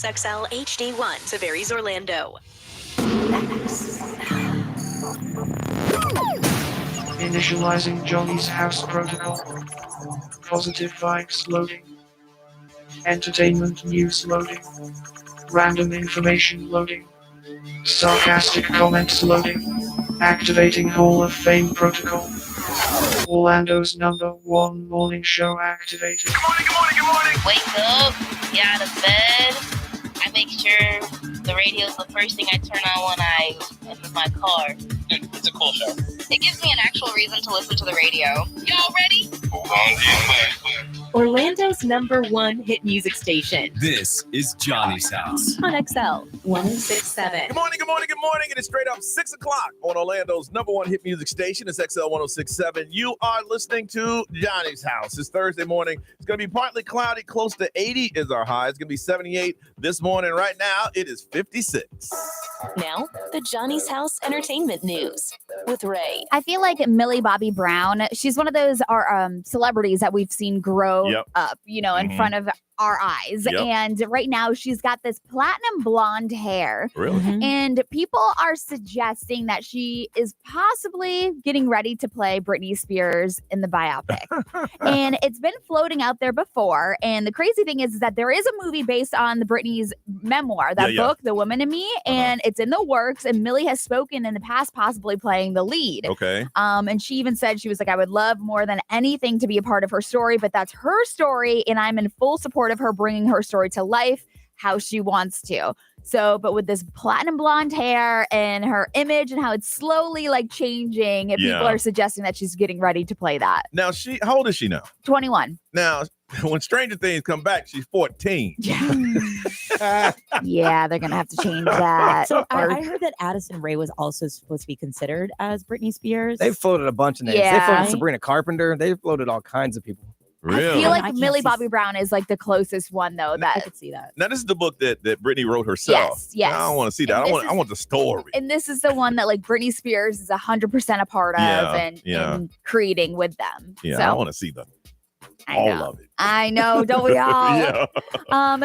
XL HD1, Tavares, Orlando. Initializing Johnny's house protocol. Positive vibes loading. Entertainment news loading. Random information loading. Sarcastic comments loading. Activating Hall of Fame protocol. Orlando's #1 morning show activated. Good morning, good morning, good morning. Wake up, get out of bed. I make sure the radio's the first thing I turn on when I enter my car. Dude, it's a cool show. It gives me an actual reason to listen to the radio. Y'all ready? Hold on, get Orlando's #1 hit music station. This is Johnny's house. On XL 1067. Good morning, good morning, good morning. It is straight up 6 o'clock on Orlando's #1 hit music station. It's XL 1067. You are listening to Johnny's house. It's Thursday morning. It's going to be partly cloudy. Close to 80 is our high. It's going to be 78 this morning. Right now, it is 56. Now, the Johnny's House entertainment news with Ray. I feel like Millie Bobby Brown, she's one of those celebrities that we've seen grow up, in front of our eyes. Yep. And right now she's got this platinum blonde hair. Really? And people are suggesting that she is possibly getting ready to play Britney Spears in the biopic. And it's been floating out there before. And the crazy thing is that there is a movie based on the Britney's memoir, that book, The Woman in Me, and it's in the works. And Millie has spoken in the past, possibly playing the lead. Okay. And she even said, she was like, I would love more than anything to be a part of her story, but that's her story. And I'm in full support of her bringing her story to life how she wants to. So, but with this platinum blonde hair and her image and how it's slowly like changing, people are suggesting that she's getting ready to play that. Now, how old is she now? 21. Now, when Stranger Things come back, she's 14. Yeah, they're going to have to change that. So I heard that Addison Rae was also supposed to be considered as Britney Spears. They've floated a bunch of names. Yeah. They floated Sabrina Carpenter. They've floated all kinds of people. Really? I feel I like can't Millie see- Bobby Brown is like the closest one, though. I That could see that. Now, this is the book that Britney wrote herself. Yes. I don't want to see that. And I want the story. And this is the one that like Britney Spears is 100% a part of and creating with them. Yeah, so, I want to see all of it. I know, don't we all? Yeah.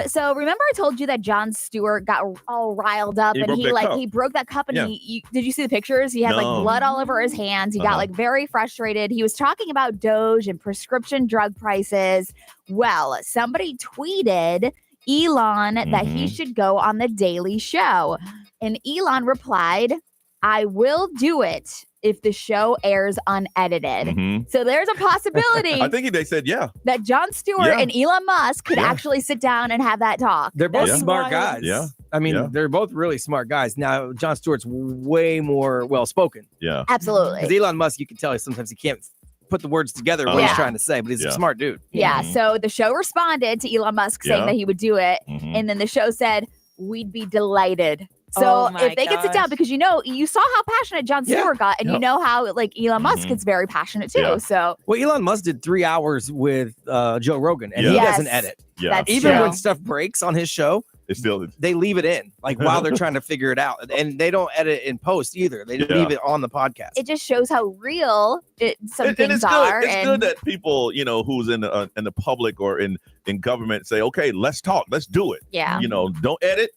So remember I told you that Jon Stewart got all riled up He and broke he that like cup. he broke that cup and Yeah. he did you see the pictures? He had No. like blood all over his hands. He got like very frustrated. He was talking about Doge and prescription drug prices. Well, somebody tweeted Elon that he should go on the Daily Show. And Elon replied, I will do it if the show airs unedited. Mhm. So there's a possibility I think they said, yeah. that Jon Stewart and Elon Musk could actually sit down and have that talk. They're both Yeah. smart guys. Yeah. I mean, Yeah. they're both really smart guys. Now, Jon Stewart's way more well-spoken. Yeah. Absolutely. Because Elon Musk, you can tell sometimes he can't put the words together what he's Yeah. trying to say, but he's a smart dude. Yeah. Mhm. So the show responded to Elon Musk saying Yeah. that he would do it. Mhm. And then the show said, we'd be delighted. So Oh my if they could sit down, gosh. because you saw how passionate Jon Stewart got, and you know how like Elon Musk Mhm. is very passionate too. Yeah. So Well, Elon Musk did 3 hours with Joe Rogan, and he Yes. doesn't edit. Yeah. That's Even true. when stuff breaks on his show, It's still. they leave it in, like while they're trying to figure it out. And they don't edit in post either. They Yeah. leave it on the podcast. it just shows how real some And things it's are. good. It's and good that people, who's in the public or in government say, okay, let's talk, let's do it. yeah. Don't edit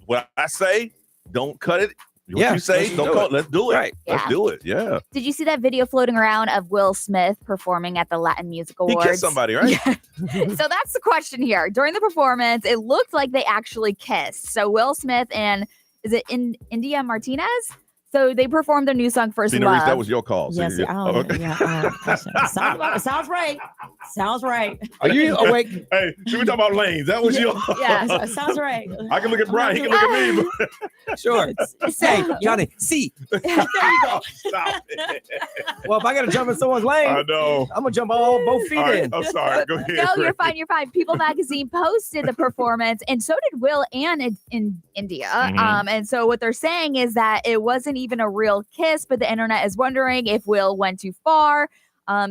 what I say, don't cut it. What Yeah, you say, let's don't do cut. it. Let's do it. Right. Let's Yeah. do it. Yeah. Did you see that video floating around of Will Smith performing at the Latin Music He Awards? kissed somebody, right? So that's the question here. During the performance, it looked like they actually kissed. So Will Smith and is it India Martinez? So they performed their new song First See, Love. that was your call. So Yes, you- sounds right. Sounds right. Are you awake? Hey, should we talk about lanes? That was your. Yeah, sounds right. I can look at Brian. He can look at me. But Sure. Hey, Johnny, see. There you go. stop it. Well, if I got to jump in someone's lane, I know. I'm going to jump both feet All right, in. I'm sorry. Go ahead. No, you're Ray. fine. You're fine. People Magazine posted the performance, and so did Will and in India. Mhm. And so what they're saying is that it wasn't even a real kiss, but the internet is wondering if Will went too far.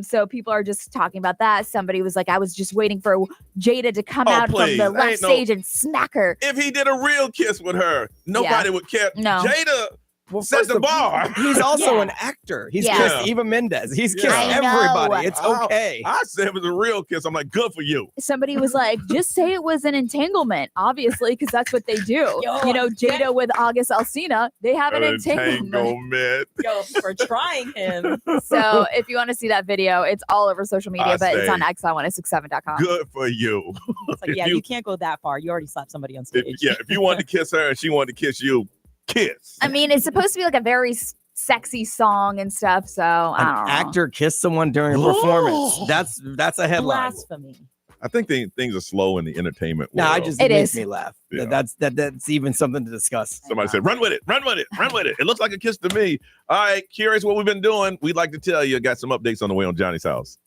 So people are just talking about that. Somebody was like, I was just waiting for Jada to come out please. from the left Ain't no- stage and smack her. If he did a real kiss with her, nobody would care. No. Jada, Well, Set first the of- bar. He's also Yeah. an actor. He's Yeah. kissed Eva Mendes. He's kissed I know. everybody. It's okay. I said it was a real kiss. I'm like, good for you. Somebody was like, just say it was an entanglement, obviously, because that's what they do. Yo, You know, Jada with August Alsina, they have an entanglement. Entanglement. Yo, for trying him. So if you want to see that video, it's all over social media, I but it's say, on xl1067.com. Good for you. It's like, If yeah, you- you can't go that far. You already slapped somebody on stage. If you wanted to kiss her and she wanted to kiss you, kiss. I mean, it's supposed to be like a very sexy song and stuff, so I An don't know. actor kissed someone during a performance. That's a headline. Blasphemy. I think things are slow in the entertainment No, world. I just It it makes is. me laugh. Yeah. That's even something to discuss. Somebody said, run with it, run with it, run with it. It looks like a kiss to me. All right, curious what we've been doing. We'd like to tell you, got some updates on the way on Johnny's house.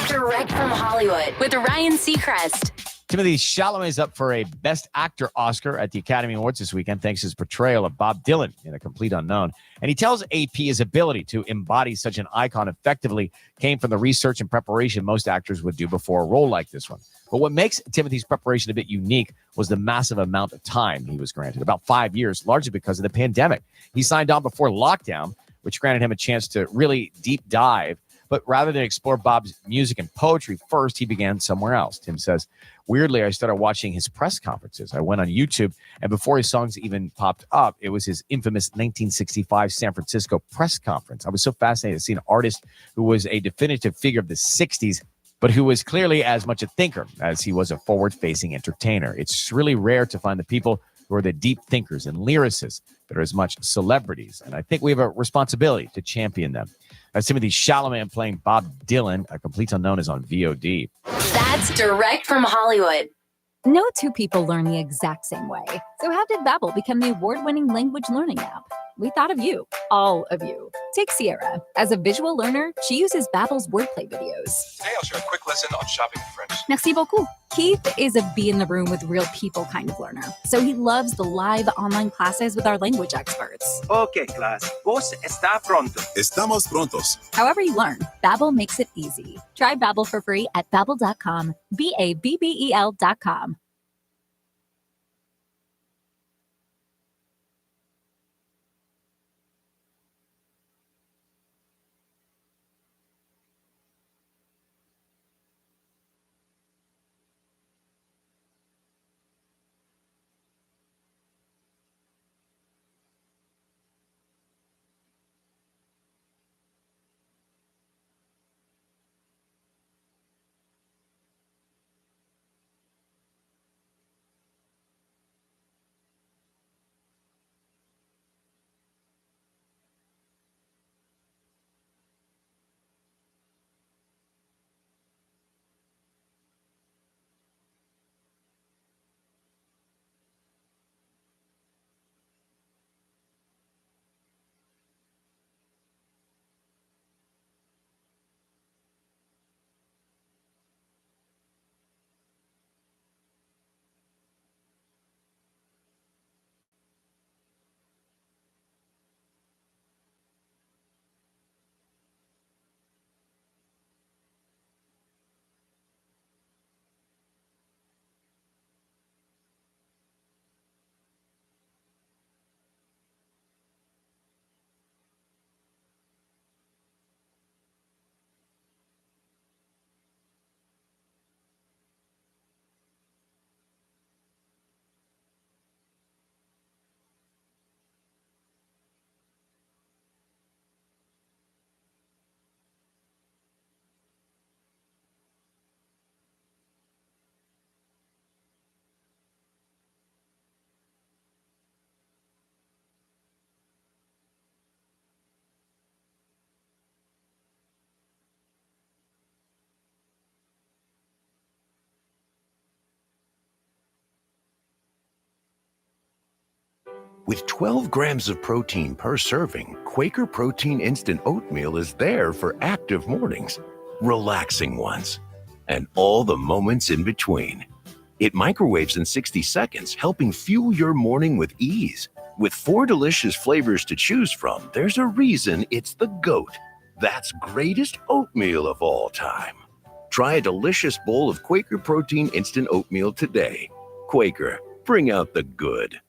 Direct from Hollywood with Ryan Seacrest. Timothée Chalamet is up for a Best Actor Oscar at the Academy Awards this weekend thanks to his portrayal of Bob Dylan in A Complete Unknown. And he tells AP his ability to embody such an icon effectively came from the research and preparation most actors would do before a role like this one. But what makes Timothy's preparation a bit unique was the massive amount of time he was granted, about 5 years, largely because of the pandemic. He signed on before lockdown, which granted him a chance to really deep dive. But rather than explore Bob's music and poetry first, he began somewhere else. Tim says, weirdly, I started watching his press conferences. I went on YouTube, and before his songs even popped up, it was his infamous 1965 San Francisco press conference. I was so fascinated to see an artist who was a definitive figure of the 60s, but who was clearly as much a thinker as he was a forward-facing entertainer. It's really rare to find the people who are the deep thinkers and lyricists that are as much celebrities, and I think we have a responsibility to champion them. That's Timothée Chalamet playing Bob Dylan. A Complete Unknown is on VOD. That's direct from Hollywood. No two people learn the exact same way. So how did Babbel become the award-winning language learning app? We thought of you, all of you. Take Sierra. As a visual learner, she uses Babbel's wordplay videos. Today I'll share a quick lesson on shopping in French. Merci beaucoup. Keith is a be in the room with real people kind of learner. So he loves the live online classes with our language experts. Okay, class. Vos está pronto. Estamos prontos. However you learn, Babbel makes it easy. Try Babbel for free at babbel.com. BABBEL.com. With 12 grams of protein per serving, Quaker Protein Instant Oatmeal is there for active mornings, relaxing ones, and all the moments in between. It microwaves in 60 seconds, helping fuel your morning with ease. With 4 delicious flavors to choose from, there's a reason it's the GOAT. That's greatest oatmeal of all time. Try a delicious bowl of Quaker Protein Instant Oatmeal today. Quaker, bring out the good.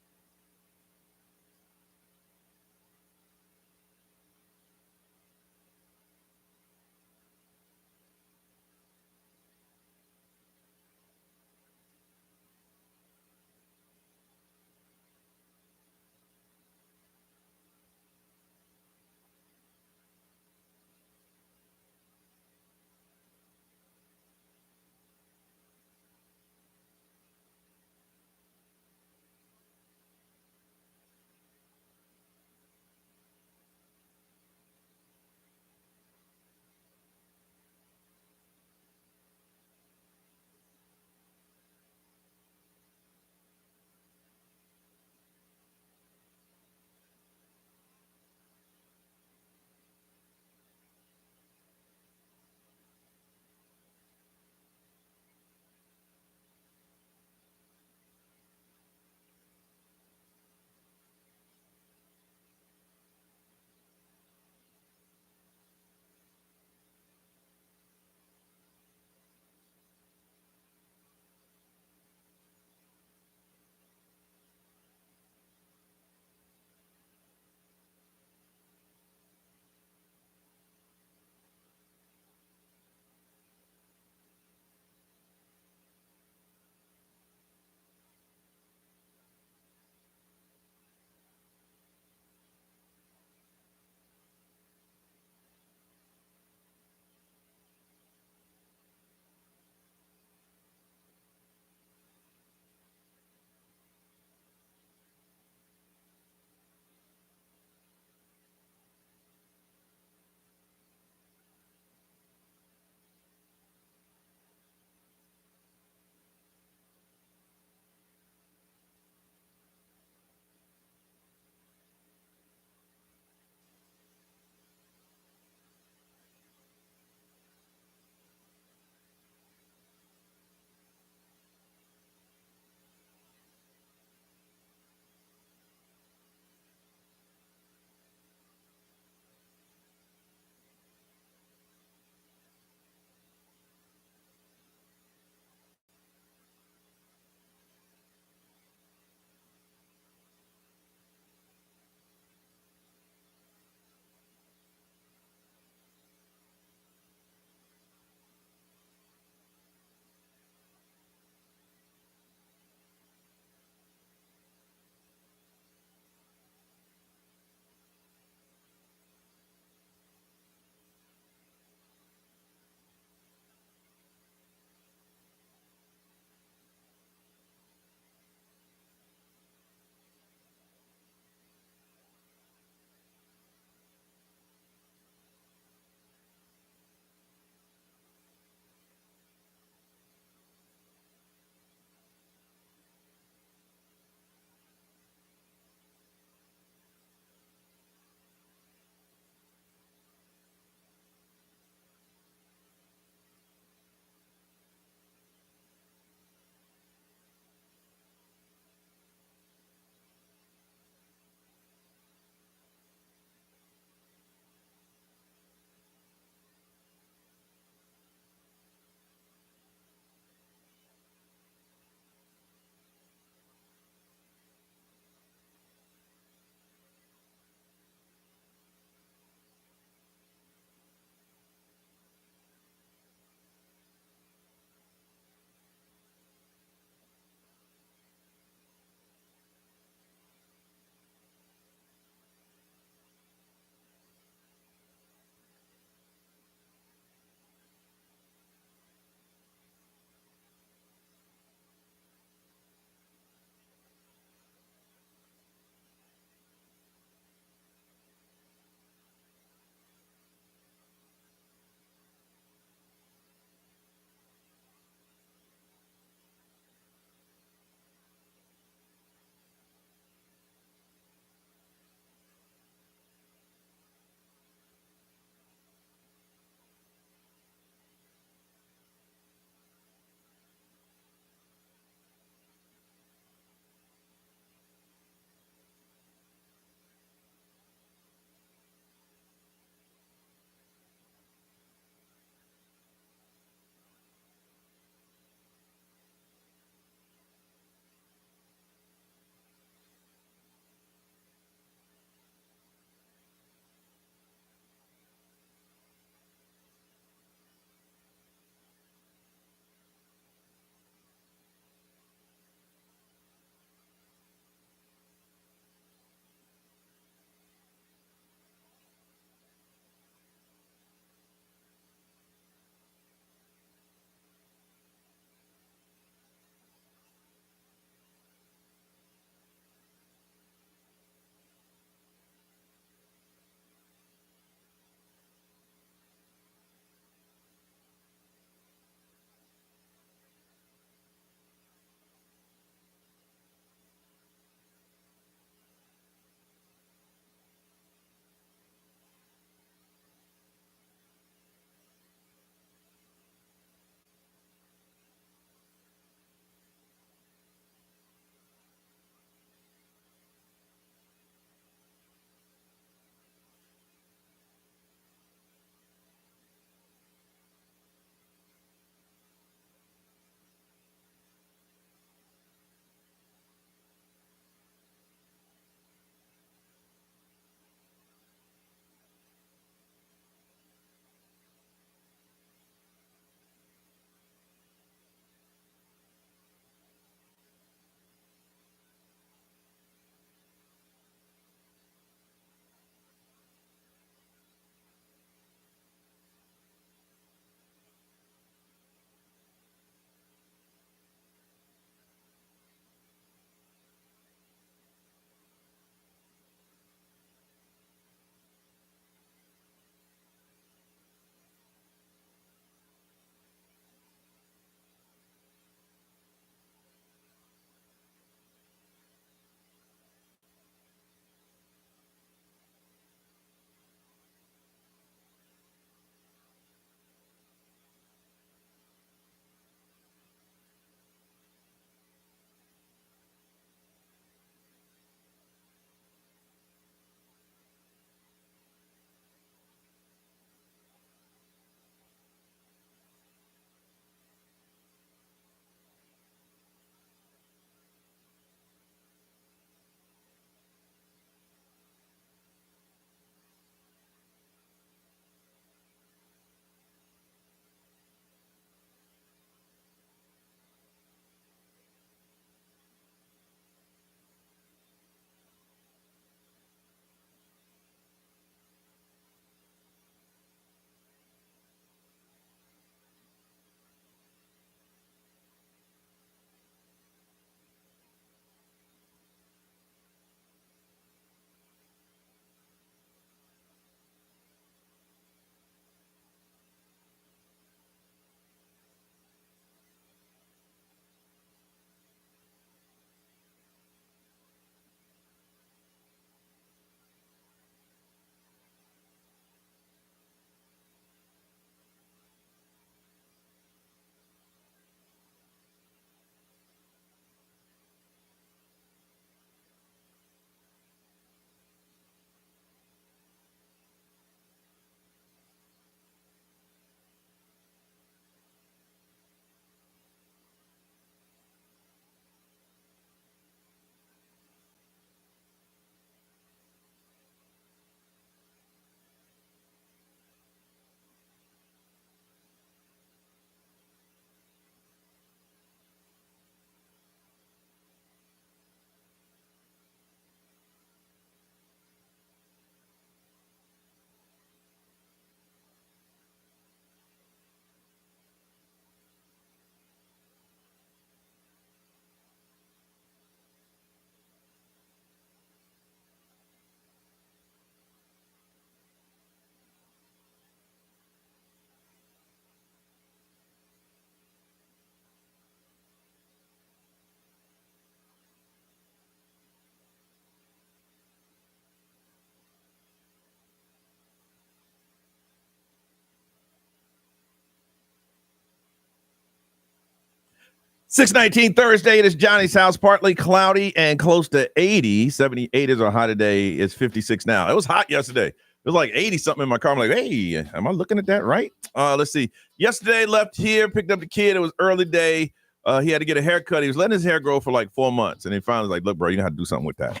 619 Thursday. It is Johnny's house, partly cloudy and close to 80. 78 is our high today. It's 56 now. It was hot yesterday. It was like 80 something in my car. I'm like, hey, am I looking at that right? Let's see. Yesterday, left here, picked up the kid. It was early day. He had to get a haircut. He was letting his hair grow for like 4 months. And he finally was like, look, bro, you know how to do something with that.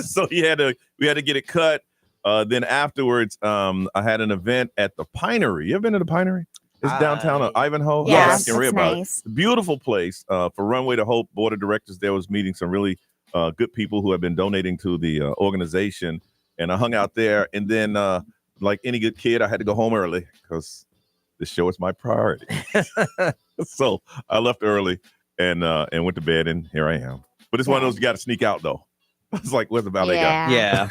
So we had to get it cut. Then afterwards, I had an event at the Pinery. You ever been to the Pinery? It's downtown Ivanhoe. Yes, Ray about nice. it. Beautiful place. For Runway to Hope, board of directors there was meeting some really good people who have been donating to the organization. And I hung out there. And then, like any good kid, I had to go home early because the show is my priority. So I left early and went to bed, and here I am. But it's one of those you got to sneak out, though. I was like, where's the valet guy? Yeah.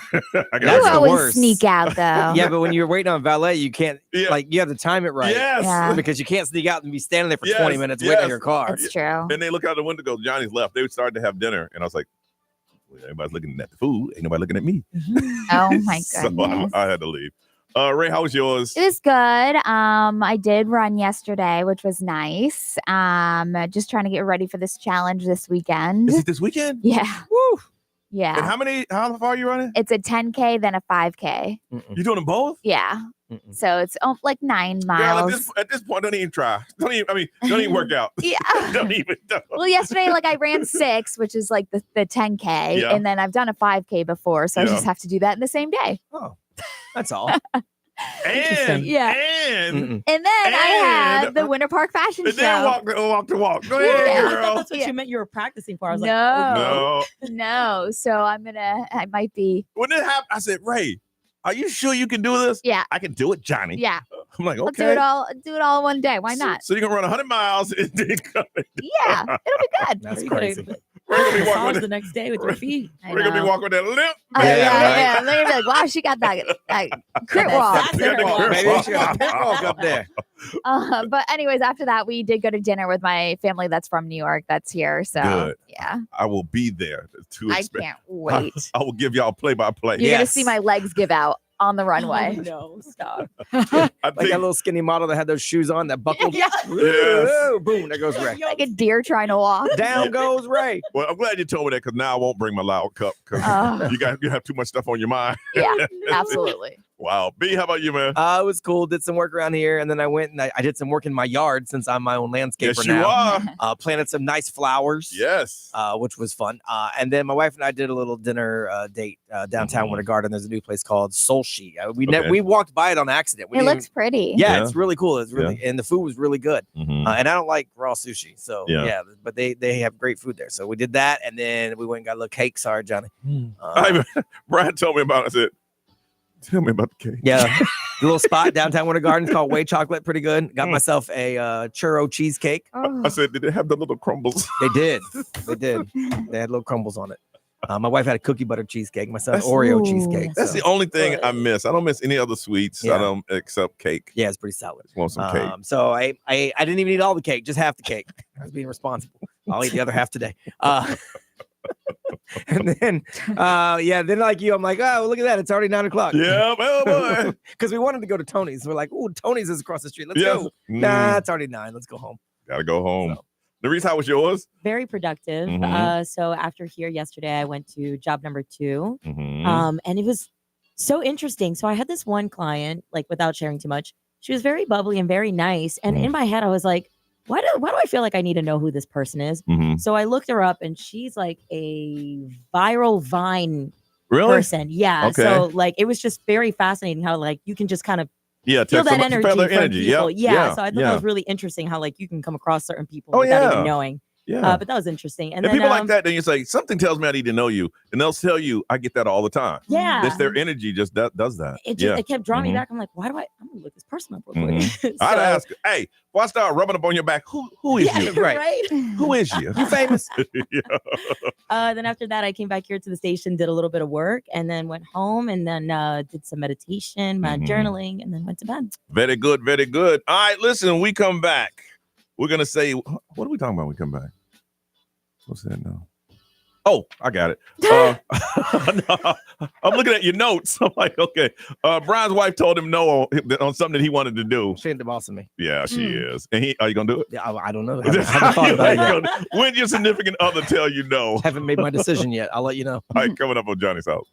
You always sneak out, though. Yeah, but when you're waiting on valet, you can't, like, you have to time it right. Yes. Yeah. Because you can't sneak out and be standing there for 20 minutes waiting in your car. That's true. And they look out the window, go, Johnny's left. They started to have dinner. And I was like, well, everybody's looking at the food. Ain't nobody looking at me. Oh, my So goodness. I had to leave. Ray, how was yours? It was good. I did run yesterday, which was nice. Just trying to get ready for this challenge this weekend. Is it this weekend? Yeah. Woo. Yeah. And how far are you running? It's a 10K, then a 5K. You doing them both? Yeah. So it's like 9 Girl, miles. at this point, don't even try. Don't even work out. Yeah. Don't even. Well, yesterday, like I ran 6, which is like the 10K. Yeah. And then I've done a 5K before. So I Yeah. just have to do that in the same day. Oh, that's all. And Yeah. and And then I had the Winter Park Fashion and Show. then walk the walk. Go ahead, Yeah. girl. That's what you meant you were practicing for. I was like, No. No. No. So I might be. When it happened, I said, Ray, are you sure you can do this? Yeah. I can do it, Johnny. Yeah. I'm like, okay. Let's do it all one day. Why not? So you're gonna run 100 miles and then come back. Yeah. It'll be good. That's you gotta crazy. We're gonna be massage walking. the next day with your feet. We're gonna be walking with that limp. Oh, Yeah, yeah. right. They're gonna be like, wow, she got that crit That's walk. fast there. Maybe she got a pit walk up there. But anyways, after that, we did go to dinner with my family that's from New York. That's here. So Good. yeah, I will be there to I expect. can't wait. I will give y'all play by play. You're gonna Yes. see my legs give out on the runway. Oh, no, stop. I Like think that little skinny model that had those shoes on that buckled. Yeah. Woo, boom, there goes Ray. Like a deer trying to walk. Down goes Ray. Well, I'm glad you told me that because now I won't bring my loud cup because Oh. you have too much stuff on your mind. Yeah, absolutely. Wow. B, how about you, man? It was cool. Did some work around here, and then I went and I did some work in my yard since I'm my own landscaper Yes, you now. are. Planted some nice flowers. Yes. Which was fun. And then my wife and I did a little dinner date downtown Mhm. Winter Garden. There's a new place called Solshi. Okay. We walked by it on accident. We It didn't looks pretty. Yeah, Yeah. it's really cool. It's really and the food was really good. Mhm. And I don't like raw sushi, so Yeah. but they have great food there. So we did that, and then we went and got a little cake. Sorry, Johnny. Uh, Brian told me about it. I said, tell me about the cake. yeah, the little spot downtown Winter Garden called Way Chocolate, pretty good. Got myself a churro cheesecake. Oh. I said, did they have the little crumbles? They did. They had little crumbles on it. My wife had a cookie butter cheesecake. My son That's- Oreo Ooh. cheesecake. That's so- the only thing I miss. I don't miss any other sweets. Yeah. I don't except cake. Yeah, it's pretty solid. Just want some cake. So I didn't even eat all the cake, just half the cake. I was being responsible. I'll eat the other half today. And then then like you, I'm like, oh, well, look at that. It's already 9:00. Yeah, oh boy. Because we wanted to go to Tony's. We're like, oh, Tony's is across the street. Let's Yes. go. Mm. Nah, it's already 9. Let's go home. Gotta go home. So. Nerese, how was yours? Very productive. Mhm. So after here yesterday, I went to job number 2. Mhm. And it was so interesting. So I had this one client, like without sharing too much, she was very bubbly and very nice. And in my head, I was like, why do I feel like I need to know who this person is? Mhm. So I looked her up, and she's like a viral Vine Really? person. Yeah. Okay. So like it was just very fascinating how like you can just kind of Yeah, feel text that them- energy feel from their energy. people. Yeah, Yeah. So I thought yeah. that was really interesting how like you can come across certain people Oh, without yeah. even knowing. Yeah. But that was interesting. And then people like that, then you say, something tells me I need to know you. And they'll tell you, I get that all the time. Yeah. That's their energy just does that. It just yeah. it kept drawing me Mhm. back. I'm like, I'm gonna look this person up real quick. Mhm. I'd ask, hey, before I start rubbing up on your back, who is Yeah, you? right. Who is you? You famous? Yeah. Then after that, I came back here to the station, did a little bit of work, and then went home, and then did some meditation, my Mhm. journaling, and then went to bed. Very good, very good. All right, listen, we come back. We're gonna say, what are we talking about when we come back? What's that now? Oh, I got it. No, I'm looking at your notes. I'm like, okay. Brian's wife told him no on something that he wanted to do. She ain't the boss of me. Yeah, she is. And are you gonna do it? Yeah, I don't know. I haven't thought about it yet. When your significant other tell you no? Haven't made my decision yet. I'll let you know. All right, coming up on Johnny's House.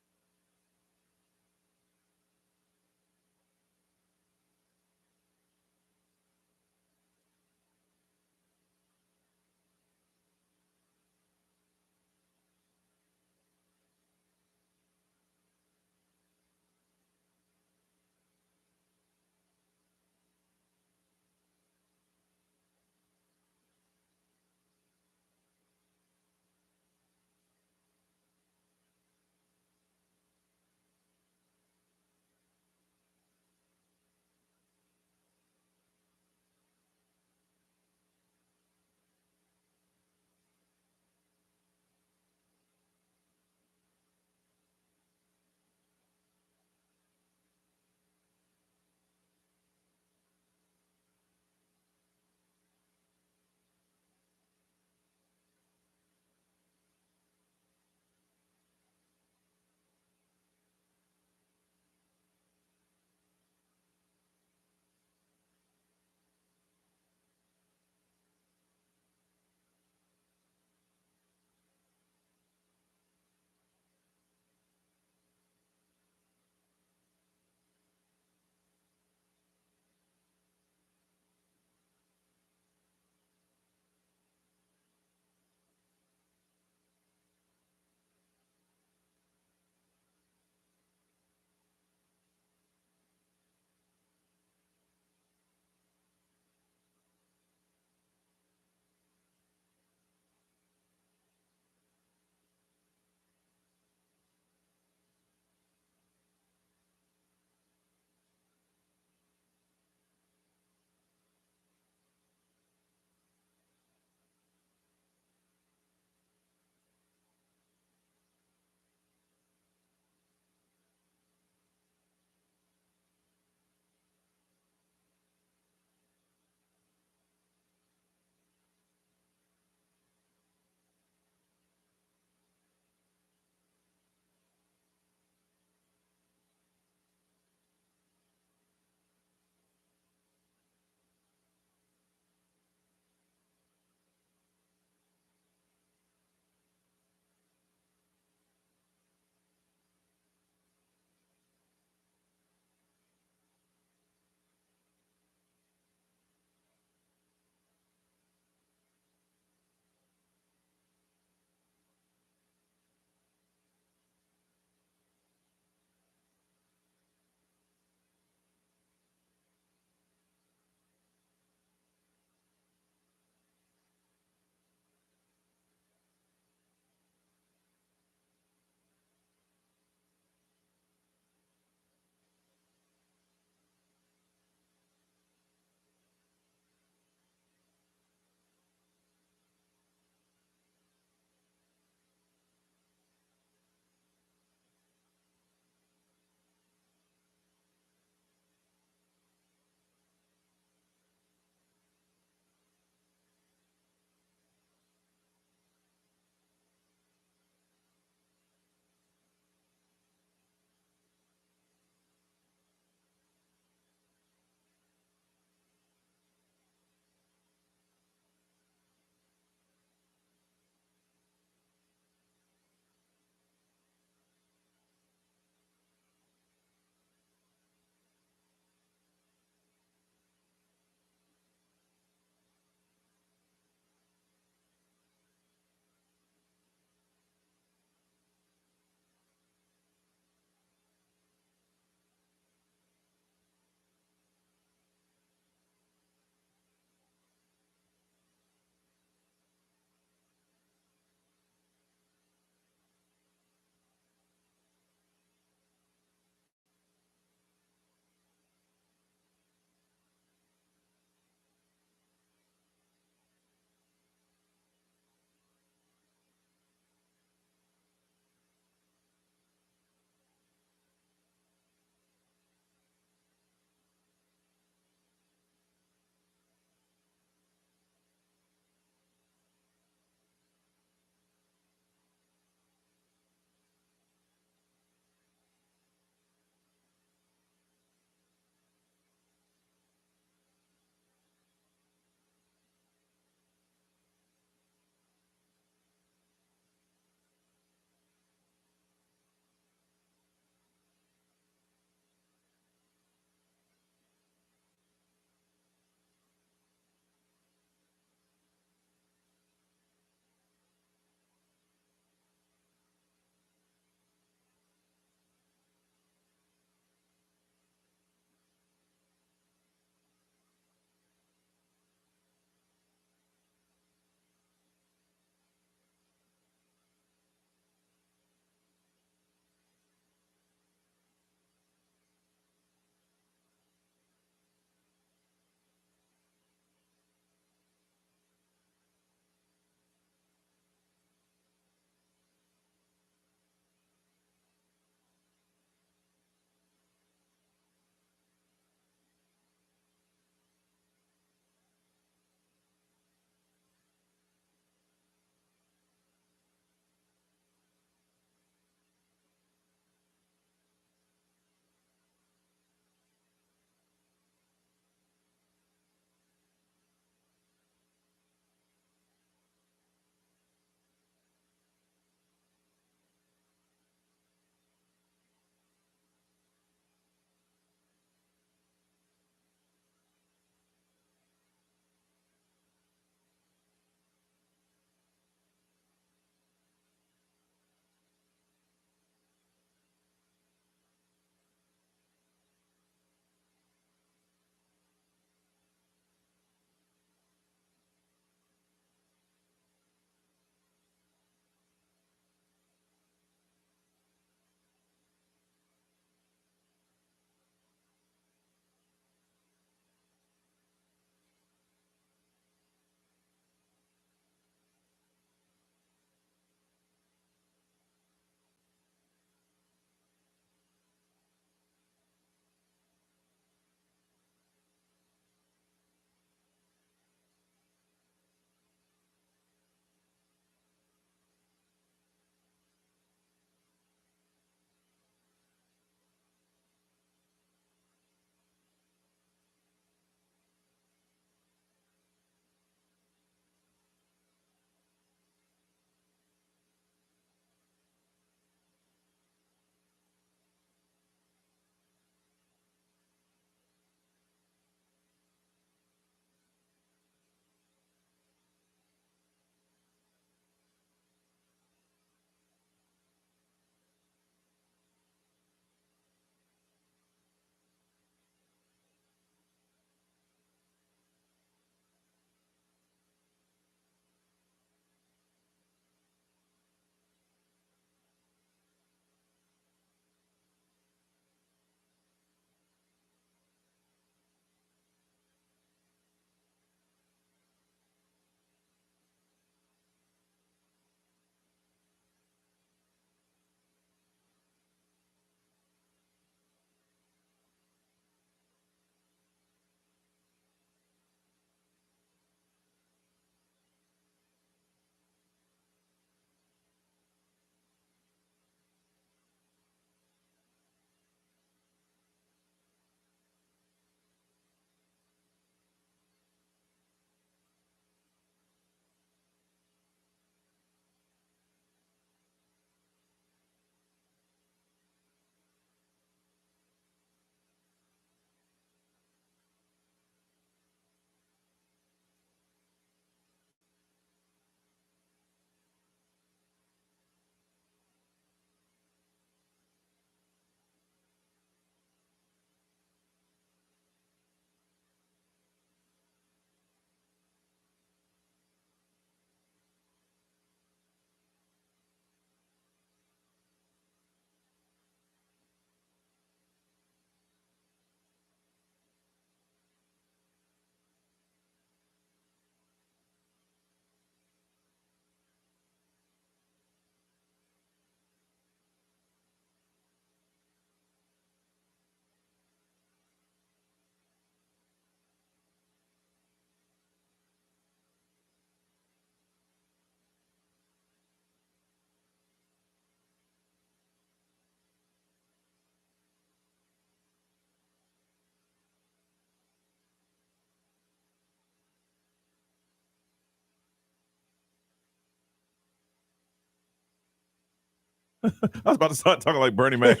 I was about to start talking like Bernie Mac.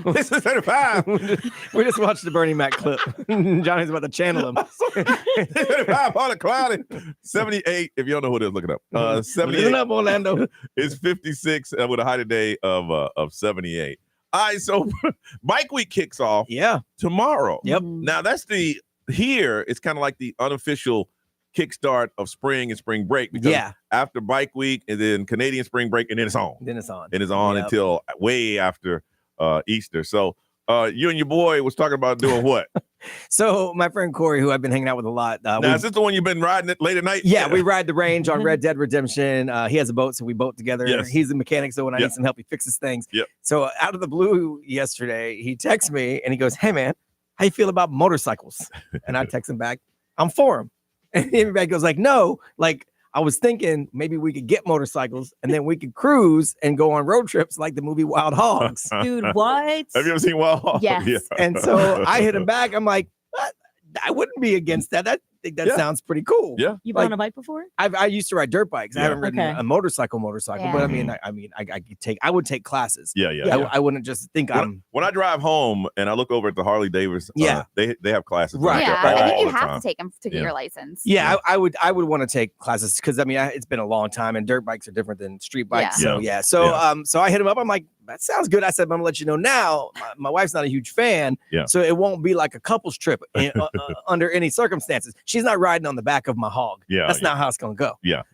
Listen, 35. We just watched the Bernie Mac clip. Johnny's about to channel him. 35, partly cloudy. 78. If you don't know who it is, look it up. 78. Listen up, Orlando. It's 56 with a high today of 78. All right, so Bike Week kicks off tomorrow. Yep. Now that's here it's kind of like the unofficial kickstart of spring and spring break because after Bike Week and then Canadian spring break and then it's on. Until way after Easter. So you and your boy was talking about doing what? So my friend Corey, who I've been hanging out with a lot. Now, is this the one you've been riding it late at night? Yeah, we ride the range on Red Dead Redemption. He has a boat, so we boat together. Yes. He's a mechanic, so when I need some help, he fixes things. Yep. So out of the blue yesterday, he texts me and he goes, "Hey man, how you feel about motorcycles?" And I text him back, "I'm for him." And everybody goes like, "No, like I was thinking maybe we could get motorcycles and then we could cruise and go on road trips like the movie Wild Hogs." Dude, what? Have you ever seen Wild Hogs? Yes. Yeah. And so I hit him back. I'm like, I wouldn't be against that. That sounds pretty cool. Yeah. You've been on a bike before? I used to ride dirt bikes. I haven't ridden a motorcycle, Yeah. but I would take classes. Yeah. I wouldn't just think when I drive home and I look over at the Harley Davidson, they have classes. Right. Yeah, all I think you the have time. to take them to get your license. Yeah, I would want to take classes because it's been a long time and dirt bikes are different than street bikes. Yeah. So I hit him up. I'm like, that sounds good. I said, but I'm gonna let you know now. My wife's not a huge fan, so it won't be like a couple's trip under any circumstances. She's not riding on the back of my hog. That's not how it's gonna go.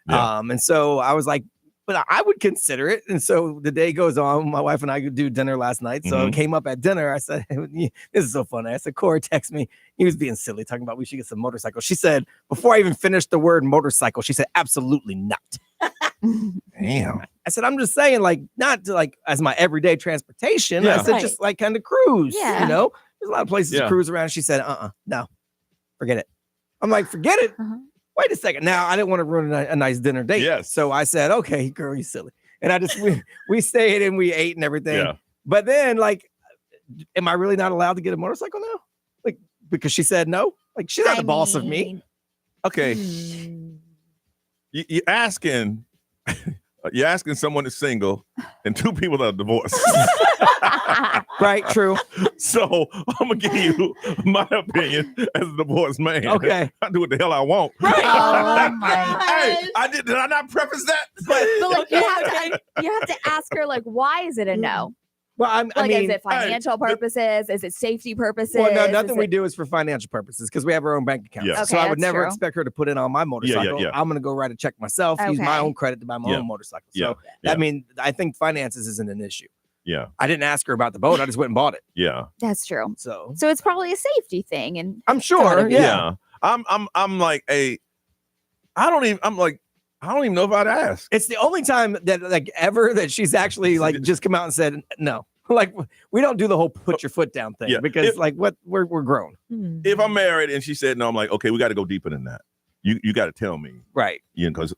And so I was like, but I would consider it. And so the day goes on. My wife and I could do dinner last night. So it came up at dinner. I said, "This is so funny." I said, Corey texted me. He was being silly, talking about we should get some motorcycles. She said, before I even finished the word motorcycle, she said, "Absolutely not." Damn. I said, I'm just saying, like, not to, like as my everyday transportation. I said, just like kind of cruise. Yeah. You know, there's a lot of places to cruise around. She said, no, forget it. I'm like, forget it. Wait a second. Now I didn't want to ruin a nice dinner date. Yes. So I said, okay, girl, you silly. And I just we stayed and we ate and everything. Yeah. But then, like, am I really not allowed to get a motorcycle now? Like, because she said no? Like, she's not the boss of me. Okay. You're asking someone that's single and two people that are divorced. Right, true. So I'm gonna give you my opinion as a divorced man. Okay. I do what the hell I want. Right. Oh my Hey, did I not preface that? But like you have to ask her like, why is it a no? Well, I mean, is it financial purposes? Is it safety purposes? Well, no, nothing we do is for financial purposes because we have our own bank account. Yeah. So Okay, I would that's never true. expect her to put in on my motorcycle. yeah. I'm going to go write a check myself, use my Okay. own credit to buy my own motorcycle. So, Yeah. I mean, I think finances isn't an issue. Yeah. I didn't ask her about the boat. I just went and bought it. Yeah. That's true. So So it's probably a safety thing, and I'm sure. Yeah. I'm like I don't even know if I'd ask. It's the only time that like ever that she's actually like just come out and said no. Like we don't do the whole put your foot down thing because like what we're grown. If I'm married and she said no, I'm like, okay, we got to go deeper than that. You got to tell me. Right. You know, because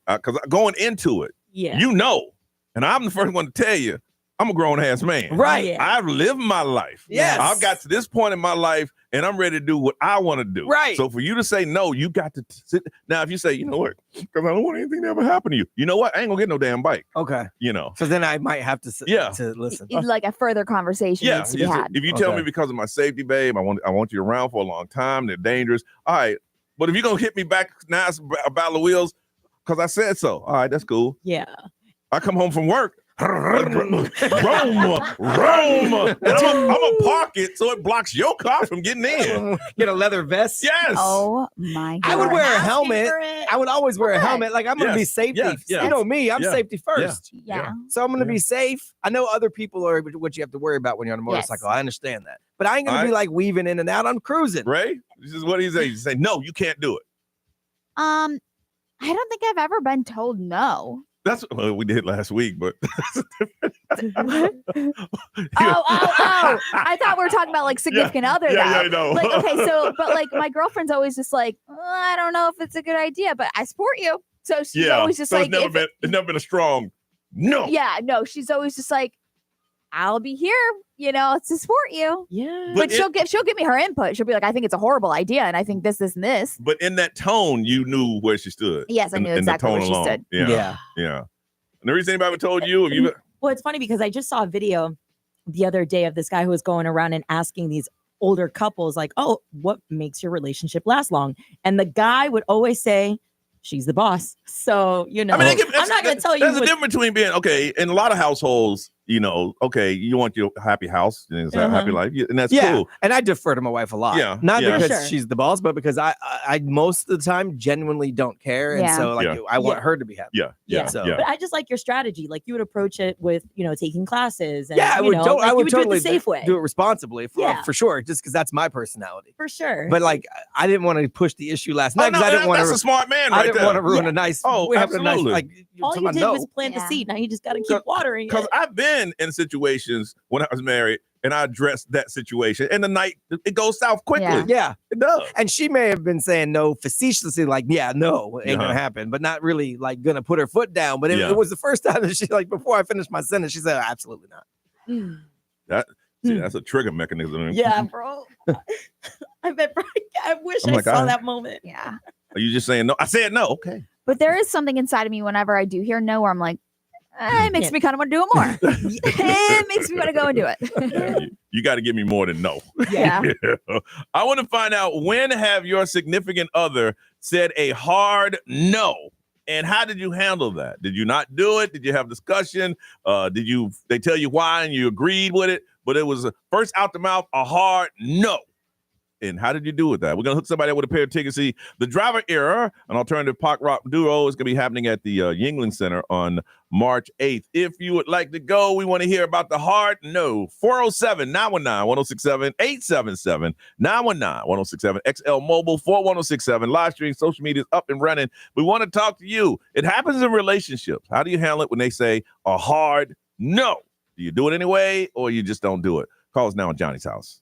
going into it, Yeah. you know, and I'm the first one to tell you, I'm a grown ass man. Right. Yeah. I've lived my life. Yes. I've got to this point in my life and I'm ready to do what I want to do. Right. So for you to say no, you got to sit. Now, if you say, you know what, because I don't want anything to ever happen to you. You know what? I ain't gonna get no damn bike. Okay. You know. So then I might have to to listen. like a further conversation Yeah. needs to be had. If you tell me because of my safety, babe, I want you around for a long time. They're dangerous. All right. But if you're gonna hit me back now, it's a battle of wheels because I said so. All right, that's cool. Yeah. I come home from work. Rome. And I'm gonna park it so it blocks your car from getting in. Get a leather vest. Yes. Oh my god. I would wear a helmet. for it. I would always wear a Okay. helmet. Like I'm gonna be safety. Yeah. You know me. I'm Yeah. safety first. Yeah. So I'm gonna be safe. I know other people are what you have to worry about when you're on a motorcycle. I understand that, but I ain't gonna be like weaving in and out. I'm cruising. Ray, this is what he says. He say, no, you can't do it. I don't think I've ever been told no. That's what we did last week, but I thought we were talking about like significant other. Yeah, though. I know. Like, okay, so but like my girlfriend's always just like, I don't know if it's a good idea, but I support you. So she's always just so like, it's never been a strong no. yeah, no, she's always just like, I'll be here, to support you. Yeah. But she'll give me her input. She'll be like, I think it's a horrible idea, and I think this and this. But in that tone, you knew where she stood. Yes, I knew exactly where she stood. Yeah. And the reason anybody ever told you, if you Well, it's funny because I just saw a video the other day of this guy who was going around and asking these older couples, like, oh, what makes your relationship last long? And the guy would always say, she's the boss. So, I'm not going to tell you. There's a difference between being, okay, in a lot of households, okay, you want your happy house and it's a happy life, and that's cool. And I defer to my wife a lot. Yeah. Not because she's the boss, but because I most of the time genuinely don't care. And so I want her to be happy. Yeah. But I just like your strategy. Like you would approach it with, taking classes. And, I would totally do it the safe way. Do it responsibly for sure. Just because that's my personality. For sure. But like, I didn't want to push the issue last night because I didn't want to. That's a smart man right I didn't want to ruin a nice. Oh, absolutely. All you did was plant the seed. Now you just got to keep watering it. Because I've been in situations when I was married and I addressed that situation and the night it goes south quickly. Yeah, it does. And she may have been saying no facetiously, like, no, it ain't gonna happen, but not really like gonna put her foot down. But it was the first time that she, like, before I finished my sentence, she said, absolutely not. That's a trigger mechanism. Yeah, bro. I wish I saw that moment. Yeah. Are you just saying no? I said no. Okay. But there is something inside of me whenever I do hear no, where I'm like, it makes me kind of want to do it more. It makes me want to go and do it. You got to give me more than no. Yeah. I want to find out, when have your significant other said a hard no? And how did you handle that? Did you not do it? Did you have discussion? They tell you why and you agreed with it, but it was first out the mouth, a hard no? And how did you do with that? We're going to hook somebody up with a pair of tickets. See, The Driver Era, an alternative pop rock duo, is going to be happening at the Yingling Center on March 8th. If you would like to go, we want to hear about the hard no. 407-919-1067, 877-919-1067, XL Mobile 41067. Live stream, social media is up and running. We want to talk to you. It happens in relationships. How do you handle it when they say a hard no? Do you do it anyway, or you just don't do it? Call us now on Johnny's House.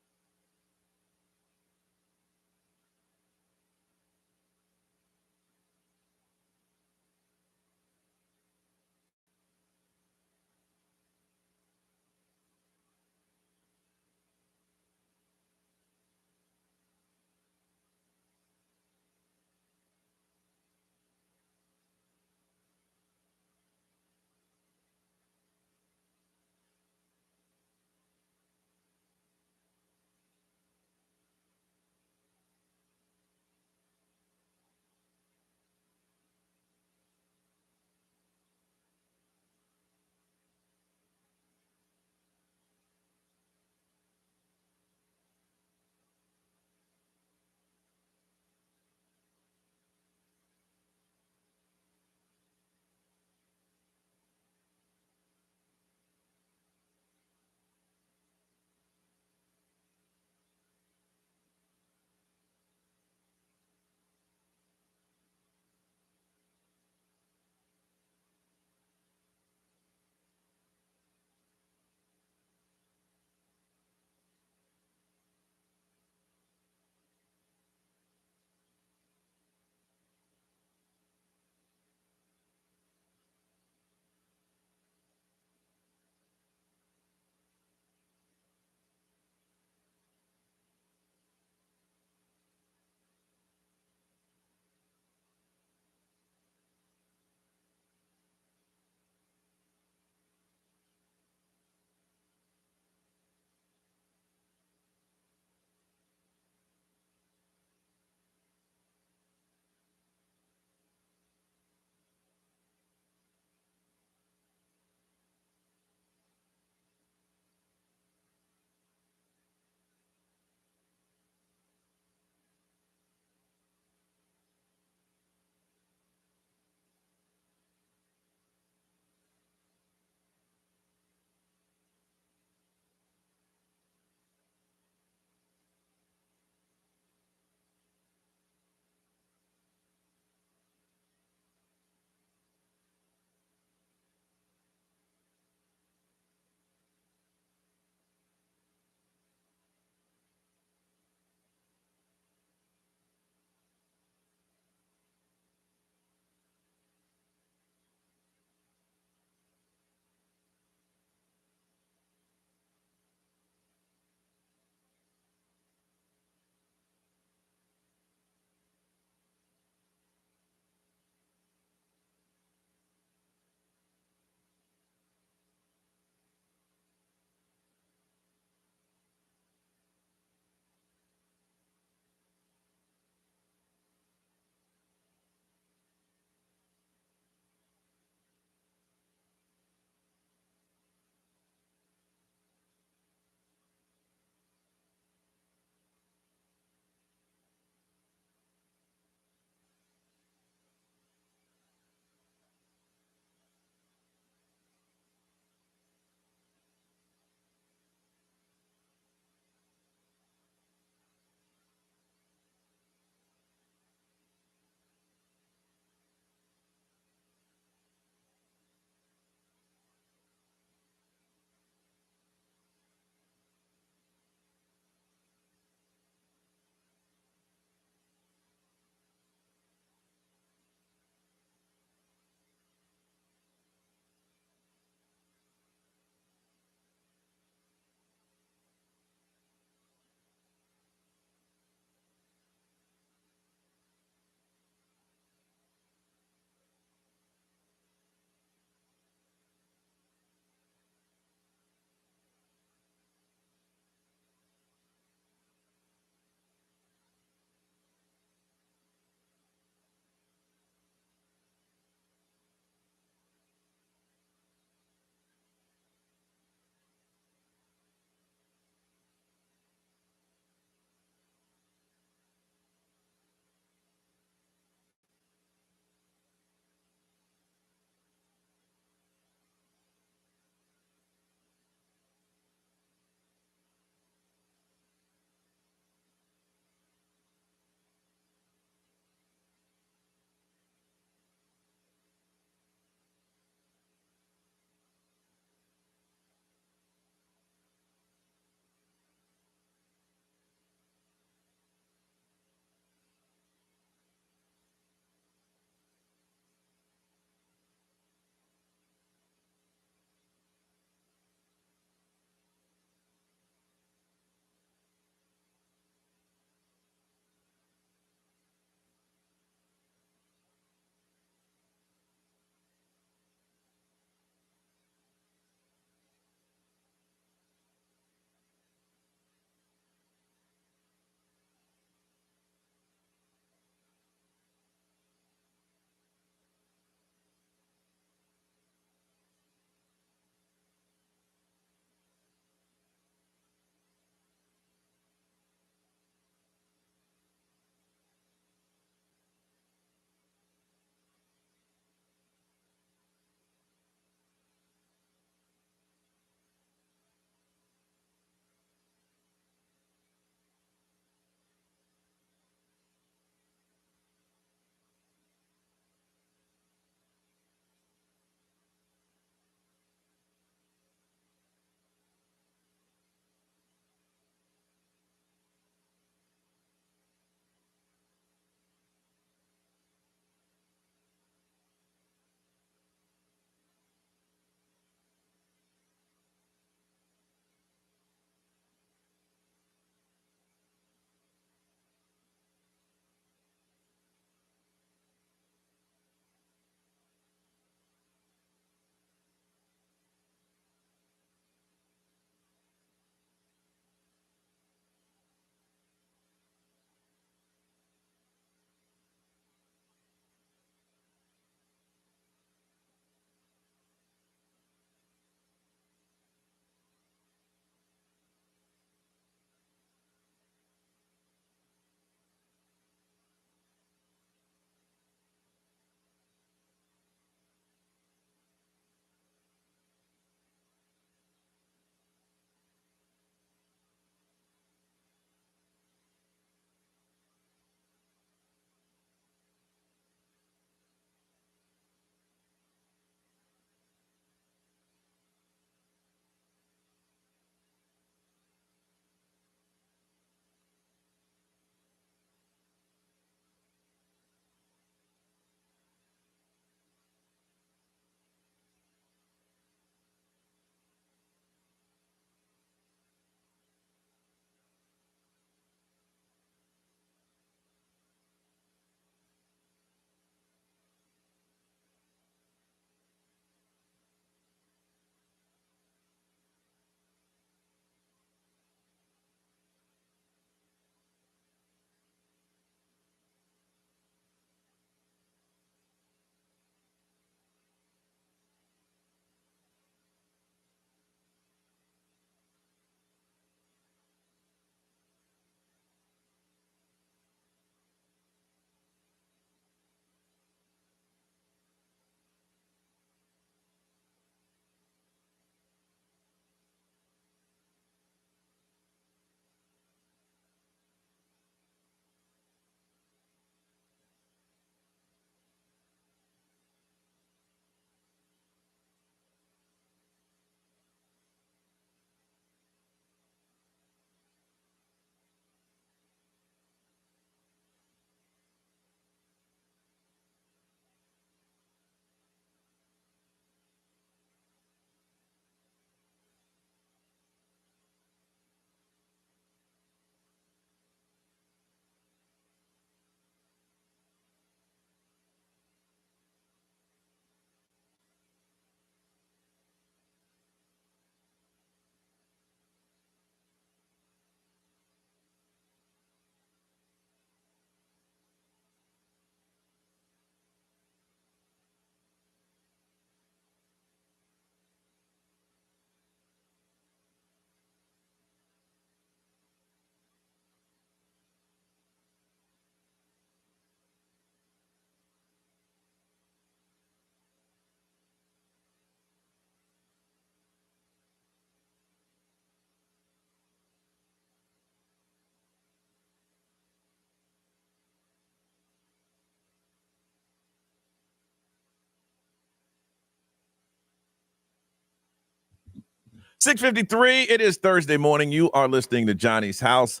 6:53. It is Thursday morning. You are listening to Johnny's House.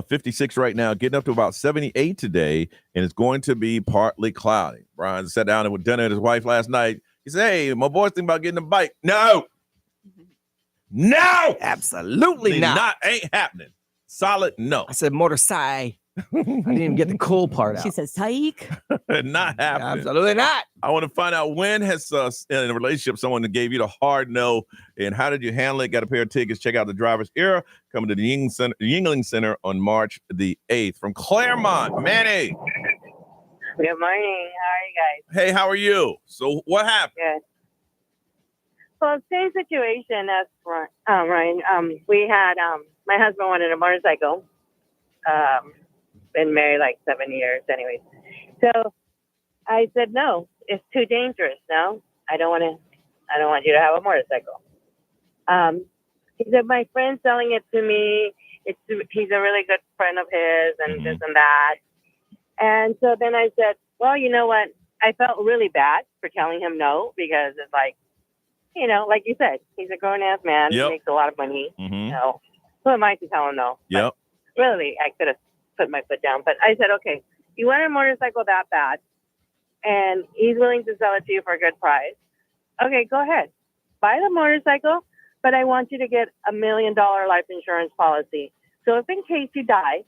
56 right now, getting up to about 78 today, and it's going to be partly cloudy. Brian sat down and with dinner with his wife last night. He said, "Hey, my boy's thinking about getting a bike." No, absolutely not. Ain't happening. Solid no. I said motorcycle. I didn't even get the cool part out. She says, "Psych." Not happening. Absolutely not. I want to find out, when has in a relationship someone that gave you the hard no, and how did you handle it? Got a pair of tickets. Check out the Driver's Era coming to the Yingling Center on March the 8th. From Claremont, Manny. Good morning. How are you guys? Hey, how are you? So what happened? Good. Well, same situation as Ryan. We had my husband wanted a motorcycle. Been married like 7 years, anyways. So I said no. It's too dangerous. No, I don't want you to have a motorcycle. He said, my friend's selling it to me. He's a really good friend of his, and this and that. And so then I said, well, you know what? I felt really bad for telling him no, because it's like, you know, like you said, he's a grown-ass man. Yep. He makes a lot of money. So who am I to tell him no? Yep. But really, I could have put my foot down. But I said, okay, you want a motorcycle that bad, and he's willing to sell it to you for a good price. Okay, go ahead. Buy the motorcycle, but I want you to get $1 million life insurance policy. So if in case you die,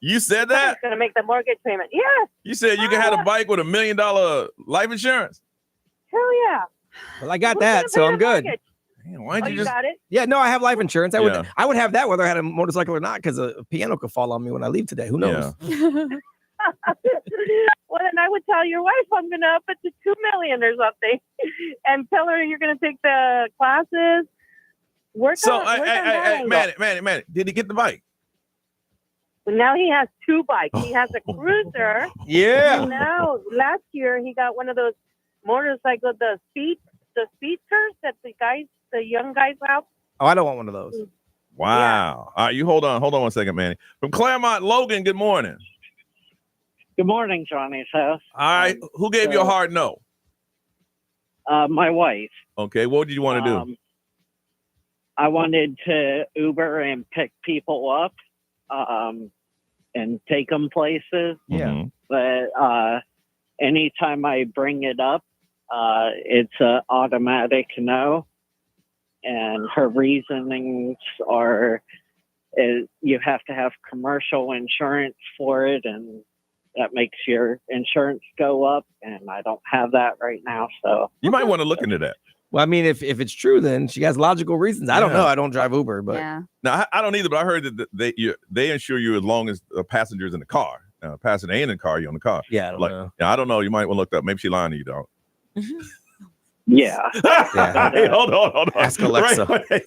you said that? It's going to make the mortgage payment. Yes. You said you can have a bike with $1 million life insurance? Hell yeah. Well, I got that, so I'm good. Man, why didn't you got it? Yeah, no, I have life insurance. I would have that whether I had a motorcycle or not, because a piano could fall on me when I leave today. Who knows? Well, then I would tell your wife I'm going to up it to $2 million or something, and tell her you're going to take the classes. Work on Manny, did he get the bike? Now he has two bikes. He has a cruiser. Yeah. And now, last year he got one of those motorcycles, the speedsters that the young guys have. Oh, I don't want one of those. Wow. All right, you hold on 1 second, Manny. From Claremont, Logan, good morning. Good morning, Johnny's House. All right, who gave you a hard no? My wife. Okay, what did you want to do? I wanted to Uber and pick people up and take them places. Yeah. But anytime I bring it up, it's an automatic no. And her reasonings are you have to have commercial insurance for it, and that makes your insurance go up, and I don't have that right now. So you might want to look into that. Well, I mean, if it's true, then she has logical reasons. I don't know. I don't drive Uber, but No, I don't either. But I heard that they insure you as long as the passenger's in the car. Passenger ain't in the car, you're in the car. Yeah, I don't know. Yeah, I don't know. You might want to look that up. Maybe she's lying to you, dog. Yeah. Hey, hold on. Ask Alexa. Hey,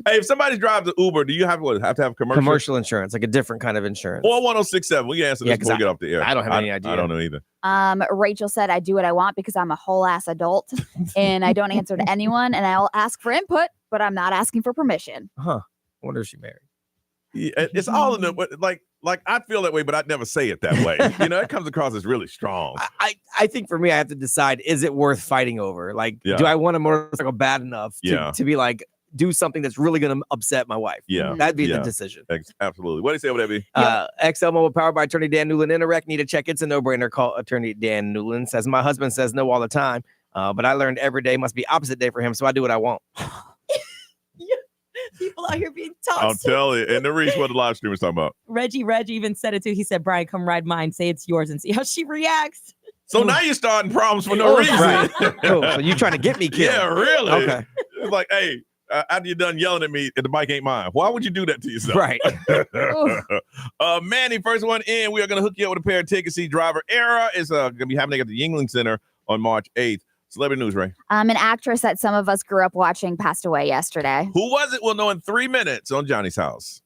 if somebody drives an Uber, do you have to have commercial insurance, like a different kind of insurance? 41067. We can answer this before we get off the air. I don't have any idea. I don't know either. Rachel said, I do what I want because I'm a whole ass adult and I don't answer to anyone, and I'll ask for input, but I'm not asking for permission. Huh. I wonder if she married. Yeah, it's all in the like I feel that way, but I'd never say it that way. You know, it comes across as really strong. I think for me, I have to decide, is it worth fighting over? Like, do I want a motorcycle bad enough to be like, do something that's really going to upset my wife? Yeah. That'd be the decision. Absolutely. What do you say over there, B? XL Mobile powered by Attorney Dan Newland. Interact, need a check. It's a no-brainer. Call Attorney Dan Newland. Says, my husband says no all the time, but I learned every day must be opposite day for him, so I do what I want. People out here being toxic. I'll tell you. And the Reese, what the live stream was talking about. Reggie even said it too. He said, Brian, come ride mine. Say it's yours and see how she reacts. So now you're starting problems for no reason. Right. So you trying to get me killed? Yeah, really. Okay. It's like, hey, after you're done yelling at me, the bike ain't mine. Why would you do that to yourself? Right. Manny, first one in. We are going to hook you up with a pair of tickets. See, Driver Era is going to be happening at the Yingling Center on March 8th. Celebrity news, Ray. An actress that some of us grew up watching passed away yesterday. Who was it? We'll know in 3 minutes on Johnny's House.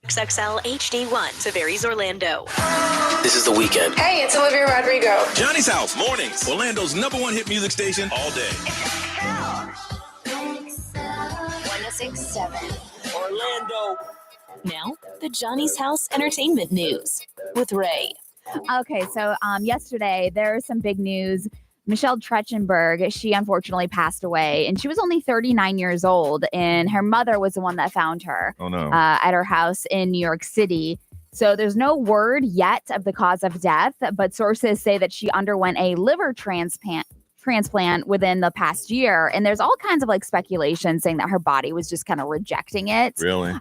XXL HD1 to Varies Orlando. This is The Weekend. Hey, it's Olivia Rodrigo. Johnny's House, mornings. Orlando's #1 hit music station all day. 1067 Orlando. Now, the Johnny's House Entertainment News with Ray. Okay, so yesterday there was some big news. Michelle Trachtenberg, she unfortunately passed away, and she was only 39 years old, and her mother was the one that found her at her house in New York City. So there's no word yet of the cause of death, but sources say that she underwent a liver transplant within the past year, and there's all kinds of like speculation saying that her body was just kind of rejecting it. Really?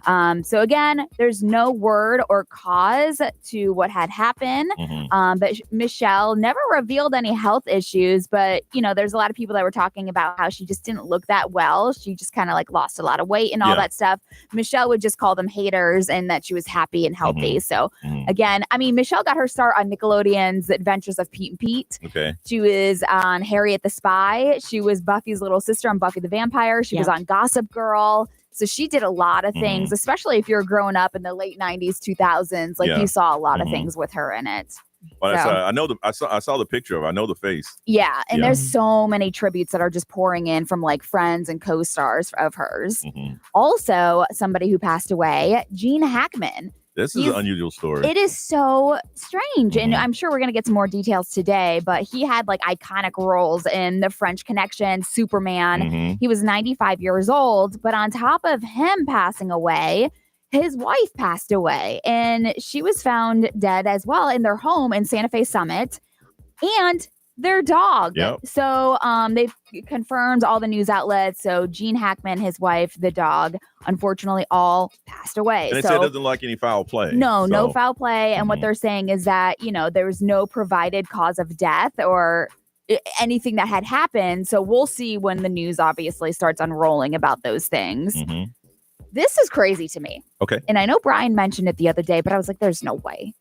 So again, there's no word or cause to what had happened. But Michelle never revealed any health issues, but there's a lot of people that were talking about how she just didn't look that well. She just kind of like lost a lot of weight and all that stuff. Michelle would just call them haters and that she was happy and healthy. So again, I mean, Michelle got her start on Nickelodeon's Adventures of Pete and Pete. Okay. She was on Harriet the Spy. She was Buffy's little sister on Buffy the Vampire. She was on Gossip Girl. So she did a lot of things, especially if you're growing up in the late 90s, 2000s. Like you saw a lot of things with her in it. Well, I saw the picture of her. I know the face. Yeah. And there's so many tributes that are just pouring in from like friends and co-stars of hers. Also, somebody who passed away, Gene Hackman. This is an unusual story. It is so strange. And I'm sure we're going to get some more details today, but he had like iconic roles in The French Connection, Superman. He was 95 years old, but on top of him passing away, his wife passed away, and she was found dead as well in their home in Santa Fe Summit, and their dog. So they've confirmed all the news outlets. So Gene Hackman, his wife, the dog, unfortunately all passed away. And they said it doesn't like any foul play. No foul play. And what they're saying is that, there was no provided cause of death or anything that had happened. So we'll see when the news obviously starts unrolling about those things. This is crazy to me. Okay. And I know Brian mentioned it the other day, but I was like, there's no way.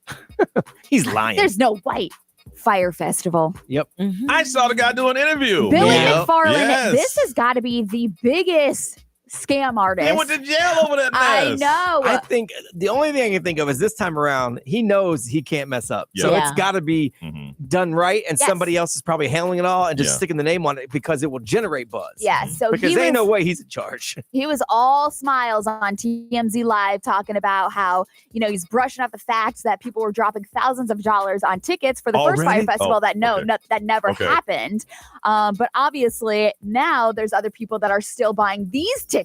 He's lying. There's no way. Fire Festival. Yep. I saw the guy do an interview. Billy McFarland. This has got to be the biggest scam artist. He went to jail over that mess. I know. I think the only thing I can think of is this time around, he knows he can't mess up. So it's got to be done right. And somebody else is probably handling it all and just sticking the name on it because it will generate buzz. Yeah. So because there ain't no way he's in charge. He was all smiles on TMZ Live talking about how, he's brushing off the fact that people were dropping thousands of dollars on tickets for the first Fire Festival that never happened. But obviously now there's other people that are still buying these tickets.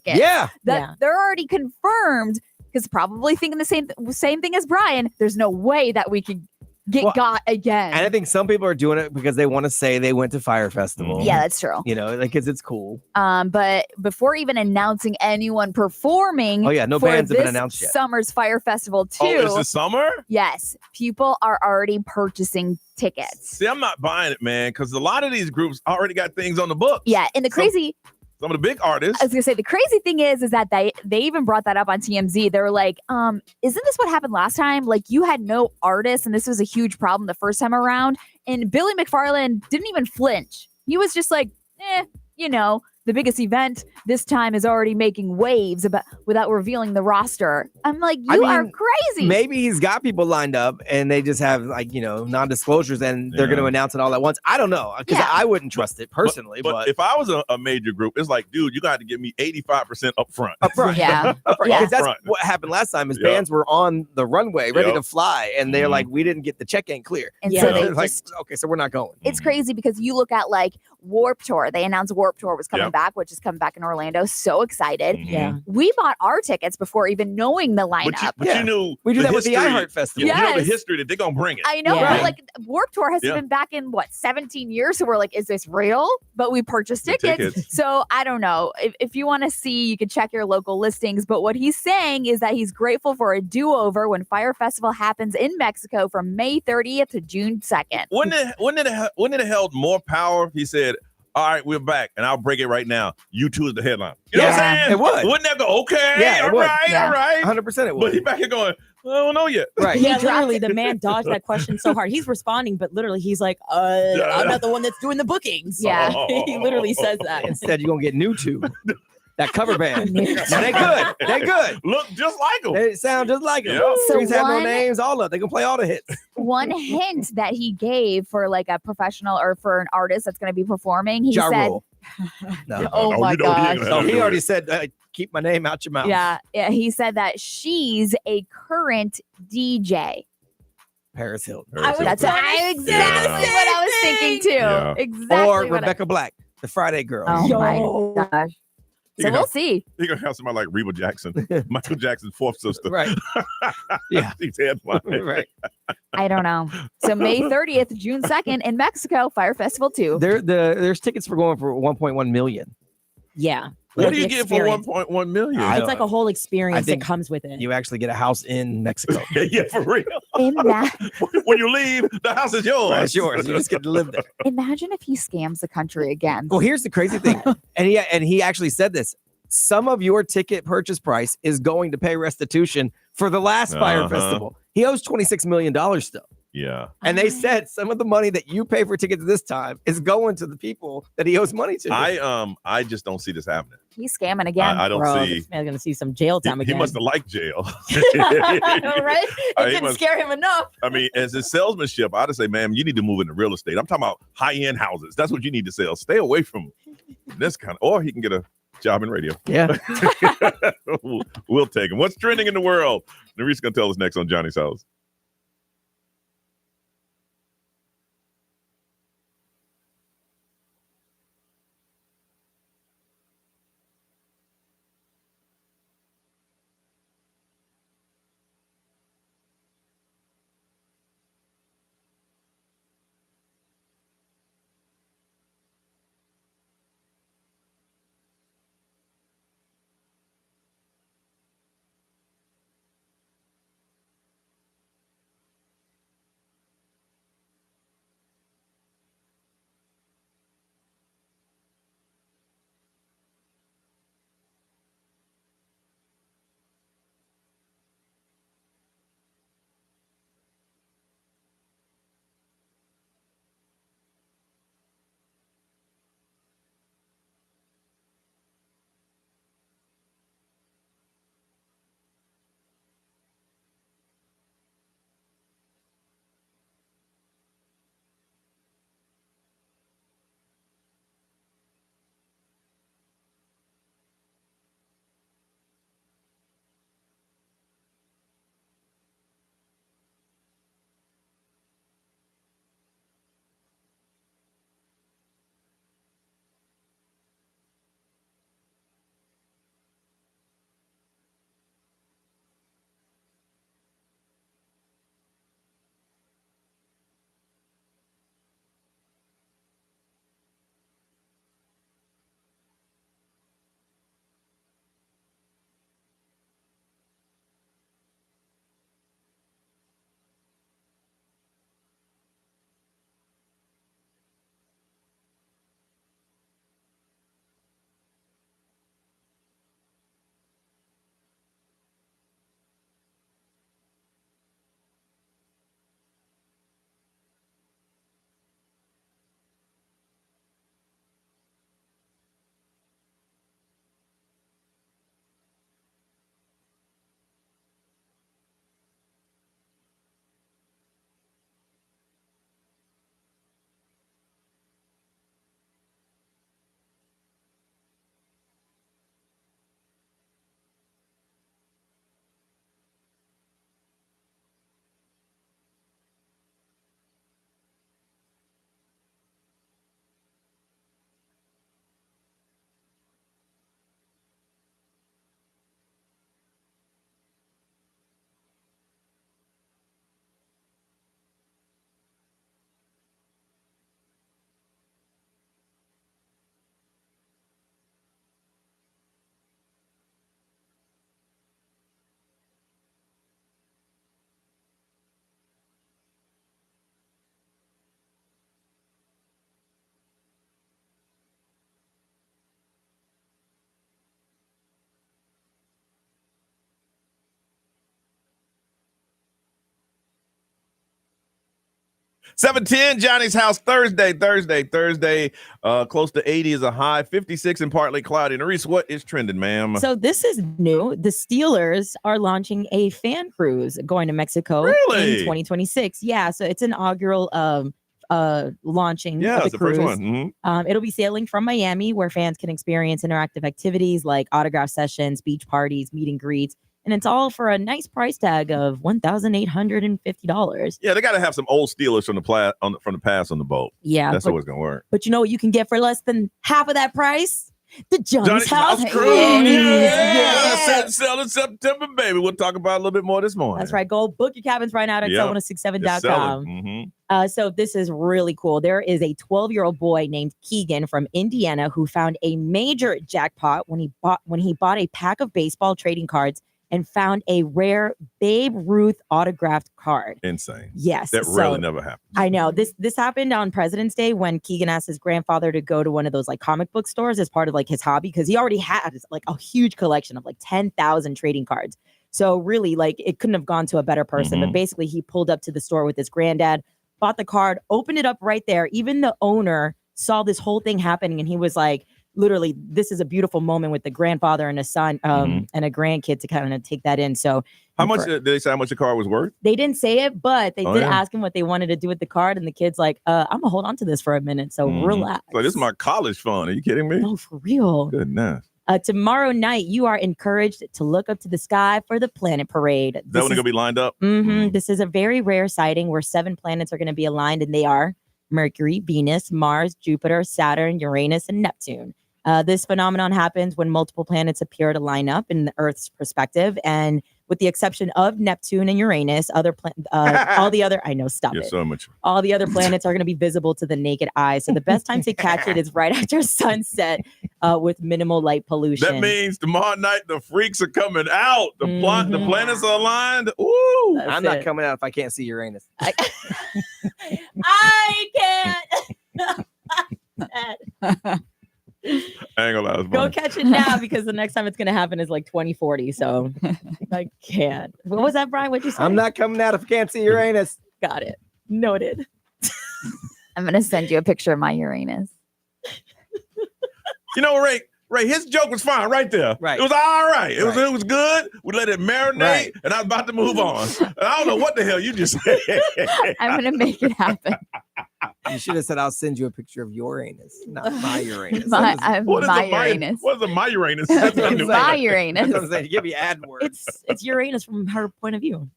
They're already confirmed because probably thinking the same thing as Brian. There's no way that we could get got again. And I think some people are doing it because they want to say they went to Fire Festival. Yeah, that's true. Because it's cool. But before even announcing anyone performing, no bands have been announced yet. Summer's Fire Festival 2. Oh, is this summer? Yes, people are already purchasing tickets. See, I'm not buying it, man, because a lot of these groups already got things on the books. Yeah, and the crazy. Some of the big artists. I was gonna say the crazy thing is that they even brought that up on TMZ. They were like, isn't this what happened last time? Like you had no artists and this was a huge problem the first time around. And Billy McFarland didn't even flinch. He was just like, the biggest event this time is already making waves without revealing the roster. I'm like, you are crazy. Maybe he's got people lined up and they just have non-disclosures and they're going to announce it all at once. I don't know because I wouldn't trust it personally. But if I was a major group, it's like, dude, you got to give me 85% up front. Yeah. Because that's what happened last time is bands were on the runway ready to fly and they're like, we didn't get the check ain't clear. And so they like, okay, so we're not going. It's crazy because you look at like Warped Tour. They announced Warped Tour was coming back, which is coming back in Orlando. So excited. Yeah. We bought our tickets before even knowing the lineup. But you knew we do that with the iHeart Festival. You know the history that they're going to bring it. I know. But like Warped Tour has been back in 17 years. So we're like, is this real? But we purchased tickets. So I don't know. If you want to see, you can check your local listings. But what he's saying is that he's grateful for a do-over when Fire Festival happens in Mexico from May 30th to June 2nd. Wouldn't it have held more power? He said, all right, we're back, and I'll break it right now. U2 is the headline. You know what I'm saying? It would. Wouldn't that go, okay, all right. 100% it would. But he's back here going, I don't know yet. Right. Yeah, literally, the man dodged that question so hard. He's responding, but literally, he's like, I'm not the one that's doing the bookings. Yeah. He literally says that. Instead, you're going to get new two. That cover band. Now they good. They good. Look just like them. They sound just like them. Yep. So Streets have no one- names. All of they can play all the hits. One hint that he gave for like a professional or for an artist that's going to be performing, he Ja said, Rule. No. "Oh my gosh." So he already said, keep my name out your mouth. Yeah, he said that she's a current DJ. Paris Hilton. That's exactly what I was thinking too. Yeah. Exactly. Or what Rebecca Black, the Friday girl. Oh my gosh. So we'll see. You're going to have somebody like Reba Jackson, Michael Jackson's fourth sister. Right. Yeah. She's headlining. Right. I don't know. So May 30th, June 2nd in Mexico, Fire Festival 2. There's tickets for going for 1.1 million. Yeah. What Like do you the get for experience. 1.1 million? It's like a whole I experience that think comes with it. You actually get a house in Mexico. Yeah, for real. When you leave, the house is yours. It's yours. You just get to live there. Imagine if he scams the country again. Well, here's the crazy thing, and he actually said this. Some of your ticket purchase price is going to pay restitution for the last Fire Festival. He owes $26 million still. Yeah. And they said some of the money that you pay for tickets this time is going to the people that he owes money to. I just don't see this happening. He's scamming again. I don't see. This man's gonna see some jail time He again. must have liked jail. I know, right? It He didn't must- scare him enough. I mean, as his salesmanship, I'd say, ma'am, you need to move into real estate. I'm talking about high-end houses. That's what you need to sell. Stay away from this kind of, or he can get a job in radio. Yeah. We'll take him. What's trending in the world? Nari's going to tell us next on Johnny's House. 7:10, Johnny's house, Thursday. Close to 80 is a high, 56 and partly cloudy. And Reese, what is trending, ma'am? So this is new. The Steelers are launching a fan cruise going to Mexico in 2026. Yeah, so it's inaugural launching of it's the the first cruise. one. Mm-hmm. It'll be sailing from Miami, where fans can experience interactive activities like autograph sessions, beach parties, meet and greets. And it's all for a nice price tag of $1,850. Yeah, they got to have some old Steelers from the past on the boat. Yeah, that's always gonna work. But you know what you can get for less than half of that price? The Johnny's House Cruise. Yeah. Sell in September, baby. We'll talk about it a little bit more this morning. That's right. Go book your cabins right now at sell1067.com. Mm-hmm. So this is really cool. There is a 12-year-old boy named Keegan from Indiana who found a major jackpot when he bought a pack of baseball trading cards and found a rare Babe Ruth autographed card. Insane. Yes. That really never happened. I know. This happened on President's Day when Keegan asked his grandfather to go to one of those like comic book stores as part of like his hobby, because he already had like a huge collection of like 10,000 trading cards. So really, like, it couldn't have gone to a better person. But basically, he pulled up to the store with his granddad, bought the card, opened it up right there. Even the owner saw this whole thing happening, and he was like, literally, this is a beautiful moment with the grandfather and a son and a grandkid to kind of take that in. So how much did they say how much the card was worth? They didn't say it, but they did ask him what they wanted to do with the card. And the kid's like, I'm going to hold on to this for a minute. So relax. Like, this is my college fund. Are you kidding me? No, for real. Goodness. Tomorrow night, you are encouraged to look up to the sky for the planet parade. Is that when they're going to be lined up? This is a very rare sighting where 7 planets are going to be aligned, and they are Mercury, Venus, Mars, Jupiter, Saturn, Uranus, and Neptune. This phenomenon happens when multiple planets appear to line up in the Earth's perspective, and with the exception of Neptune and Uranus, all the other, I know, stop You're it. so much. All the other planets are going to be visible to the naked eye. So the best time to catch it is right after sunset with minimal light pollution. That means tomorrow night the freaks are coming out. The planets are aligned. Ooh, I'm not coming out if I can't see Uranus. I can't. I ain't gonna lie, it was Go funny. catch it now, because the next time it's going to happen is like 2040. So I can't. What was that, Brian? What'd you say? I'm not coming out if I can't see Uranus. Got it. Noted. I'm going to send you a picture of my Uranus. You know, Ray, his joke was fine right there. Right. It was all right. It was good. We let it marinate, and I was about to move on. And I don't know what the hell you just said. I'm going to make it happen. You should have said, I'll send you a picture of Uranus, not my Uranus. My Uranus? What is a my Uranus? That's what I knew. My Uranus. That's what I'm saying. Give me ad words. It's Uranus from her point of view.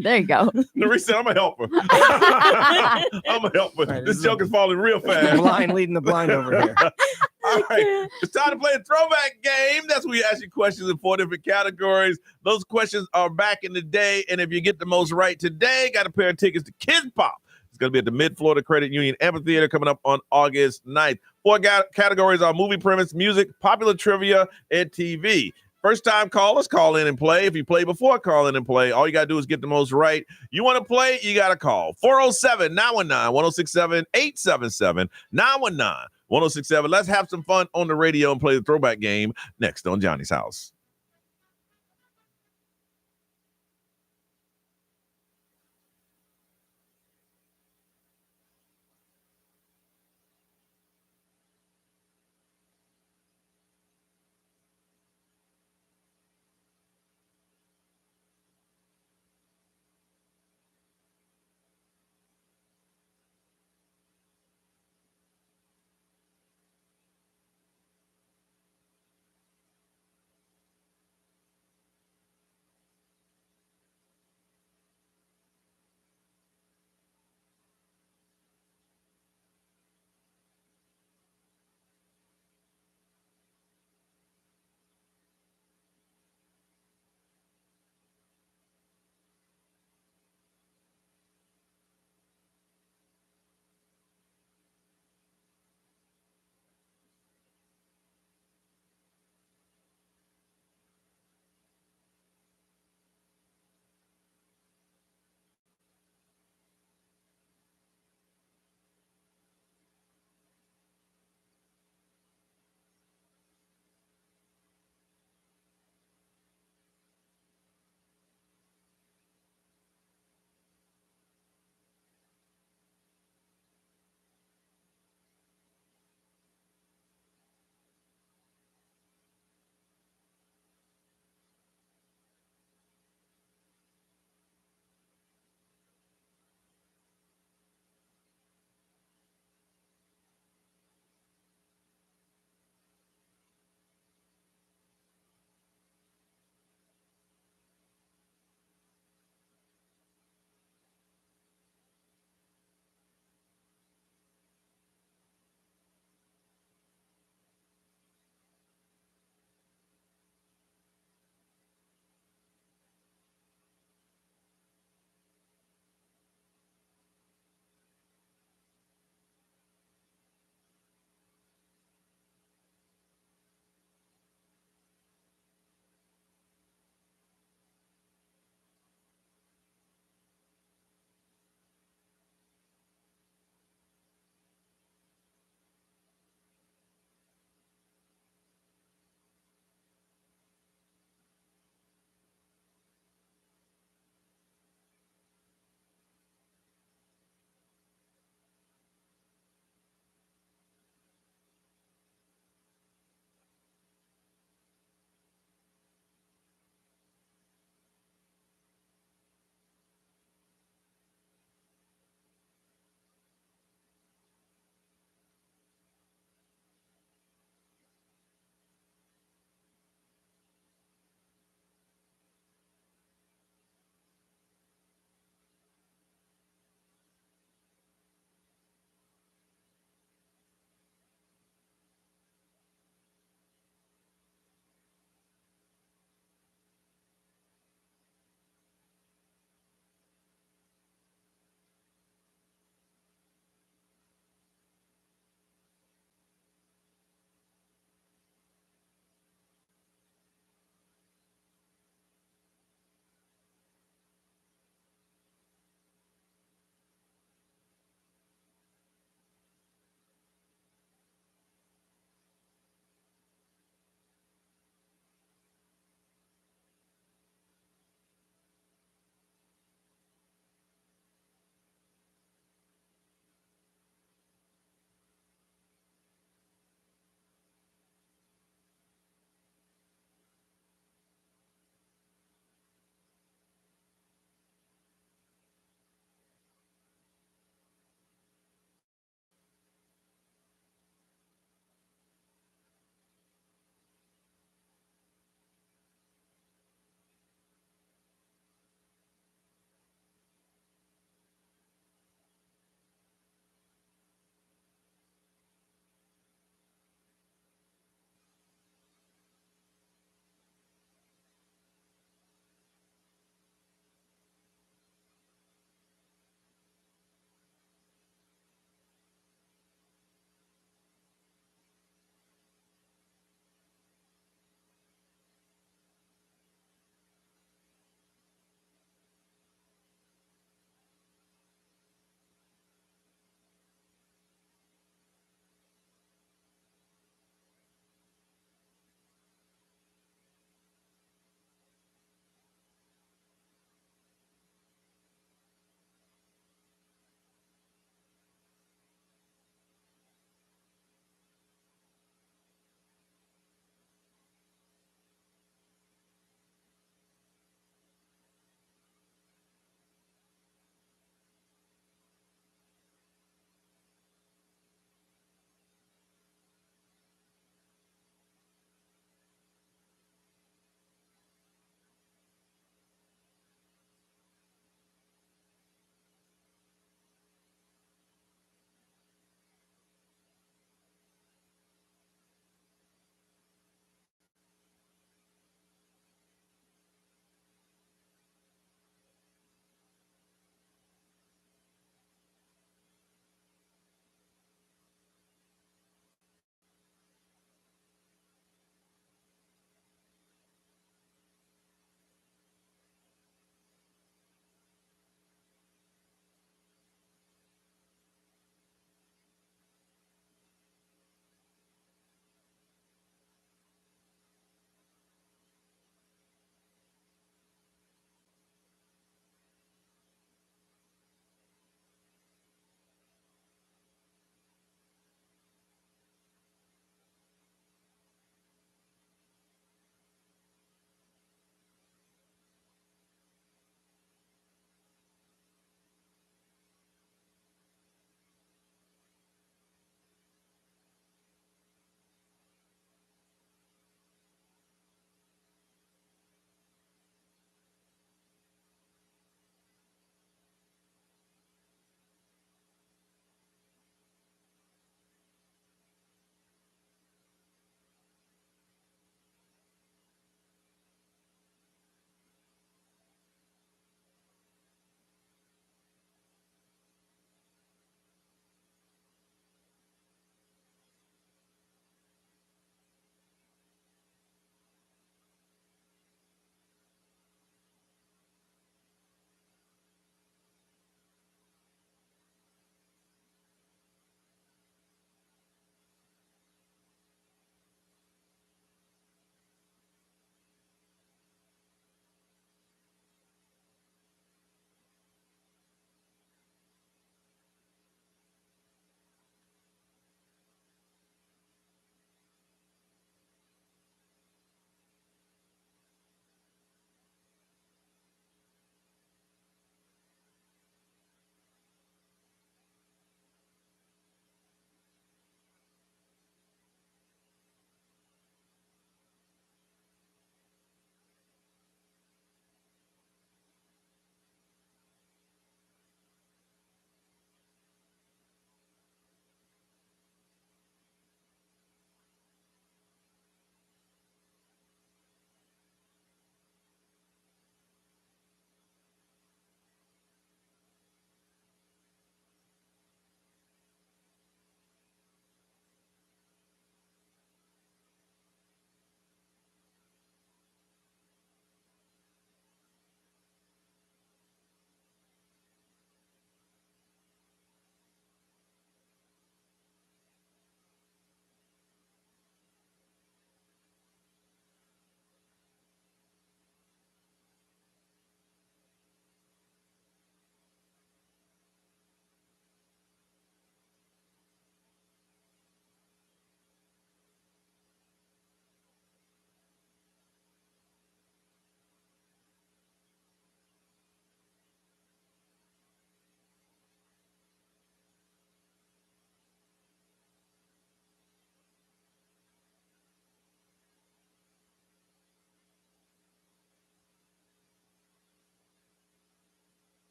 There you go. Nerese said, I'm a helper. I'm a helper. Right, this joke is falling real fast. Blind leading the blind over here. All right. It's time to play a throwback game. That's where we ask you questions in 4 different categories. Those questions are back in the day. And if you get the most right today, got a pair of tickets to Kids Pop. It's going to be at the Mid-Florida Credit Union Amphitheater coming up on August 9th. 4 categories are movie premise, music, popular trivia, and TV. First-time callers, call in and play. If you play before, call in and play. All you got to do is get the most right. You want to play, you got to call. 407-919-1067, 877-919-1067. Let's have some fun on the radio and play the throwback game next on Johnny's House.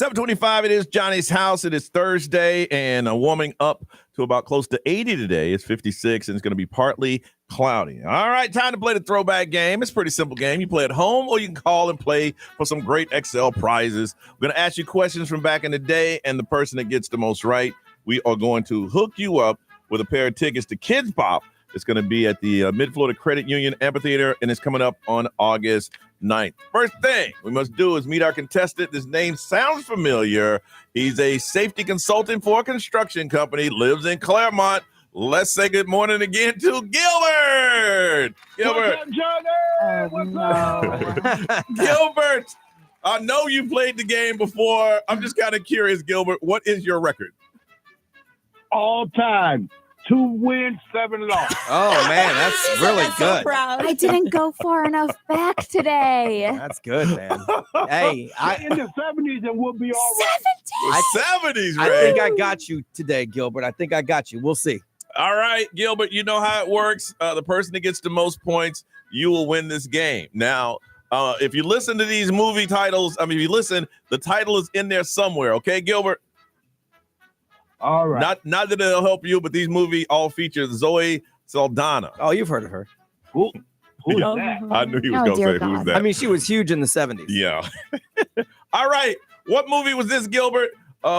7:25, it is Johnny's house. It is Thursday, and warming up to about close to 80 today. It's 56, and it's going to be partly cloudy. All right, time to play the throwback game. It's a pretty simple game. You play at home, or you can call and play for some great XL prizes. We're going to ask you questions from back in the day, and the person that gets the most right, we are going to hook you up with a pair of tickets to Kids Bop. It's going to be at the Mid-Florida Credit Union Amphitheater, and it's coming up on August 9th. First thing we must do is meet our contestant. This name sounds familiar. He's a safety consultant for a construction company, lives in Claremont. Let's say good morning again to Gilbert. Gilbert. What's up, Johnny? Gilbert, I know you played the game before. I'm just kind of curious, Gilbert. What is your record? All time. 2 wins, 7 losses. Oh, man, that's really good. I didn't go far enough back today. That's good, man. Hey, in the 70s, and we'll be all right. 70s, I Ray. think I got you today, Gilbert. I think I got you. We'll see. All right, Gilbert, you know how it works. The person that gets the most points, you will win this game. Now, if you listen to these movie titles, if you listen, the title is in there somewhere. Okay, Gilbert? All right. Not that it'll help you, but these movies all feature Zoe Saldana. Oh, you've heard of her. Who's Yeah. that? I knew he was Oh, going to dear say, who's God. that? I mean, she was huge in the 70s. Yeah. All right. What movie was this, Gilbert?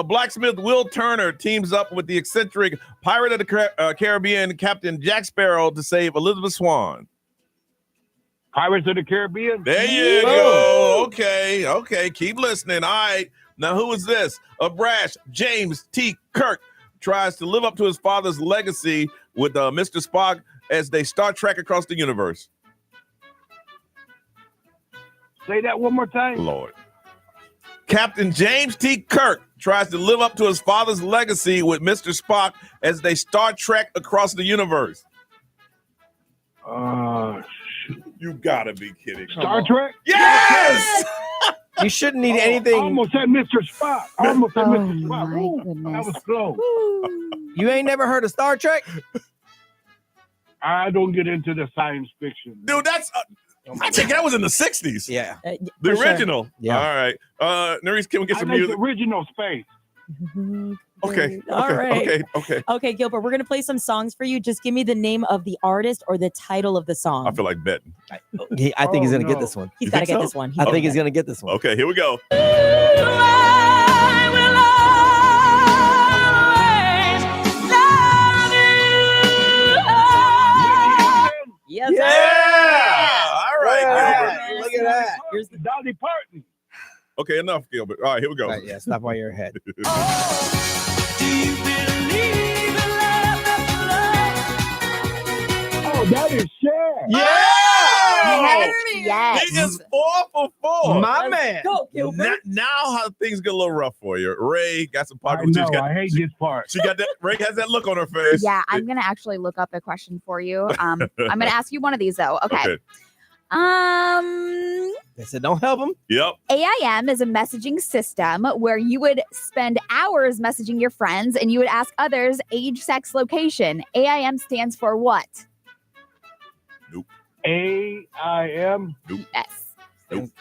Blacksmith Will Turner teams up with the eccentric Pirate of the Caribbean Captain Jack Sparrow to save Elizabeth Swann. Pirates of the Caribbean? There you go. Okay. Keep listening. All right. Now, who is this? A brash James T. Kirk tries to live up to his father's legacy with Mr. Spock as they Star Trek across the universe. Say that one more time. Lord. Captain James T. Kirk tries to live up to his father's legacy with Mr. Spock as they Star Trek across the universe. You gotta be kidding. Star Trek? Yes! You shouldn't need anything. I almost said Mr. Spock. Mr. Spock. My Ooh, goodness. that was close. You ain't never heard of Star Trek? I don't get into the science fiction. Dude, that's... I think that was in the 60s. Yeah. The for sure. original. Yeah. All right. Nerys, can we get I some think music? the original space. Okay. All right. Okay. Okay, Gilbert, we're going to play some songs for you. Just give me the name of the artist or the title of the song. I feel like betting. I think he's going to get this one. He's You got to think get so? this one. I think he's going to get this one. Okay, here we go. Yes, Yeah! All right, Yeah. Gilbert. Look at that. Here's the Dolly Parton. Okay, enough, Gilbert. All right, here we go. All right, yeah, stop while you're ahead. Oh, that is Cher. Yeah! Yes. He is 4 for 4. My man. Go, Gilbert. Now how things get a little rough for you. Ray got some I pocket. know. I hate this part. She got that. Ray has that look on her face. Yeah, I'm gonna actually look up a question for you. I'm gonna ask you one of these though. Okay. They said don't help him. Yep. AIM is a messaging system where you would spend hours messaging your friends and you would ask others age, sex, location. AIM stands for what? AIM. Yes.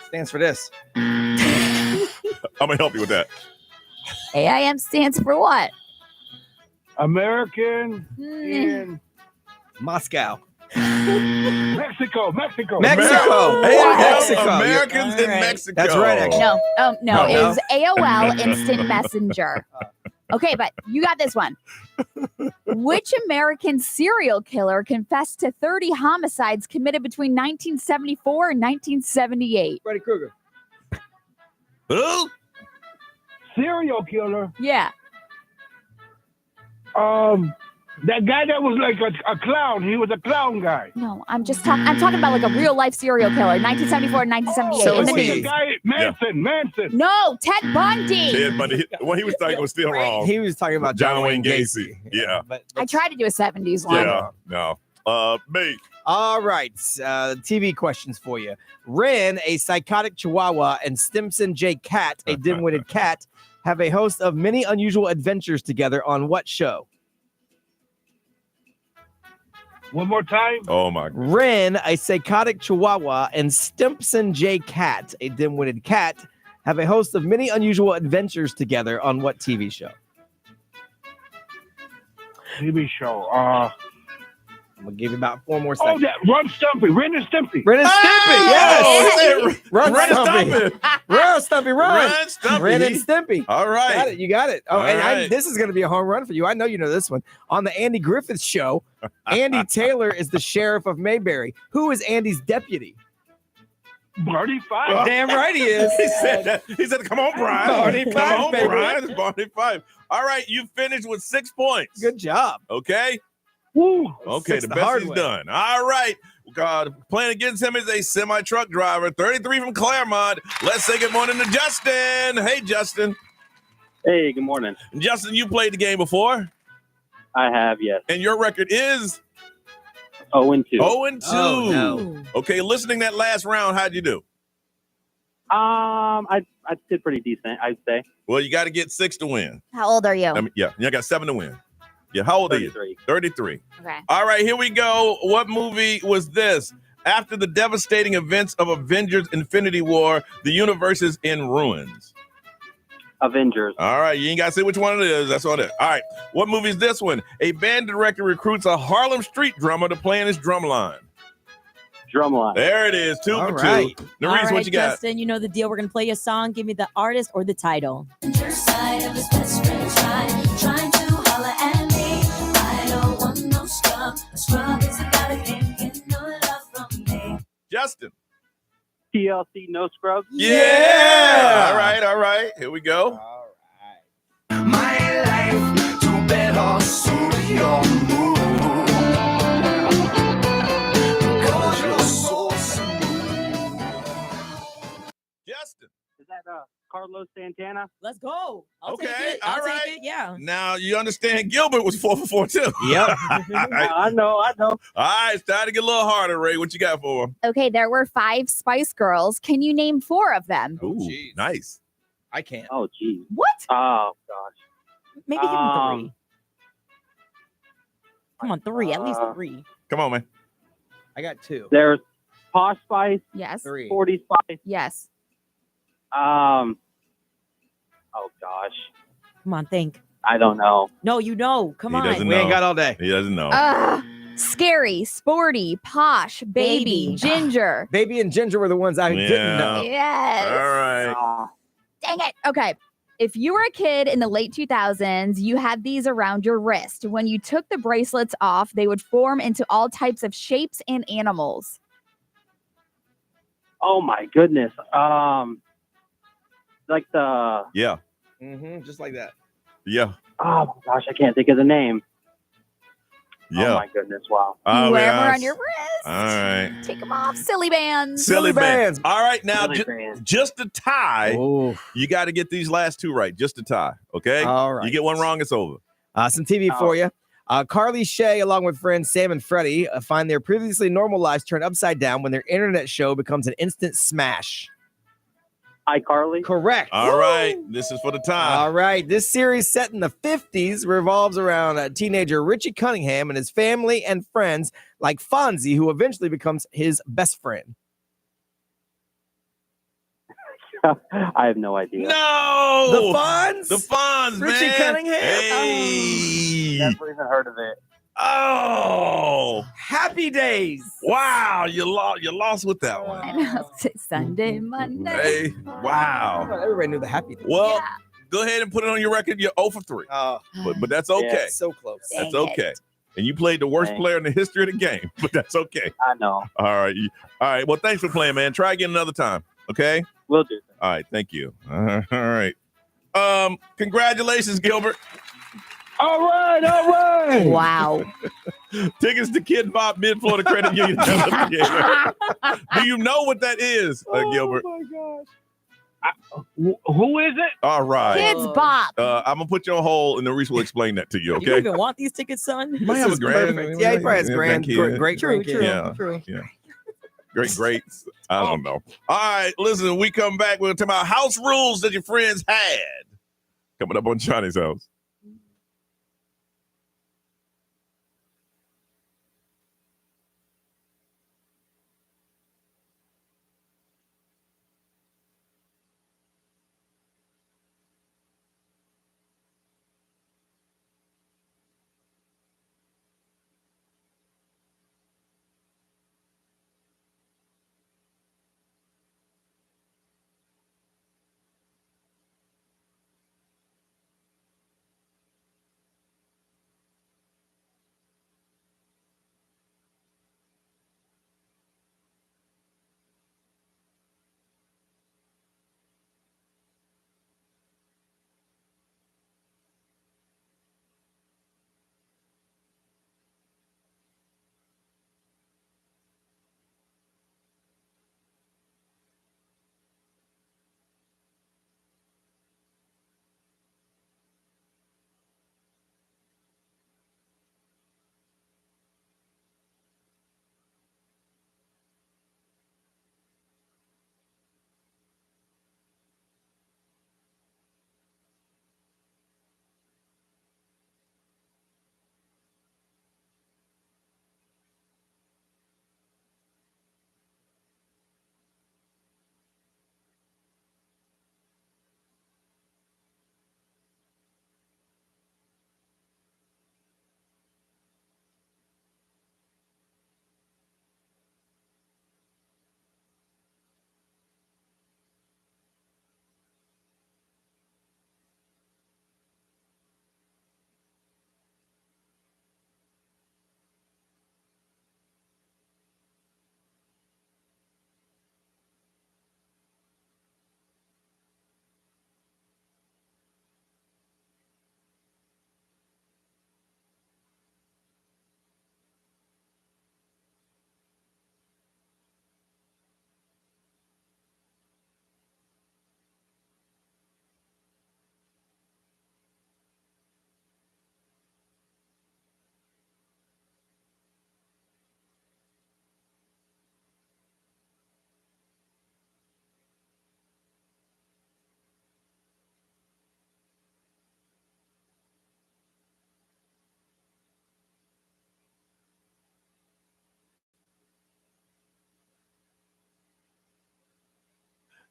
Stands for this. I'm gonna help you with that. AIM stands for what? American in Moscow. Mexico. Mexico. Americans in Mexico. That's right, actually. No. It was AOL Instant Messenger. Okay, but you got this one. Which American serial killer confessed to 30 homicides committed between 1974 and 1978? Freddy Krueger. Who? Serial killer. Yeah. That guy that was like a clown. He was a clown guy. No, I'm talking about like a real life serial killer, 1974 and 1978. So In the is he- news. The guy Manson. No, Ted Bundy. Ted Bundy. What he was talking was still wrong. He was talking about John Wayne Gacy. Yeah. But I tried to do a 70s one. Yeah. No. Me. all right. TV questions for you. Ren, a psychotic chihuahua, and Stimson J. Cat, a dim-witted cat, have a host of many unusual adventures together on what show? One more time. Oh my God. Ren, a psychotic chihuahua, and Stimson J. Cat, a dim-witted cat, have a host of many unusual adventures together on what TV show? TV show. I'm gonna give you about 4 more seconds. Oh, that Run Stumpy, Ren and Stimpy. Ren and Stimpy, yes. Run Stumpy. Run, Stumpy, run. Run, Stumpy. Ren and Stimpy. All right. Got it. You got it. Oh, All and right. this is going to be a home run for you. I know you know this one. On the Andy Griffith Show, Andy Taylor is the sheriff of Mayberry. Who is Andy's deputy? Barney Fife. Damn right he is. He said, come on, Brian. Barney Come Fife, on, baby. Brian. It's Barney Fife. All right, you finished with 6 points. Good job. Okay? Woo. Okay, Six the the best hard he's way. done. All right. Playing against him is a semi-truck driver, 33 from Claremont. Let's say good morning to Justin. Hey, Justin. Hey, good morning. Justin, you played the game before? I have, yes. And your record is? 0-2. 0-2. Oh, no. Okay, listening that last round, how'd you do? I did pretty decent, I'd say. Well, you got to get 6 to win. How old are you? I mean, yeah, you got 7 to win. Yeah, how old 33. are you? 33. Okay. All right, here we go. What movie was this? After the devastating events of Avengers Infinity War, the universe is in ruins. Avengers. All right, you ain't got to say which one it is. That's all it. All right, what movie is this one? A band director recruits a Harlem street drummer to play in his drum line. Drumline. There it is, 2 All for right. 2. All Nerese, right, what you got? Justin, you know the deal. We're going to play you a song. Give me the artist or the title. Your side of his best friend trying to holler at me. I don't want no scrub. A scrub is a guy that can't get no love from me. Justin. TLC, No Scrubs. Yeah. All right. Here we go. My life to better suit your mood. Cause you're so Justin. Is that Carlos Santana? Let's go. I'll take Okay, it. I'll all right. take it. Yeah. Now, you understand Gilbert was 4 for 4, too. Yep. All right. I know. All right, it's time to get a little harder, Ray. What you got for him? Okay, there were 5 Spice Girls. Can you name 4 of them? Ooh, nice. I can't. Oh, geez. What? Oh, gosh. Maybe give him 3. Come on, 3. At least 3. Come on, man. I got 2. There's Posh Spice, Yes. 3. 40 Spice. Yes. Oh, gosh. Come on, think. I don't know. No, you know. Come He on. doesn't We ain't know. got all day. He doesn't know. Scary, sporty, posh, baby, Baby. ginger. Baby and Ginger were the ones I didn't know. Yes. All right. Dang it. Okay. If you were a kid in the late 2000s, you had these around your wrist. When you took the bracelets off, they would form into all types of shapes and animals. Oh, my goodness. Like the... Yeah. Just like that. Yeah. Oh, my gosh. I can't think of the name. Yeah. Oh, my goodness. Wow. Oh, Wherever yes. on your wrist. All right. Take them off. Silly bands. Silly bands. All right, now Silly bands. just to tie, Oh. you got to get these last 2 right. Just to tie, okay? All right. You get one wrong, it's over. Some TV for you. Carly Shay, along with friends Sam and Freddie, find their previously normal lives turned upside down when their internet show becomes an instant smash. iCarly. Correct. All right, this is for the tie. All right. This series set in the 50s revolves around teenager Richie Cunningham and his family and friends like Fonzie, who eventually becomes his best friend. I have no idea. No! The Fonz? The Fonz, Richie man. Cunningham? Hey! Never even heard of it. Oh! Happy Days. Wow, you lost with that one. I know. It's Sunday, Monday. Hey, wow. Everybody knew the Happy Days. Well, Yeah. go ahead and put it on your record. You're 0 for 3. But that's okay. Yeah, so close. That's Dang okay. And you played the worst Dang. player in the history of the game, but that's okay. I know. All right. All right. Well, thanks for playing, man. Try again another time. Okay. Will do. All right. Thank you. All right. Congratulations, Gilbert. All right. Wow. Tickets to Kid Bob Mid Florida Credit Union. Do you know what that is, Gilbert? Oh, my gosh. Who is it? All right. Kids Bop. I'm gonna put you on hold, and Reese will explain that to you. You Okay. even want these tickets, son? Might have a grand. Yeah, he probably has grand, grandkid. great True, grandkid. true, Yeah. true. Yeah. Great. I don't know. All right, listen, we come back. We're going to talk about house rules that your friends had. Coming up on Johnny's House.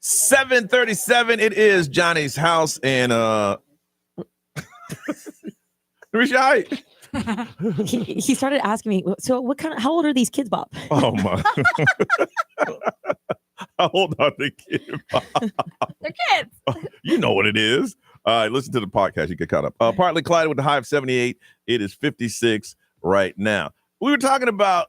7:37. It is Johnny's house, and Rashai. He started asking me, so how old are these kids, Bob? Oh my. How old are the kids? They're kids. You know what it is. All right, listen to the podcast. You get caught up. Partly cloudy with the high of 78. It is 56 right now. We were talking about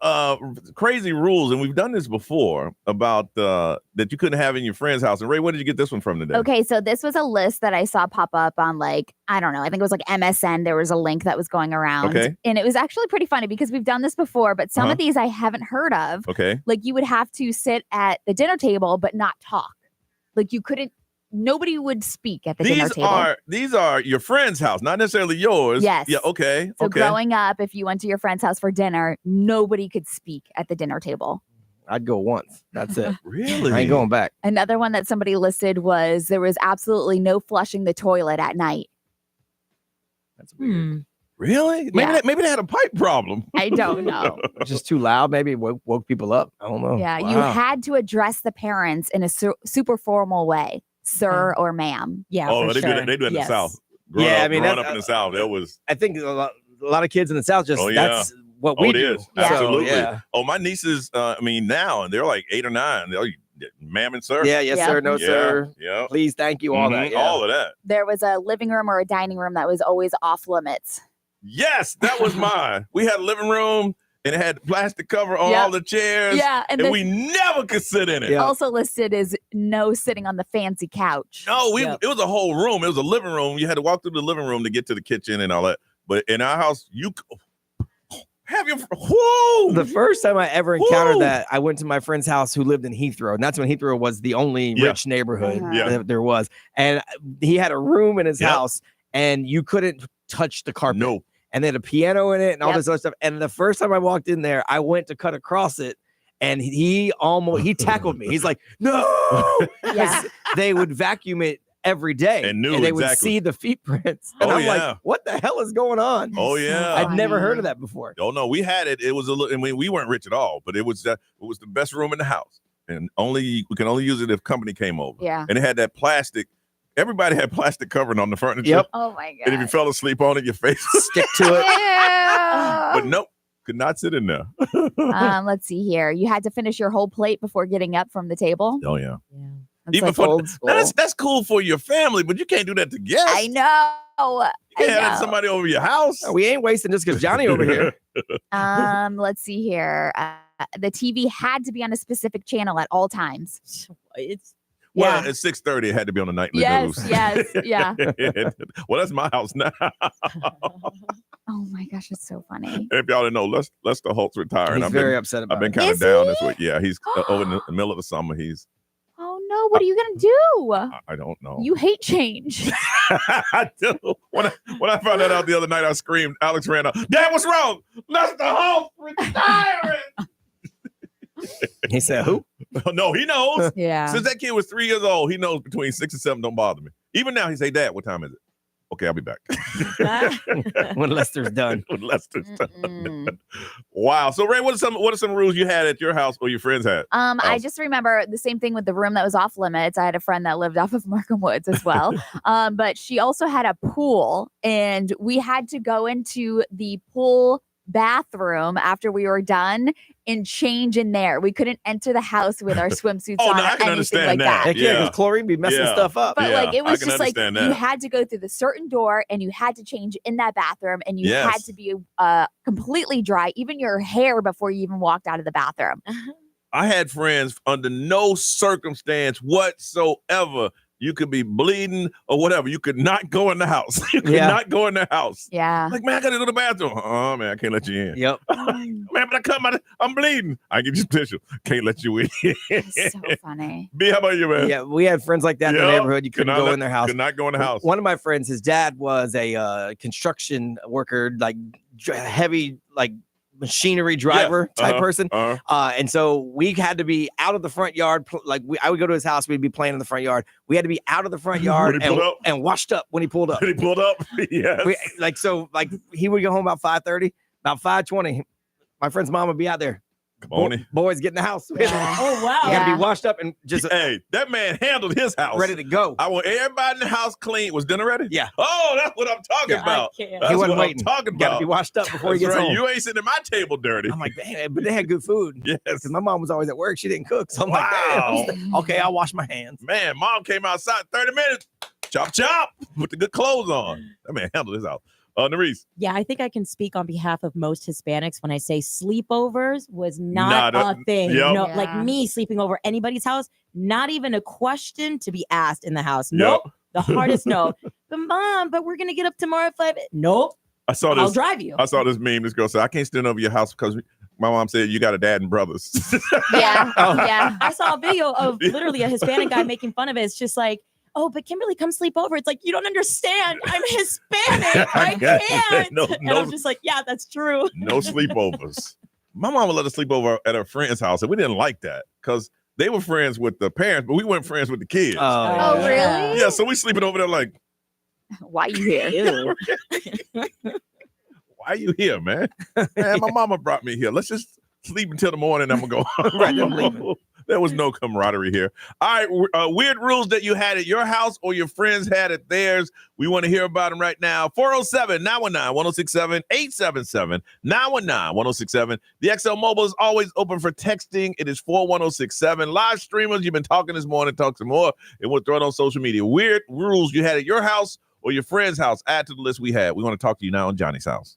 crazy rules, and we've done this before about that you couldn't have in your friend's house. And Ray, where did you get this one from today? Okay, so this was a list that I saw pop up on I don't know, I think it was MSN. There was a link that was going around. Okay. And it was actually pretty funny because we've done this before, but some of these I haven't heard of. Okay. Like you would have to sit at the dinner table but not talk. Like you couldn't, nobody would speak at the dinner table. These are your friend's house, not necessarily yours. Yes. Yeah, okay. So growing up, if you went to your friend's house for dinner, nobody could speak at the dinner table. I'd go once. That's it. Really? I ain't going back. Another one that somebody listed was there was absolutely no flushing the toilet at night. That's weird. Really? Maybe they had a pipe problem. I don't know. Just too loud. Maybe it woke people up. I don't know. Yeah, you had to address the parents in a super formal way, sir or ma'am. Yeah. Oh, they do that in the South. Growing up in the South, that was. I think a lot of kids in the South that's what we do. It is. Absolutely. So, yeah. Oh, my nieces, now, and they're like 8 or 9. They're like, ma'am and sir. Yeah, yes, sir, no, sir. Yeah. Please, thank you, all that. Yeah. All of that. There was a living room or a dining room that was always off limits. Yes, that was mine. We had a living room, and it had plastic cover on all the chairs. Yeah, and we never could sit in it. Also listed as no sitting on the fancy couch. No, it was a whole room. It was a living room. You had to walk through the living room to get to the kitchen and all that. But in our house, you have your The first time I ever encountered that, I went to my friend's house who lived in Heathrow, and that's when Heathrow was the only rich neighborhood that there was. And he had a room in his house, and you couldn't touch the carpet. No. And they had a piano in it and all this other stuff. And the first time I walked in there, I went to cut across it, and he tackled me. He's like, no. They would vacuum it every day, and they would see the feet prints. And I'm like, what the hell is going on? Oh yeah, I'd never heard of that before. Oh no, we had it. It was we weren't rich at all, but it was the best room in the house, and we can only use it if company came over. Yeah, and it had that plastic. Everybody had plastic covering on the furniture. Yep. Oh my god. And if you fell asleep on it, your face stick to it. But nope, could not sit in there. Let's see here. You had to finish your whole plate before getting up from the table. Oh yeah. That's Even like old school. That's cool for your family, but you can't do that to guests. I know. You can't have somebody over your house. We ain't wasting just because Johnny over here. Let's see here. The TV had to be on a specific channel at all times. Well, at 6:30, it had to be on the nightly news. Yes, yeah. Well, that's my house now. Oh my gosh, it's so funny. If y'all didn't know, Lester Holt's retiring. He's very upset about it. I've been kind of down this week. Yeah, he's over in the middle of the summer. Oh no, what are you gonna do? I don't know. You hate change. I do. When I found that out the other night, I screamed. Alex ran out. Dad, what's wrong? Lester Holt retiring. He said, who? No, he knows. Yeah. Since that kid was 3 years old, he knows between 6 and 7 don't bother me. Even now, he say, Dad, what time is it? Okay, I'll be back. When Lester's done. When Lester's done. Wow. So, Ray, what are some rules you had at your house or your friends had? I just remember the same thing with the room that was off limits. I had a friend that lived off of Markham Woods as well. But she also had a pool, and we had to go into the pool bathroom after we were done and change in there. We couldn't enter the house with our swimsuits on. No, I can understand that. Yeah, because chlorine be messing stuff up. But it was just like you had to go through the certain door, and you had to change in that bathroom, and you had to be completely dry, even your hair, before you even walked out of the bathroom. I had friends under no circumstance whatsoever. You could be bleeding or whatever. You could not go in the house. You could not go in the house. Yeah. Like, man, I got to go to the bathroom. Oh, man, I can't let you in. Yep. Man, but I come out, I'm bleeding. I get you tissue. Can't let you in. It's so funny. B, how about you, man? Yeah, we had friends like that in the neighborhood. You couldn't go in their house. Could not go in the house. One of my friends, his dad was a construction worker, like heavy, like machinery driver type person. And so we had to be out of the front yard. I would go to his house. We'd be playing in the front yard. We had to be out of the front yard and washed up when he pulled up. When he pulled up? Yes. He would go home about 5:30, about 5:20. My friend's mom would be out there. Come on in. Boys get in the house. Oh wow. You gotta be washed up and just Hey, that man handled his house. ready to go. I want everybody in the house clean. Was dinner ready? Yeah. Oh, that's what I'm talking about. can't. That's He wasn't what waiting. I'm talking You gotta about. be washed up before he That's gets right. home. You ain't sitting at my table dirty. I'm like, man, but they had good food. Yes. Because my mom was always at work. She didn't cook. So I'm Wow. like, damn. Okay, I'll wash my hands. Man, mom came outside 30 minutes. Chop, chop. With the good clothes on. That man handled his house. Nerese. Yeah, I think I can speak on behalf of most Hispanics when I say sleepovers was not a thing. Yep. No, Yeah. like me sleeping over anybody's house, not even a question to be asked in the house. Nope. The hardest no. But mom, but we're gonna get up tomorrow at 5. Nope. I saw this. I'll drive you. I saw this meme. This girl said, I can't stand over your house because my mom said you got a dad and brothers. Yeah. Oh. Yeah. I saw a video of literally a Hispanic guy making fun of it. It's just like, oh, but Kimberly, come sleep over. It's like, you don't understand. I'm Hispanic. I can't. No, and I'm just like, yeah, that's true. No sleepovers. My mama let us sleep over at her friend's house, and we didn't like that because they were friends with the parents, but we weren't friends with the kids. Oh, really? Yeah, so we sleeping over there like, Why you here? Ew. why are you here, man? Man, my mama brought me here. Let's just sleep until the morning. I'm gonna go. Right, then leave. There was no camaraderie here. All right, weird rules that you had at your house or your friends had at theirs. We want to hear about them right now. 407-919-1067, 877-919-1067. The XL Mobile is always open for texting. It is 41067. Live streamers, you've been talking this morning. Talk some more, and we'll throw it on social media. Weird rules you had at your house or your friend's house. Add to the list we had. We want to talk to you now on Johnny's House.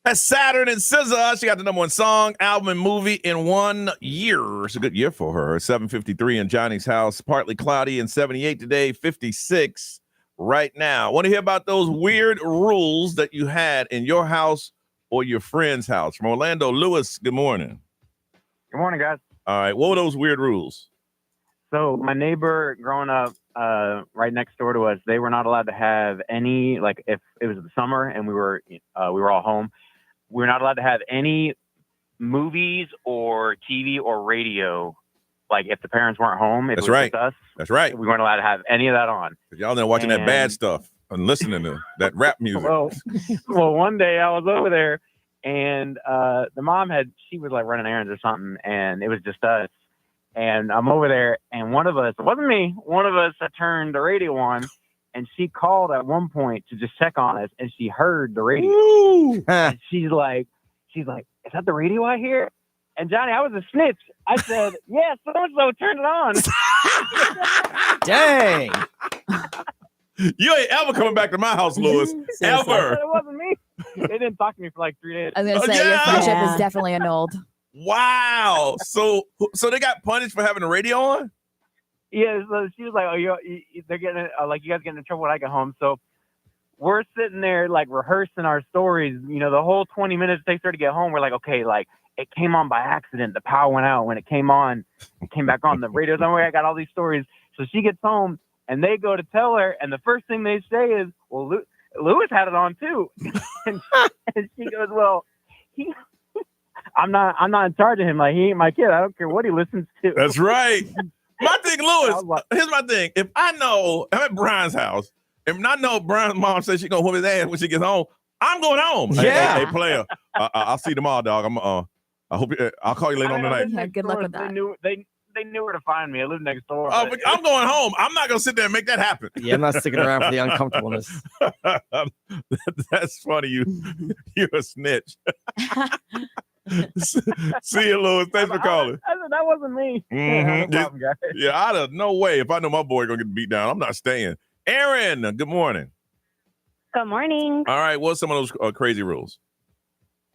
That's Saturn and SZA. She got the #1 song, album, and movie in 1 year. It's a good year for her. 7:53 in Johnny's house. Partly cloudy and 78 today, 56 right now. Want to hear about those weird rules that you had in your house or your friend's house? From Orlando, Lewis, good morning. Good morning, guys. All right, what were those weird rules? So my neighbor growing up right next door to us, they were not allowed to have any, like if it was the summer and we were all home, we were not allowed to have any movies or TV or radio. Like if the parents weren't home, if That's it was right. just us, That's right. we weren't allowed to have any of that on. Y'all there watching that bad stuff and listening to that rap music. Well, one day I was over there and the mom she was like running errands or something, and it was just us. And I'm over there, and one of us, it wasn't me, one of us had turned the radio on, and she called at one point to just check on us, and she heard the radio. And she's like, is that the radio I hear? And Johnny, I was a snitch. I said, yeah, so-and-so turned it on. Dang. You ain't ever coming back to my house, Lewis. Ever. It wasn't me. They didn't talk to me for like 3 days. I was gonna say your friendship is definitely annulled. Wow. So they got punished for having the radio on? Yeah, so she was like, they're getting like, you guys getting in trouble when I get home. So we're sitting there like rehearsing our stories. You know, the whole 20 minutes it takes her to get home. We're like, okay, like it came on by accident. The power went out when it came on. It came back on. The radio's on. I got all these stories. So she gets home and they go to tell her. And the first thing they say is, well, Lewis had it on too. and she goes, well, I'm not in charge of him. Like, he ain't my kid. I don't care what he listens to. That's right. My thing, Lewis, here's my thing. If I know I'm at Brian's house, if I know Brian's mom says she's gonna whoop his ass when she gets home, I'm going home. Yeah. Hey, player. I'll see you tomorrow, dog. I hope I'll call you later on tonight. Yeah, good luck with that. They knew where to find me. I live next door. But I'm going home. I'm not gonna sit there and make that happen. Yeah, I'm not sticking around for the uncomfortableness. That's funny. You're a snitch. See you, Lewis. Thanks for calling. I said, that wasn't me. Mm-hmm. No problem, guys. Yeah, I'd have no way. If I know my boy gonna get beat down, I'm not staying. Aaron, good morning. Good morning. All right, what's some of those crazy rules?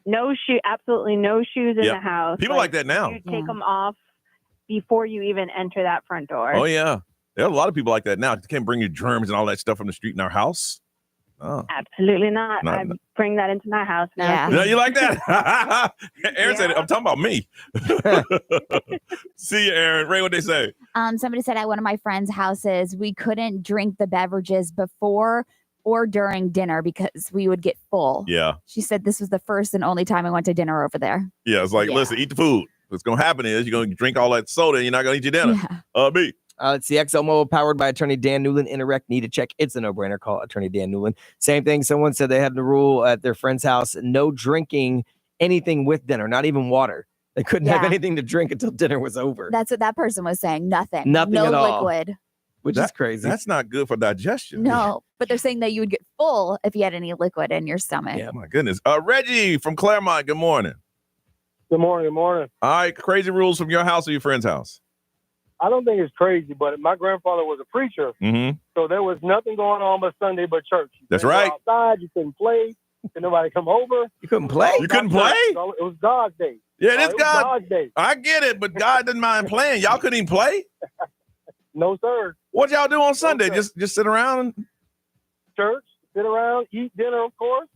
No shoe, absolutely no shoes in Yep. the house. People like that now. You take them off before you even enter that front door. Oh yeah, there are a lot of people like that now. You can't bring your germs and all that stuff from the street in our house. Oh. Absolutely not. I bring that into my house now. Yeah, you like that? Aaron said, I'm talking about me. See you, Aaron. Ray, what they say? Somebody said at one of my friends' houses, we couldn't drink the beverages before or during dinner because we would get full. Yeah. She said this was the first and only time I went to dinner over there. Yeah, it's like, listen, eat the food. What's going to happen is you're going to drink all that soda and you're not going to eat your dinner. Me. It's the XL Mobile powered by attorney Dan Newland. Interact, need to check. It's a no-brainer. Call attorney Dan Newland. Same thing. Someone said they had the rule at their friend's house, no drinking anything with dinner, not even water. They couldn't have anything to drink until dinner was over. That's what that person was saying. Nothing. Nothing no at all. liquid. Which is crazy. That's not good for digestion. No, but they're saying that you would get full if you had any liquid in your stomach. Yeah, my goodness. Reggie from Claremont, good morning. Good morning. Good morning. All right, crazy rules from your house or your friend's house? I don't think it's crazy, but my grandfather was a preacher, Mm-hmm. so there was nothing going on but Sunday but church. You That's couldn't go right. outside, you couldn't play. Could nobody come over? You couldn't play? You couldn't play? It was God's day. Yeah, it is It was God. God's day. I get it, but God didn't mind playing. Y'all couldn't even play? No, sir. What y'all do on Sunday? Just sit around? And... Church, sit around, eat dinner, of course,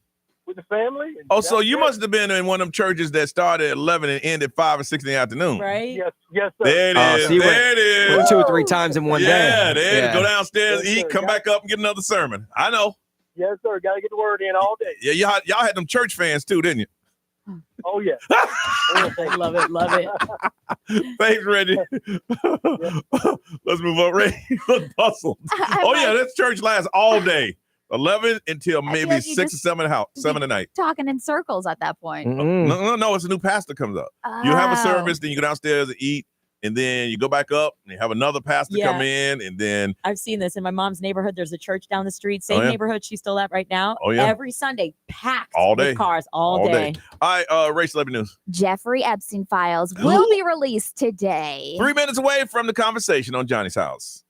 with the family. and Oh, so that's you it. must have been in one of them churches that started at 11 and ended at 5 or 6 in the afternoon. Right? Yes, sir. There it is. so you There it is. went 2 or 3 times in one day. Yeah, there it is. Go downstairs, Yes, eat, sir. come back up and get another sermon. I know. Yes, sir. Got to get the word in all day. Yeah, y'all had them church fans too, didn't you? Oh, yeah. Love it. Love it. Thanks, Reggie. Let's move on. Ray, you look puzzled. Oh, yeah, this church lasts all day. 11 until maybe like you 6 or just 7 at night. Talking in circles at that point. No, it's a new pastor comes up. You have a service, then you go downstairs and eat, and then you go back up and you have another pastor come in, and then I've seen this in my mom's neighborhood. There's a church down the street, same yeah. neighborhood she's still at right now. Oh, yeah. Every Sunday, packed all day. with cars all day. All right, Ray, celebrity news. Jeffrey Epstein files will be released today. 3 minutes away from the conversation on Johnny's house.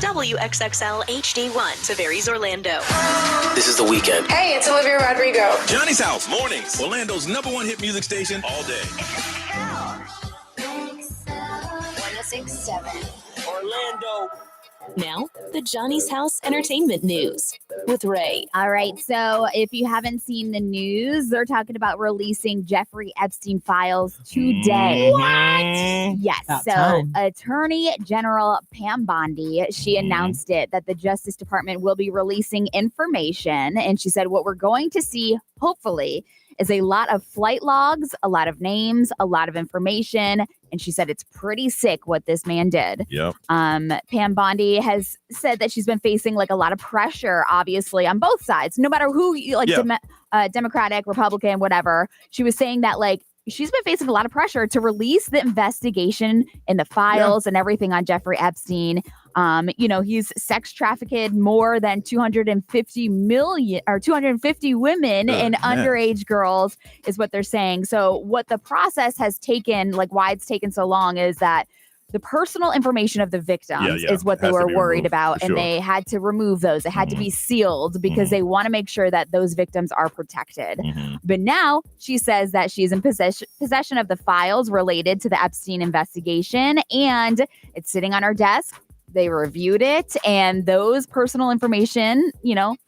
WXXL HD1, Tavares, Orlando. This is The Weekend. Hey, it's Olivia Rodrigo. Johnny's House, mornings. Orlando's #1 hit music station all day. 1067. Orlando. Now, the Johnny's House Entertainment News with Ray. All right. So if you haven't seen the news, they're talking about releasing Jeffrey Epstein files today. What? Yes. About So time. Attorney General Pam Bondi, she announced it that the Justice Department will be releasing information. And she said, what we're going to see, hopefully, is a lot of flight logs, a lot of names, a lot of information. And she said it's pretty sick what this man did. Yep. Pam Bondi has said that she's been facing like a lot of pressure, obviously, on both sides, no matter who you like, Democratic, Republican, whatever. She was saying that like she's been facing a lot of pressure to release the investigation and the files and everything on Jeffrey Epstein. He's sex trafficked more than 250 women and underage girls is what they're saying. So what the process has taken, like why it's taken so long, is that the personal information of the victims is what they were worried about. And they had to remove those. It had to be sealed because they want to make sure that those victims are protected. But now she says that she's in possession of the files related to the Epstein investigation and it's sitting on her desk. They reviewed it and those personal information,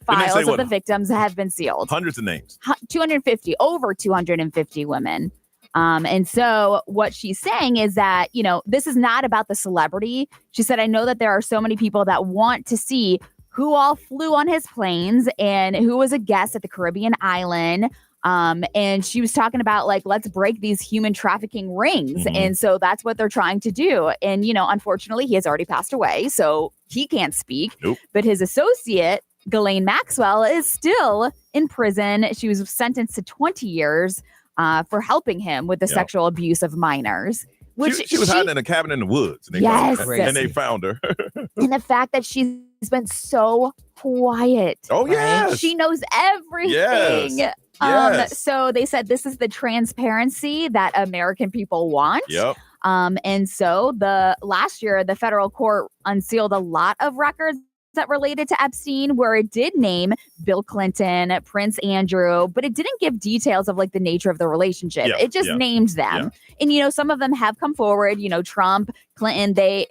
files of the victims have been sealed. Hundreds of names. 250, over 250 women. And so what she's saying is that, this is not about the celebrity. She said, I know that there are so many people that want to see who all flew on his planes and who was a guest at the Caribbean island. And she was talking about like, let's break these human trafficking rings. And so that's what they're trying to do. And, unfortunately, he has already passed away, so he can't speak. But his associate, Ghislaine Maxwell, is still in prison. She was sentenced to 20 years for helping him with the sexual abuse of minors. Which she was hiding in a cabin in the woods. And they found her. And the fact that she's been so quiet. Oh, yes. She knows everything. Yes. So they said this is the transparency that American people want. Yep. And so last year, the federal court unsealed a lot of records that related to Epstein, where it did name Bill Clinton, Prince Andrew, but it didn't give details of like the nature of the relationship. It just named them. And, some of them have come forward, Trump, Clinton, they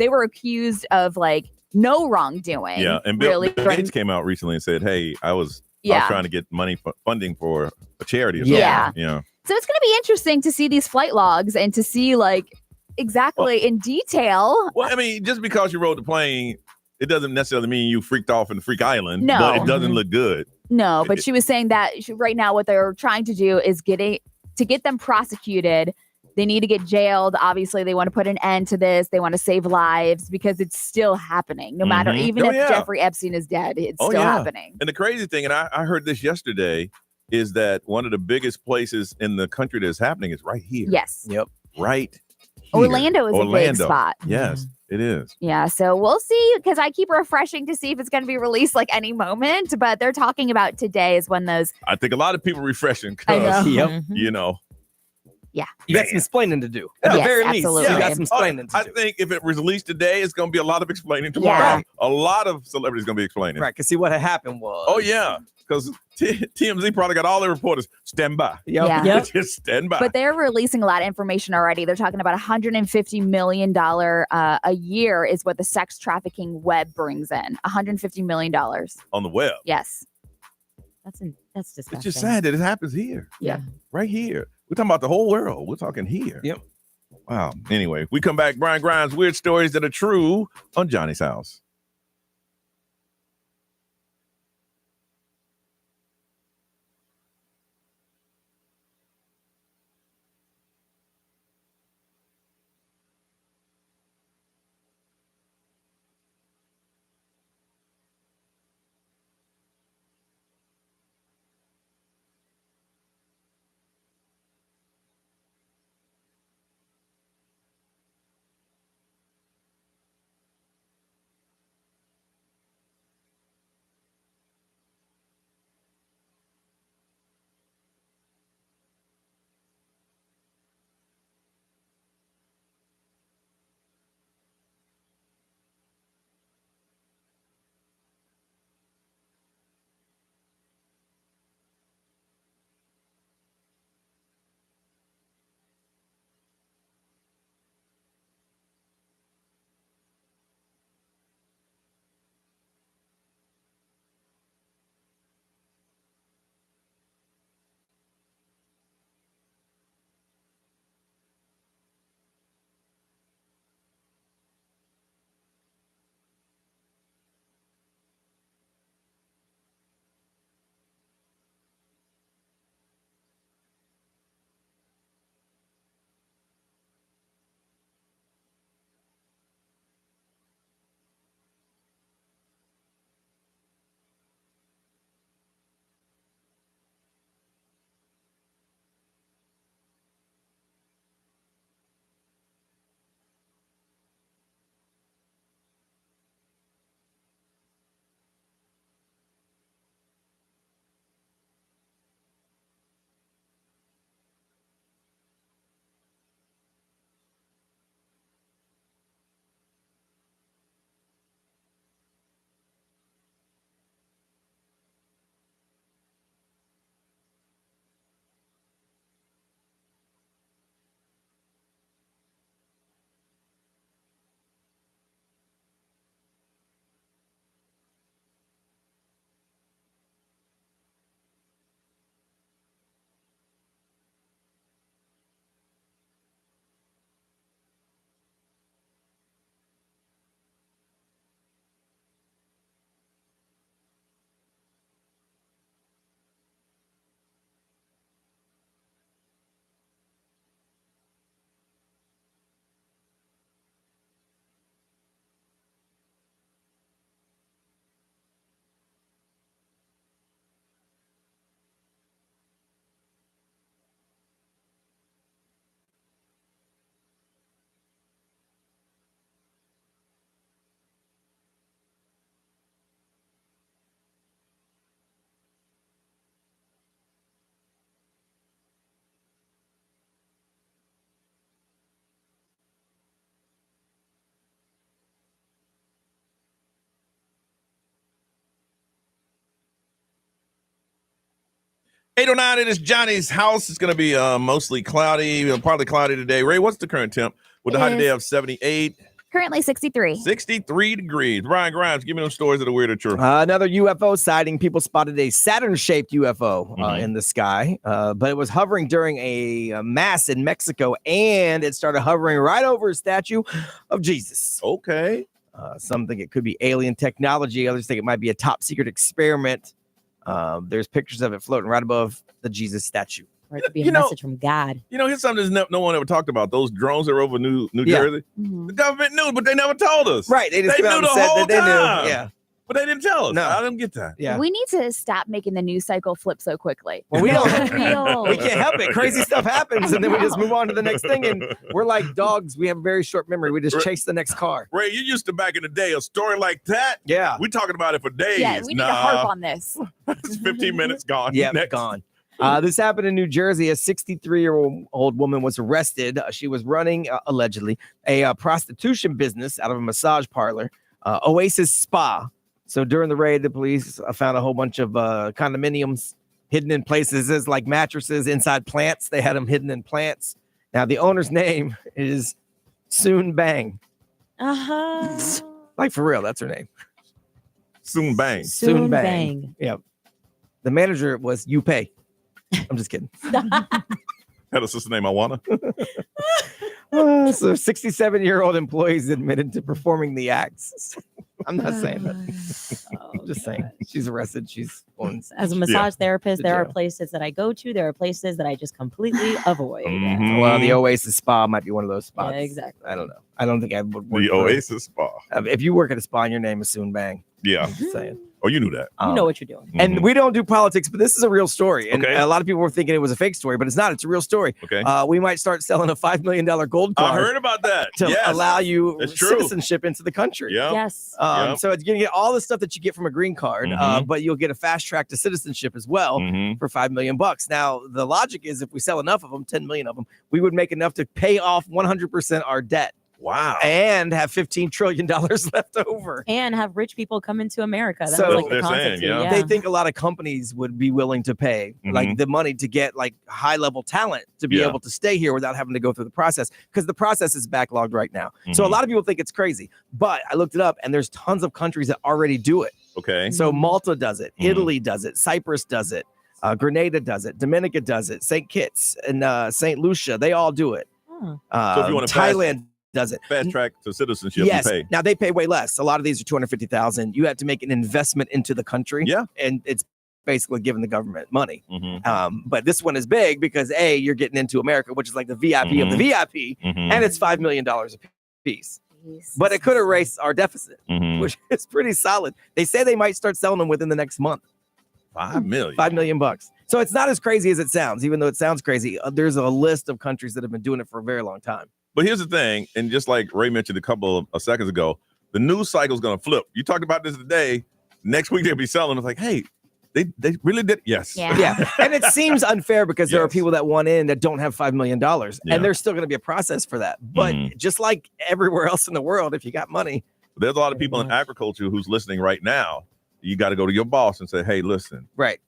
were accused of like no wrongdoing. Yeah. And Bill Gates came out recently and said, hey, I was trying to get money funding for a charity or something. Yeah. So it's going to be interesting to see these flight logs and to see like exactly in detail. Well, I mean, just because you rode the plane, it doesn't necessarily mean you freaked off in the freak island. No. But it doesn't look good. No, but she was saying that right now what they're trying to do is to get them prosecuted. They need to get jailed. Obviously, they want to put an end to this. They want to save lives because it's still happening. No matter, even if Jeffrey Epstein is dead, it's still happening. And the crazy thing, and I heard this yesterday, is that one of the biggest places in the country that's happening is right here. Yes. Yep. Right here. Orlando is a big spot. Yes, it is. Yeah, so we'll see, because I keep refreshing to see if it's going to be released like any moment, but they're talking about today is when those... I think a lot of people refreshing I because, know. Yeah. You got some explaining to do. At the very least, you got some explaining to do. I think if it was released today, it's going to be a lot of explaining tomorrow. Yeah. A lot of celebrities going to be explaining. Right, because see what had happened was... Oh, yeah. Because TMZ probably got all their reporters stand by. Just stand by. But they're releasing a lot of information already. They're talking about $150 million a year is what the sex trafficking web brings in. $150 million. On the web. Yes. That's disgusting. It's just sad that it happens here. Yeah. Right here. We're talking about the whole world. We're talking here. Yep. Wow. Anyway, we come back. Brian Grimes, weird stories that are true on Johnny's House. 809, it is Johnny's house. It's going to be mostly cloudy, partly cloudy today. Ray, what's the current temp with the high today of 78? Currently 63. 63 degrees. Ryan Grimes, give me those stories of the weird or true. Another UFO sighting. People spotted a Saturn-shaped UFO in the sky, but it was hovering during a mass in Mexico, and it started hovering right over a statue of Jesus. Okay. Some think it could be alien technology. Others think it might be a top-secret experiment. There's pictures of it floating right above the Jesus statue. Or it could be a message from God. Here's something no one ever talked about. Those drones that were over New Jersey. Mm-hmm. The government knew, but they never told us. Right. They just knew came out the and said whole that they time. knew. Yeah. But they didn't tell us. No. I didn't get that. Yeah. We need to stop making the news cycle flip so quickly. Well, we don't. Real. We can't help it. Crazy stuff happens, and then we just move on to the next thing. And we're like dogs. We have a very short memory. We just chase the next car. Ray, you used to back in the day a story like that. Yeah. We talking about it for days. Yeah, we need to harp on this. It's 15 minutes gone. Yeah, Next. gone. This happened in New Jersey. A 63-year-old woman was arrested. She was running, allegedly, a prostitution business out of a massage parlor, Oasis Spa. So during the raid, the police found a whole bunch of condominiums hidden in places like mattresses inside plants. They had them hidden in plants. Now, the owner's name is Soon Bang. Like, for real, that's her name. Soon Bang. Soon Bang. Yep. The manager was You Pay. I'm just kidding. Had a sister named Awana. So 67-year-old employees admitted to performing the acts. I'm not saying that. I'm just saying she's arrested. She's on. As a massage therapist, there are places that I go to. There are places that I just completely avoid. Well, the Oasis Spa might be one of those spots. Yeah, exactly. I don't know. I don't think I would work The for it. Oasis Spa. If you work at a spa and your name is Soon Bang. Yeah. I'm just saying. Oh, you knew that. You know what you're doing. And we don't do politics, but this is a real story. And Okay. a lot of people were thinking it was a fake story, but it's not. It's a real story. Okay. We might start selling a $5 million gold card. I heard about that. To Yes. allow you It's true. citizenship into the country. Yeah. Yes. Yep. So it's going to get all the stuff that you get from a green card, but you'll get a fast track to citizenship as well for $5 million. Now, the logic is if we sell enough of them, 10 million of them, we would make enough to pay off 100% our debt. Wow. And have $15 trillion left over. And have rich people come into America. That So was like the they're concept saying, too. yeah. They think a lot of companies would be willing to pay like the money to get like high level talent to be Yeah. able to stay here without having to go through the process because the process is backlogged right now. So a lot of people think it's crazy, but I looked it up and there's tons of countries that already do it. Okay. So Malta does it, Italy does it, Cyprus does it, Grenada does it, Dominica does it, St. Kitts and St. Lucia, they all do it. So if you want to Thailand does it. fast track to citizenship, Yes. you pay. Now they pay way less. A lot of these are $250,000. You have to make an investment into the country. Yeah. And it's basically giving the government money. Mhm. But this one is big because A, you're getting into America, which is like the VIP of the VIP, and it's $5 million a piece. But it could erase our deficit, which is pretty solid. They say they might start selling them within the next month. $5 million. $5 million bucks. So it's not as crazy as it sounds, even though it sounds crazy. There's a list of countries that have been doing it for a very long time. But here's the thing, and just like Ray mentioned a couple of seconds ago, the news cycle is going to flip. You talked about this today. Next week they'll be selling. It's like, hey, they really did. Yes. Yeah. And it seems unfair because there are people that want in that don't have $5 million. Yeah. And there's still going to be a process for that. But just like everywhere else in the world, if you got money. There's a lot of people in agriculture who's listening right now. You got to go to your boss and say, hey, listen. Right.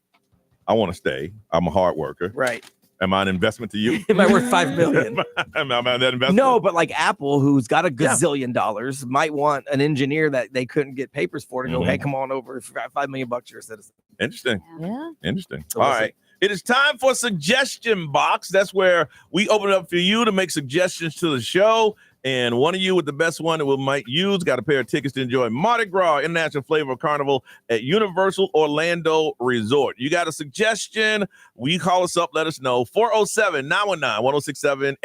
I want to stay. I'm a hard worker. Right. Am I an investment to you? It might worth $5 million. Am I that investment? No, but like Apple, who's got a gazillion dollars, might want an engineer that they couldn't get papers for to go, hey, come on over. If you got $5 million, you're a citizen. Interesting. Yeah. Interesting. So All we'll see. right. It is time for Suggestion Box. That's where we open it up for you to make suggestions to the show. And one of you with the best one that we might use got a pair of tickets to enjoy Mardi Gras International Flavor Carnival at Universal Orlando Resort. You got a suggestion? Will you call us up? Let us know. 407-919-1067,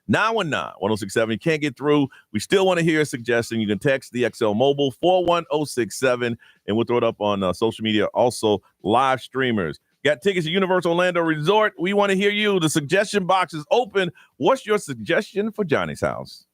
877-919-1067. You can't get through. We still want to hear a suggestion. You can text the XL Mobile 41067, and we'll throw it up on social media. Also, live streamers. Got tickets to Universal Orlando Resort. We want to hear you. The suggestion box is open. What's your suggestion for Johnny's house?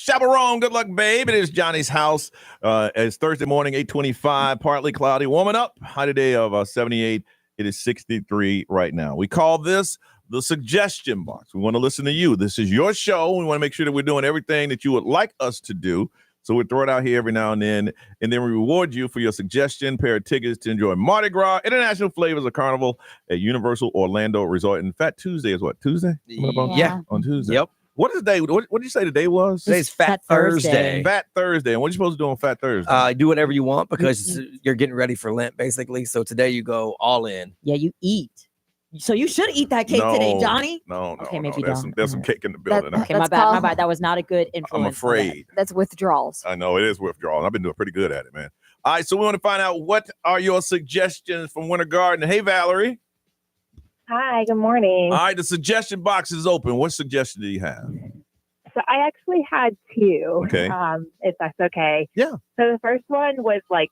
Chaperone, good luck, babe. It is Johnny's house. It's Thursday morning, 8:25, partly cloudy. Warming up. High today of 78. It is 63 right now. We call this the suggestion box. We want to listen to you. This is your show. We want to make sure that we're doing everything that you would like us to do. So we throw it out here every now and then we reward you for your suggestion. Pair of tickets to enjoy Mardi Gras, International Flavors of Carnival at Universal Orlando Resort. And Fat Tuesday is what, Tuesday? On Tuesday. Yep. What is the day? What did you say the day was? Today's Fat Thursday. Fat Thursday. And what are you supposed to do on Fat Thursday? Do whatever you want because you're getting ready for Lent, basically. So today you go all in. Yeah, you eat. So you should eat that cake today, Johnny. No. Okay, maybe there's some cake in the building. Okay, my bad. That was not a good influence. I'm afraid. That's withdrawals. I know it is withdrawal. I've been doing pretty good at it, man. All right, so we want to find out what are your suggestions from Winter Garden. Hey, Valerie. Hi, good morning. All right, the suggestion box is open. What suggestion do you have? So I actually had two. Okay. If that's okay. Yeah. So the first one was like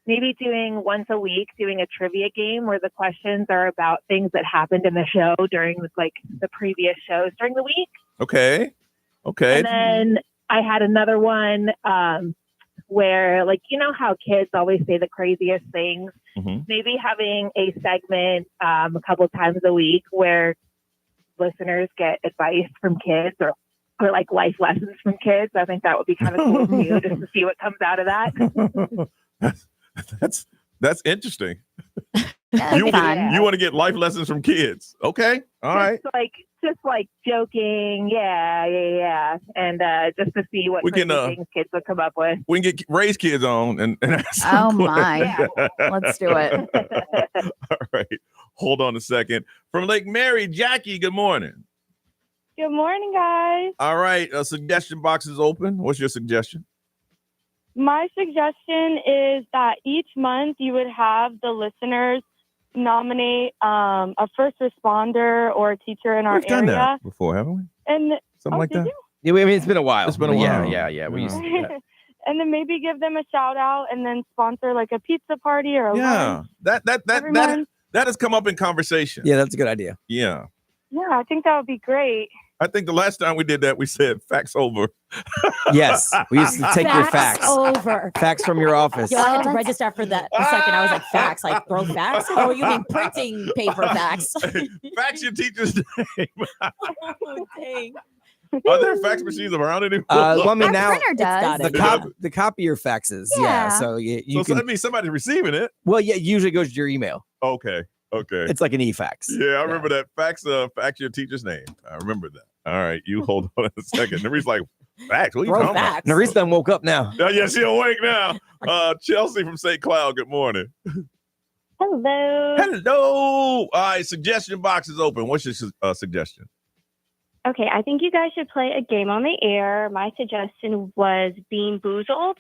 maybe doing once a week, doing a trivia game where the questions are about things that happened in the show during like the previous shows during the week. Okay. And then I had another one where, like, you know how kids always say the craziest things? Mm-hmm. Maybe having a segment a couple times a week where listeners get advice from kids or like life lessons from kids. I think that would be kind of cool too, just to see what comes out of that. That's interesting. You want to get life lessons from kids. Okay. All right. Just like joking. Yeah. And just to see what things kids would come up with. We can get raise kids on and ask Oh some my. questions. Let's do it. All right. Hold on a second. From Lake Mary, Jackie, good morning. Good morning, guys. All right. Suggestion box is open. What's your suggestion? My suggestion is that each month you would have the listeners nominate a first responder or a teacher in our We've done area. that before, haven't we? And Something like did that? you? Yeah, I mean, it's been a while. It's been a while. Yeah. We used to do that. And then maybe give them a shout out and then sponsor like a pizza party or a Yeah. lunch. That has come up in conversation. Yeah, that's a good idea. Yeah. Yeah, I think that would be great. I think the last time we did that, we said facts over. Yes. We used to take your facts. Over. Facts from your office. Yo, I had to register for that a second. I was like, facts, like throw facts? Oh, you mean printing paper facts? Fax your teacher's name. Oh, dang. Are there fax machines around anymore? Well, I mean, now printer does. the copier faxes. Yeah. So you So can. that means somebody's receiving it. Well, yeah, it usually goes to your email. Okay. It's like an e-fax. Yeah, I remember that. Fax your teacher's name. I remember that. All right, you hold on a second. Nari's like, fax? What are you talking about? Nari's done woke up now. Yeah, she awake now. Chelsea from St. Cloud, good morning. Hello. Hello. All right, suggestion box is open. What's your suggestion? Okay, I think you guys should play a game on the air. My suggestion was Bean Boozled.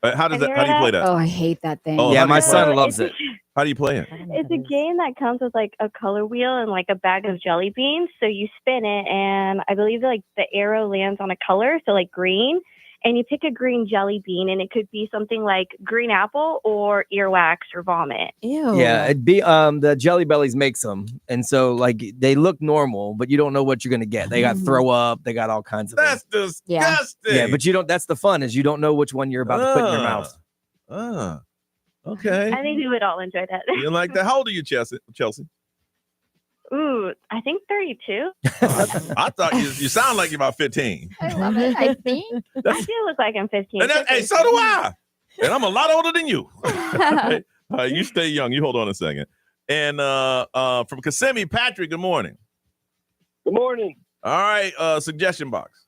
How do you play that? Oh, I hate that thing. Oh, Yeah, my So son it's loves a- it. How do you play it? It's a game that comes with like a color wheel and like a bag of jelly beans. So you spin it, and I believe like the arrow lands on a color, so like green. And you pick a green jelly bean, and it could be something like green apple or earwax or vomit. Ew. Yeah, it'd be the Jelly Bellies makes them, and so like they look normal, but you don't know what you're gonna get. They got throw up, they got all kinds of. That's disgusting. Yeah, but you don't. That's the fun is you don't know which one you're about to put in your mouth. Okay. I think we would all enjoy that. You like that? How old are you, Chelsea? Ooh, I think 32. I thought you sound like you're about 15. I love it. I think. I do look like I'm 15. And hey, so do I. And I'm a lot older than you. You stay young. You hold on a second. And from Kissimmee, Patrick, good morning. Good morning. All right, suggestion box.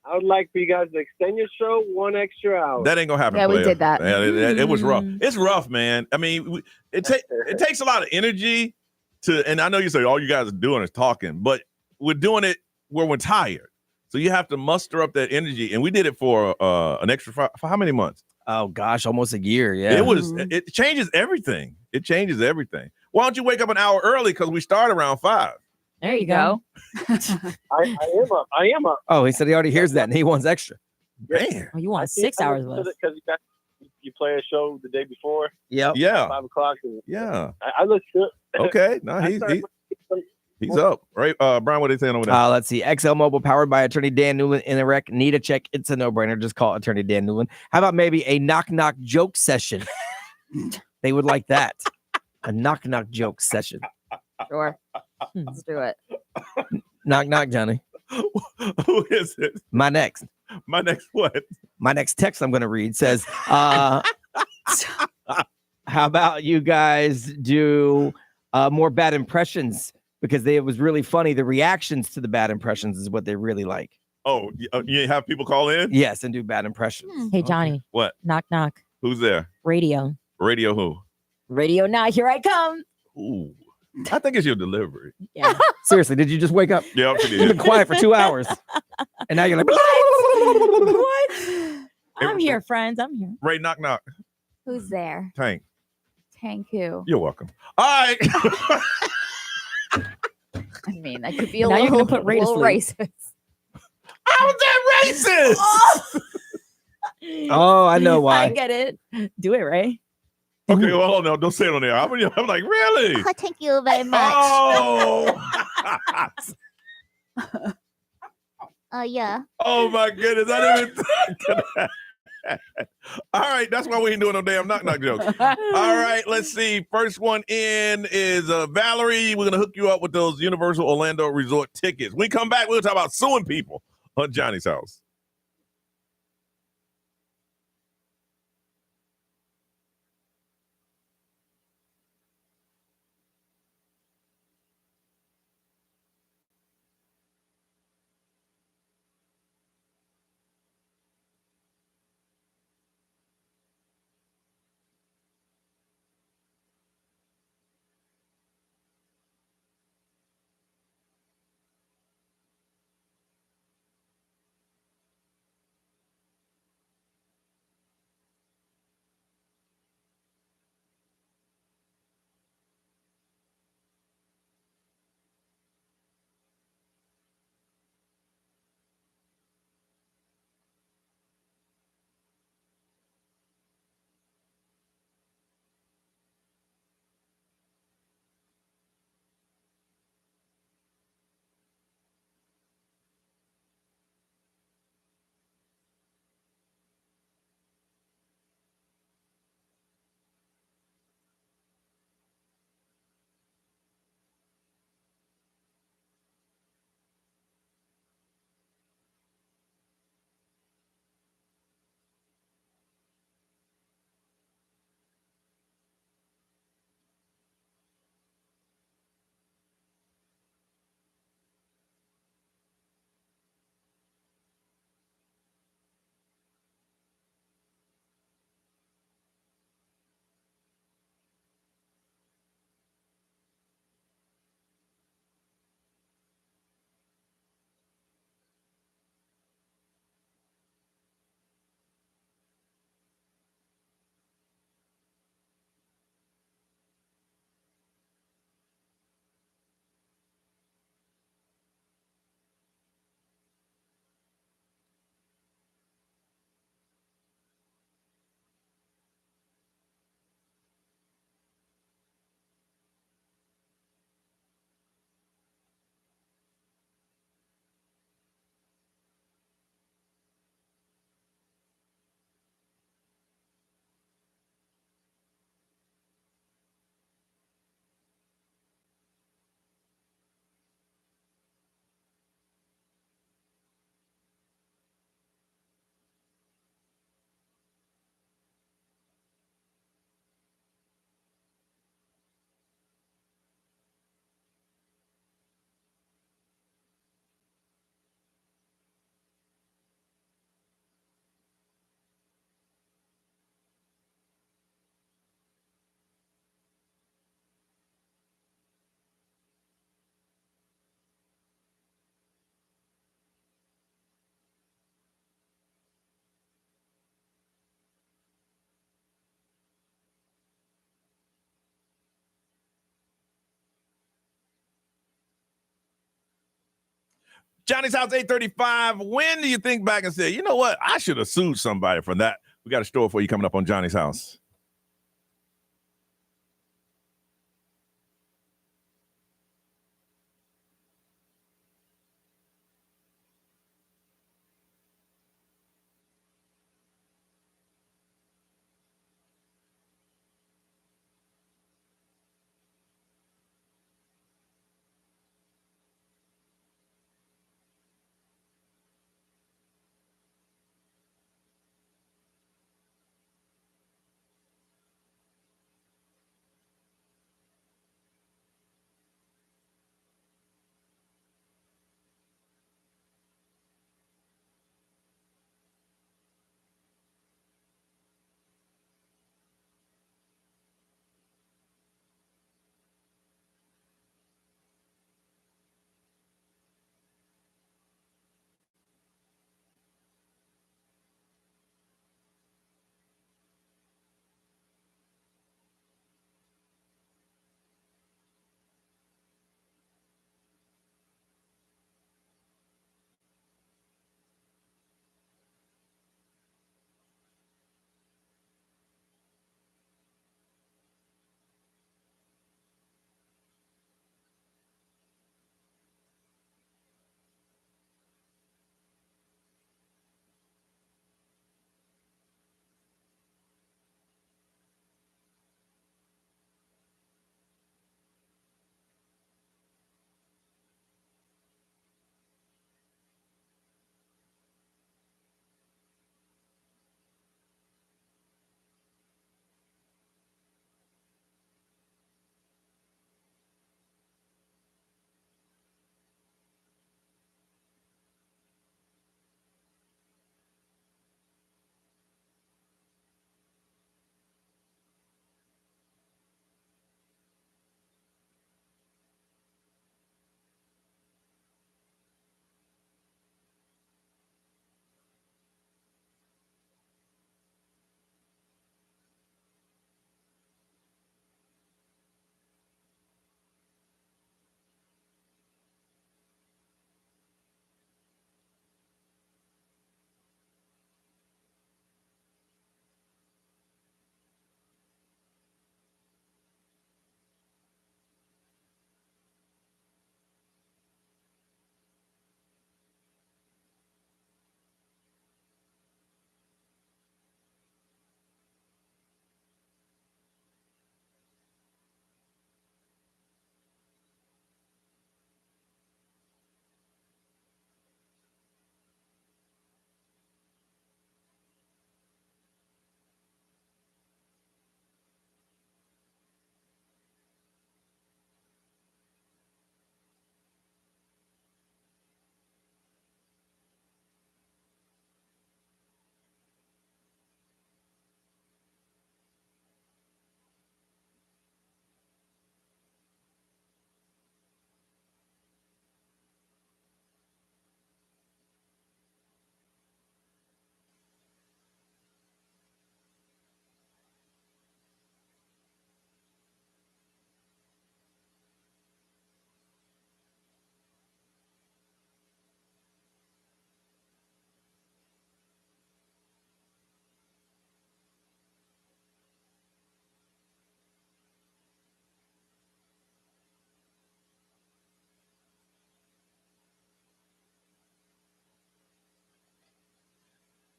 I would like for you guys to extend your show 1 extra hour. That ain't gonna happen. Yeah, we player. did that. Yeah, it was rough. It's rough, man. I mean, it takes a lot of energy to, and I know you say all you guys are doing is talking, but we're doing it where we're tired. So you have to muster up that energy, and we did it for an extra for how many months? Oh gosh, almost a year. Yeah, It changes everything. It changes everything. Why don't you wake up an hour early? Because we start around 5. There you go. I am up. Oh, he said he already hears that and he wants extra. Man. Oh, you want 6 hours with us. Because you play a show the day before. Yep. Yeah. 5 o'clock. And Yeah. I look good. Okay. No, He's up, right? Brian, what are they saying over there? Let's see. XL Mobile, powered by Attorney Dan Newland in a wreck. Need a check? It's a no-brainer. Just call Attorney Dan Newland. How about maybe a knock-knock joke session? They would like that. A knock-knock joke session. Sure. Let's do it. Knock-knock, Johnny. Who is it? My next what? My next text I'm going to read says, how about you guys do more bad impressions? Because it was really funny. The reactions to the bad impressions is what they really like. Oh, you have people call in? Yes, and do bad impressions. Hey, Johnny. What? Knock, knock. Who's there? Radio. Radio who? Radio now. Here I come. Ooh. I think it's your delivery. Yeah. Seriously, did you just wake up? Yeah, You've been quiet for 2 hours. And now you're like, What? I'm here, friends. I'm here. Ray, knock, knock. Who's there? Tank. Tank who? You're welcome. All right. I mean, that could be a Now you're little, gonna put Ray to little sleep. racist. How's that racist? oh, I know why. I get it. Do it, Ray. Okay, well, hold on. Don't say it on there. I'm like, really? Oh, thank you very much. Oh. Yeah. Oh, my goodness. I didn't even think of that. All right, that's why we ain't doing no damn knock-knock jokes. All right, let's see. First one in is Valerie. We're going to hook you up with those Universal Orlando Resort tickets. When we come back, we'll talk about suing people on Johnny's House. Johnny's House 835. When do you think back and say, you know what? I should have sued somebody for that. We got a story for you coming up on Johnny's House.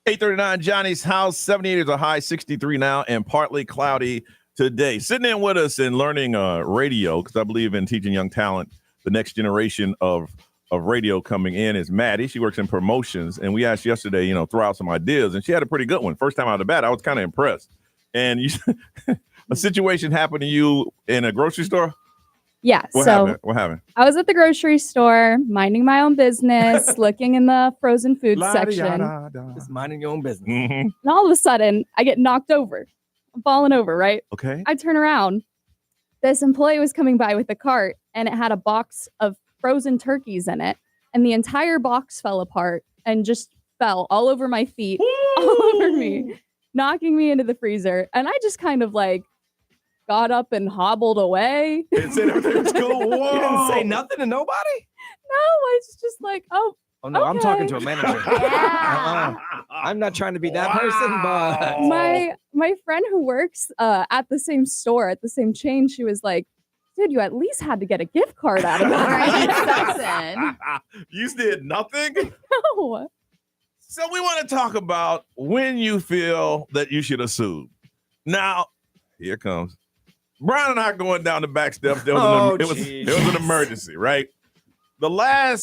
8:39, Johnny's house. 78 is a high, 63 now, and partly cloudy today. Sitting in with us and learning radio, because I believe in teaching young talent, the next generation of radio coming in is Maddie. She works in promotions, and we asked yesterday, throw out some ideas, and she had a pretty good one. First time out of the bat, I was kind of impressed. And a situation happened to you in a grocery store? Yeah. What happened? I was at the grocery store, minding my own business, looking in the frozen food section. Just minding your own business. Mm-hmm. And all of a sudden, I get knocked over. I'm falling over, right? Okay. I turn around. This employee was coming by with a cart, and it had a box of frozen turkeys in it. And the entire box fell apart and just fell all over my feet, all over me, knocking me into the freezer. And I just kind of got up and hobbled away. And said everything was cool. Whoa. You didn't say nothing to nobody? No, I was just Oh no, okay. I'm talking to a manager. I'm not trying to be that person, but my friend who works at the same store, at the same chain, she was like, dude, you at least had to get a gift card out of it. You did nothing? No. So we want to talk about when you feel that you should have sued. Now, here it comes. Brian and I going down the back steps. There was an emergency, right? The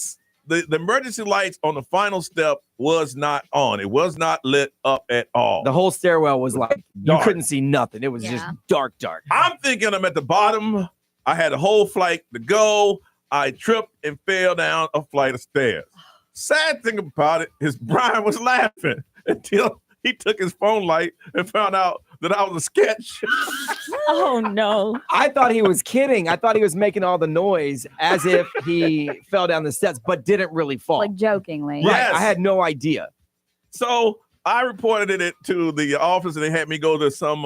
emergency lights on the final step was not on. It was not lit up at all. The whole stairwell was dark. You couldn't see nothing. It was just dark. I'm thinking I'm at the bottom. I had a whole flight to go. I tripped and fell down a flight of stairs. Sad thing about it is Brian was laughing until he took his phone light and found out that I was a sketch. Oh, no. I thought he was kidding. I thought he was making all the noise as if he fell down the steps, but didn't really fall. Like jokingly. Right. Yes. I had no idea. So I reported it to the office, and they had me go to some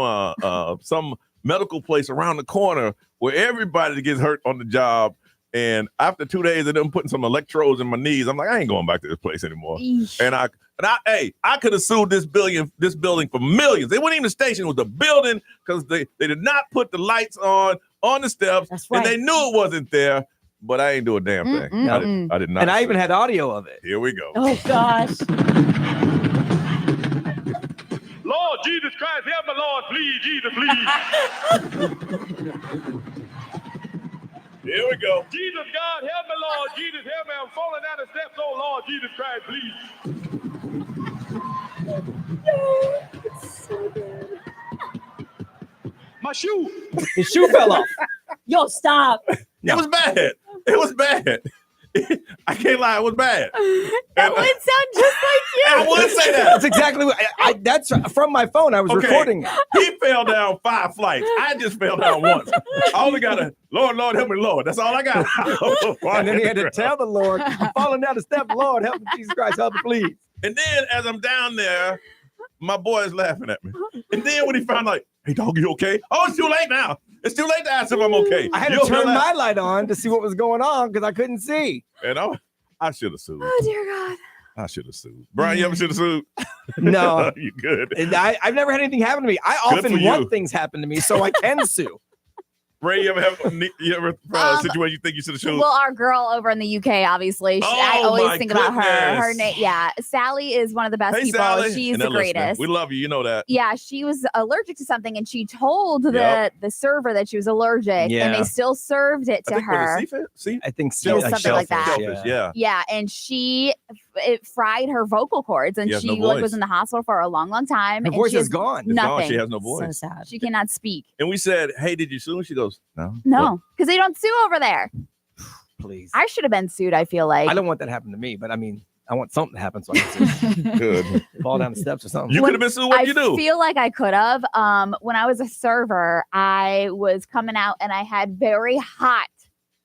medical place around the corner where everybody gets hurt on the job. And after 2 days of them putting some electrodes in my knees, I'm like, I ain't going back to this place anymore. Eesh. And I could have sued this building for millions. They weren't even the station; it was the building, because they did not put the lights on the steps. That's right. And they knew it wasn't there. But I ain't do a damn thing. I did not. And I even had audio of it. Here we go. Oh, gosh. Lord Jesus Christ, help me, Lord, please, Jesus, please. Here we go. Jesus, God, help me, Lord. Jesus, help me. I'm falling down the steps. Oh, Lord, Jesus Christ, please. It's so good. My shoe. His shoe fell off. Yo, stop. No. It was bad. It was bad. I can't lie. It was bad. That would sound just like you. I would say that. That's exactly what that's from my phone. I was recording it. He fell down 5 flights. I just fell down once. I only got Lord, help me, Lord. That's all I got. And then he had to tell the Lord, I'm falling down the step. Lord, help me, Jesus Christ, help me, please. And then as I'm down there, my boy is laughing at me. And then when he found out, hey, dog, you okay? Oh, it's too late now. It's too late to ask if I'm okay. I had to turn my light on to see what was going on because I couldn't see. And I should have sued. Oh, dear God. I should have sued. Brian, you ever should have sued? No. You good. And I've never had anything happen to me. I often want things happen to me so I can sue. Ray, you ever have a situation you think you should have sued? Well, our girl over in the UK, obviously, I always think about her. Her name, Sally is one of the best people. Sally. She's the greatest. We love you. You know that. Yeah, she was allergic to something, and she told the server that she was allergic, and they still served it to her. I think so. Something like that. Yeah. Yeah, and it fried her vocal cords, and she was in the hospital for a long, long time. Her voice is gone. Nothing. She has no voice. So sad. She cannot speak. And we said, hey, did you sue? She goes, no, because they don't sue over there. Please. I should have been sued, I feel like. I don't want that to happen to me, but I mean, I want something to happen so I can sue. Good. Fall down the steps or something. You could have been sued. What you do? I feel like I could have. When I was a server, I was coming out and I had very hot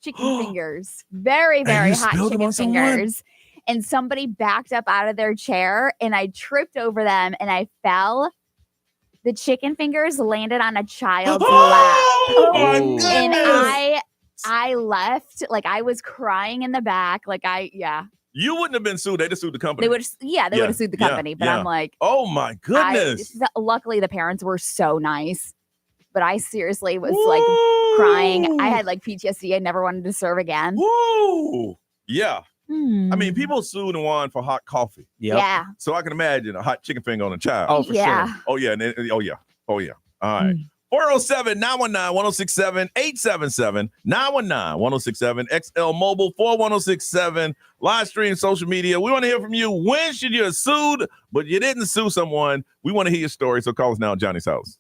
chicken fingers. Very, very hot chicken fingers. And somebody backed up out of their chair and I tripped over them and I fell. The chicken fingers landed on a child's lap. Oh my goodness. And I left, like I was crying in the back. You wouldn't have been sued. They just sued the company. They would have sued the company. But I'm like, oh my goodness. Luckily the parents were so nice. But I seriously was like crying. I had like PTSD. I never wanted to serve again. Woo! Yeah. I mean, people sued and won for hot coffee. Yep. Yeah. So I can imagine a hot chicken finger on a child. Oh, for Yeah. sure. Oh, yeah. Oh, yeah. All right. 407-919-1067, 877-919-1067, XL Mobile 41067, live stream, social media. We want to hear from you. When should you have sued, but you didn't sue someone? We want to hear your story, so call us now at Johnny's house.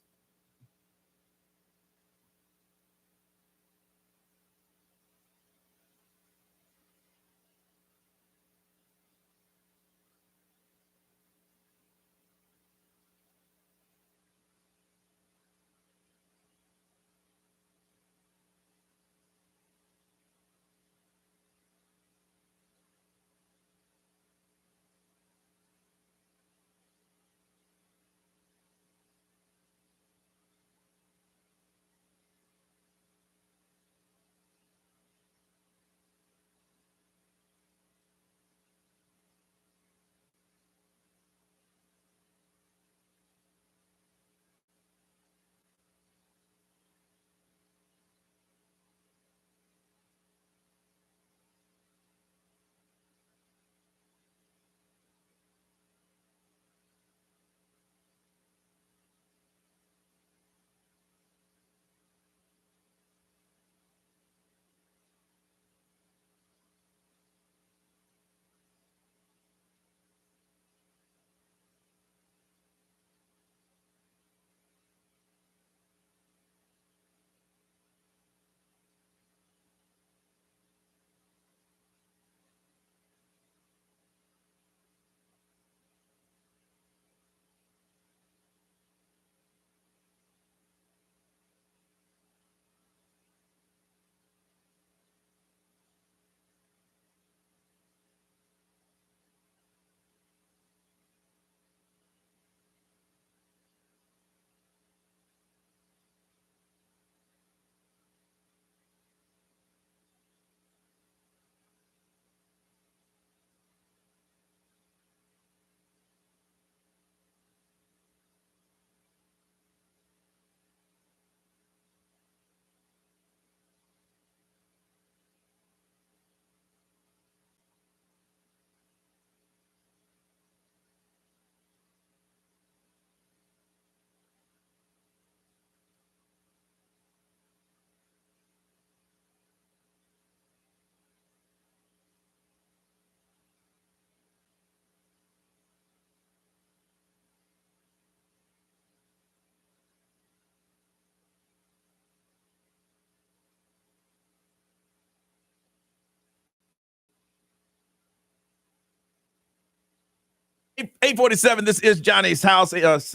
Eight 847, this is Johnny's house.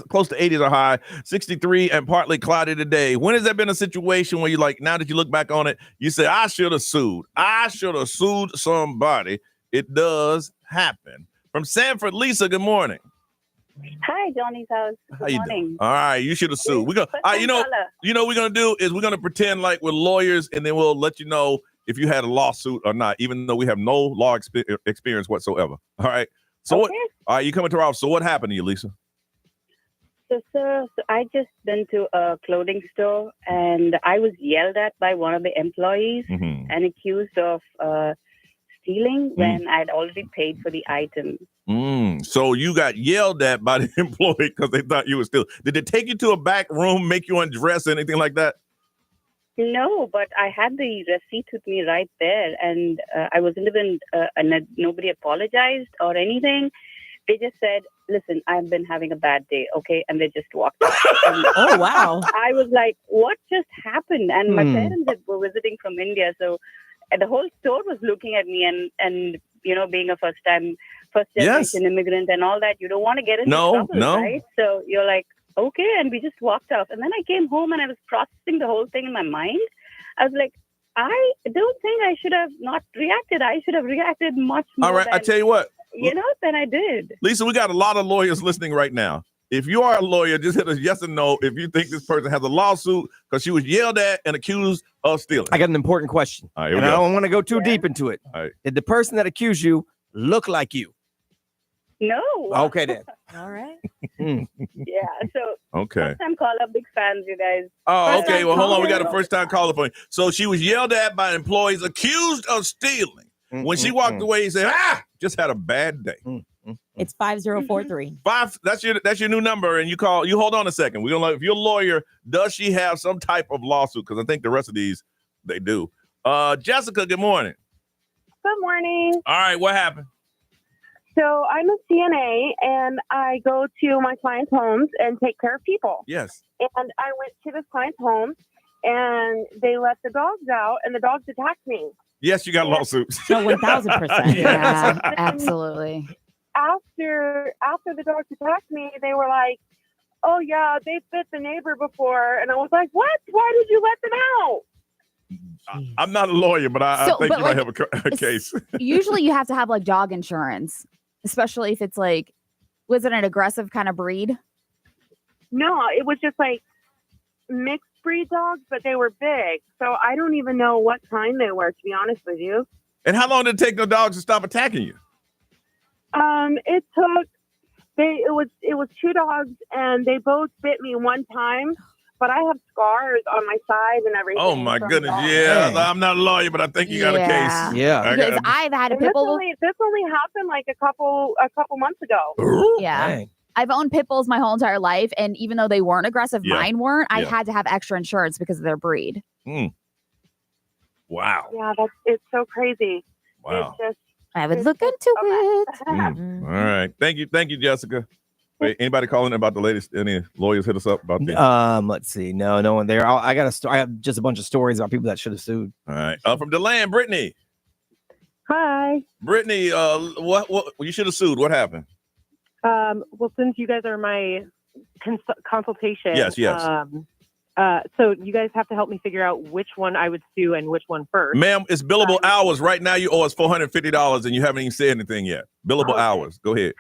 Close to 80s are high, 63 and partly cloudy today. When has there been a situation where you like, now that you look back on it, you say, I should have sued. I should have sued somebody. It does happen. From Sanford, Lisa, good morning. Hi, Johnny's house. Good morning. All right, you should have sued. We're gonna, you know what we're gonna do is we're gonna pretend like we're lawyers, and then we'll let you know if you had a lawsuit or not, even though we have no law experience whatsoever. All right. So what? All right, you coming to our office. So what happened to you, Lisa? So, sir, I just been to a clothing store, and I was yelled at by one of the employees and accused of stealing when I'd already paid for the item. So you got yelled at by the employee because they thought you were stealing. Did they take you to a back room, make you undress, anything like that? No, but I had the receipt with me right there, and I wasn't even, nobody apologized or anything. They just said, listen, I've been having a bad day, okay? And they just walked out. Oh, wow. I was like, what just happened? And my parents were visiting from India, so the whole store was looking at me, and you know, being a first generation immigrant and all that, you don't want to get into trouble, right? So you're like, okay, and we just walked off. And then I came home and I was processing the whole thing in my mind. I was like, I don't think I should have not reacted. I should have reacted much more. All right, I tell you what. Than I did. Lisa, we got a lot of lawyers listening right now. If you are a lawyer, just hit us yes or no if you think this person has a lawsuit because she was yelled at and accused of stealing. I got an important question. All right, and I don't want to go too deep into it. All right. Did the person that accused you look like you? No. Okay, then. All right. Yeah. So. Okay. First time caller, big fans, you guys. Oh, okay. Well, hold on. We got a first time caller for you. So she was yelled at by employees accused of stealing. When she walked away, he said, just had a bad day. It's 5043. That's your new number, and you hold on a second. We don't know if you're a lawyer, does she have some type of lawsuit? Because I think the rest of these, they do. Jessica, good morning. Good morning. All right, what happened? So I'm a CNA, and I go to my clients' homes and take care of people. Yes. And I went to this client's home, and they let the dogs out, and the dogs attacked me. Yes, you got lawsuits. No, 1,000%. Yeah, absolutely. After the dogs attacked me, they were like, "Oh yeah, they bit the neighbor before," and I was like, "What? Why did you let them out?" I'm not a lawyer, but I think you might have a case. Usually you have to have like dog insurance, especially if it's like, was it an aggressive kind of breed? No, it was just like mixed breed dogs, but they were big. So I don't even know what kind they were, to be honest with you. And how long did it take the dogs to stop attacking you? It took it was two dogs, and they both bit me one time, but I have scars on my side and everything. Oh my goodness! Yeah, I'm not a lawyer, but I think you got a case. Yeah. Because I've had a pit bull. This only happened like a couple months ago. Yeah. Dang. I've owned pit bulls my whole entire life, and even though they weren't aggressive, Yeah. mine weren't. I Yeah. had to have extra insurance because of their breed. Wow. Yeah, it's so crazy. Wow. It's just, I would look into it. All right. Thank you, Jessica. Wait, anybody calling about the latest? Any lawyers hit us up about this? Let's see. No one there. I have just a bunch of stories about people that should have sued. All right. From DeLand, Brittany. Hi. Brittany, what you should have sued. What happened? Well, since you guys are my consultation, Yes. so you guys have to help me figure out which one I would sue and which one first. Ma'am, it's billable hours. Right now you owe us $450 and you haven't even said anything yet. Billable hours. Go ahead.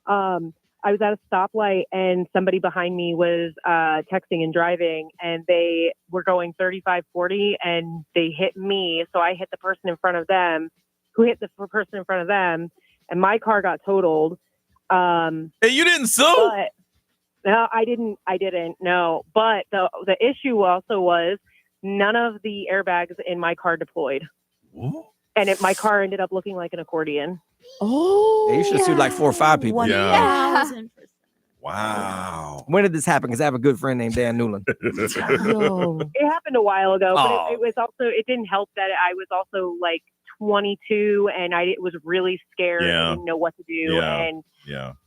I was at a stoplight and somebody behind me was texting and driving, and they were going 35, 40, and they hit me. So I hit the person in front of them, who hit the person in front of them, and my car got totaled. And you didn't sue? But, no, I didn't. No, but the issue also was none of the airbags in my car deployed. And my car ended up looking like an accordion. Oh, you should have sued like 4 or 5 people. 1,000%. Wow. When did this happen? Because I have a good friend named Dan Newland. It happened a while ago, but it was also, it didn't help that I was also like 22 and I was really scared. I didn't know what to do. And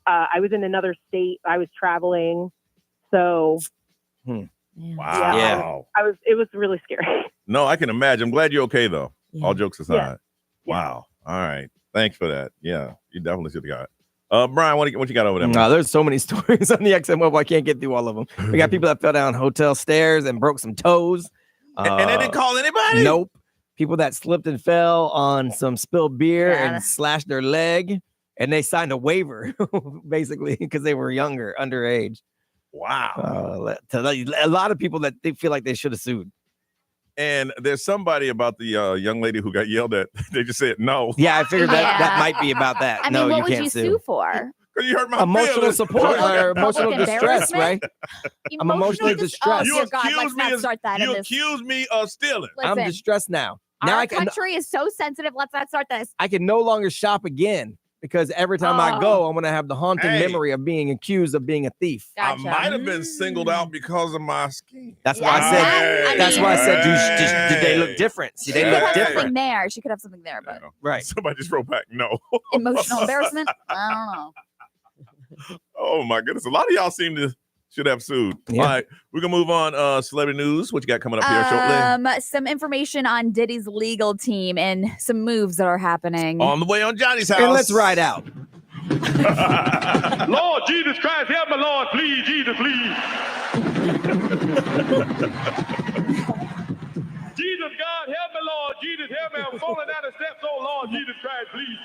I was in another state. I was traveling. So Wow. it was really scary. No, I can imagine. I'm glad you're okay though. All jokes aside. Yeah. Wow. All right. Thanks for that. Yeah, you definitely should have got it. Brian, what you got over there? No, there's so many stories on the XM Mobile. I can't get through all of them. We got people that fell down hotel stairs and broke some toes. And they didn't call anybody? Nope. People that slipped and fell on some spilled beer and slashed their leg. And they signed a waiver, basically, because they were younger, underage. Wow. A lot of people that they feel like they should have sued. And there's somebody about the young lady who got yelled at. They just said no. Yeah, I figured that might be about that. I mean, no, what you would can't you sue. sue for? Because you hurt my emotional feelings. support or emotional Public distress, right? embarrassment? I'm emotionally distressed. You Oh, dear God, let's accuse me not of start that in you this. accuse me of stealing. I'm Listen, distressed now. Now Our I can country is so sensitive. Let's not start this. I can no longer shop again because every time I go, I'm gonna have the haunting memory of being accused of being a thief. I might have been singled out because of my skin. That's why I said. That's why I said. Did they look different? See, they She could look have something different. there. She could have something there, but Right. Somebody just wrote back no. emotional embarrassment. I don't know. Oh my goodness. A lot of y'all should have sued. Yeah. All right, we're gonna move on. Celebrity news. What you got coming up here shortly? Some information on Diddy's legal team and some moves that are happening. On the way on Johnny's house. And let's ride out. Lord Jesus Christ, help me, Lord, please, Jesus, please. Jesus, God, help me, Lord, Jesus, help me. I'm falling down the steps, oh Lord, Jesus Christ, please.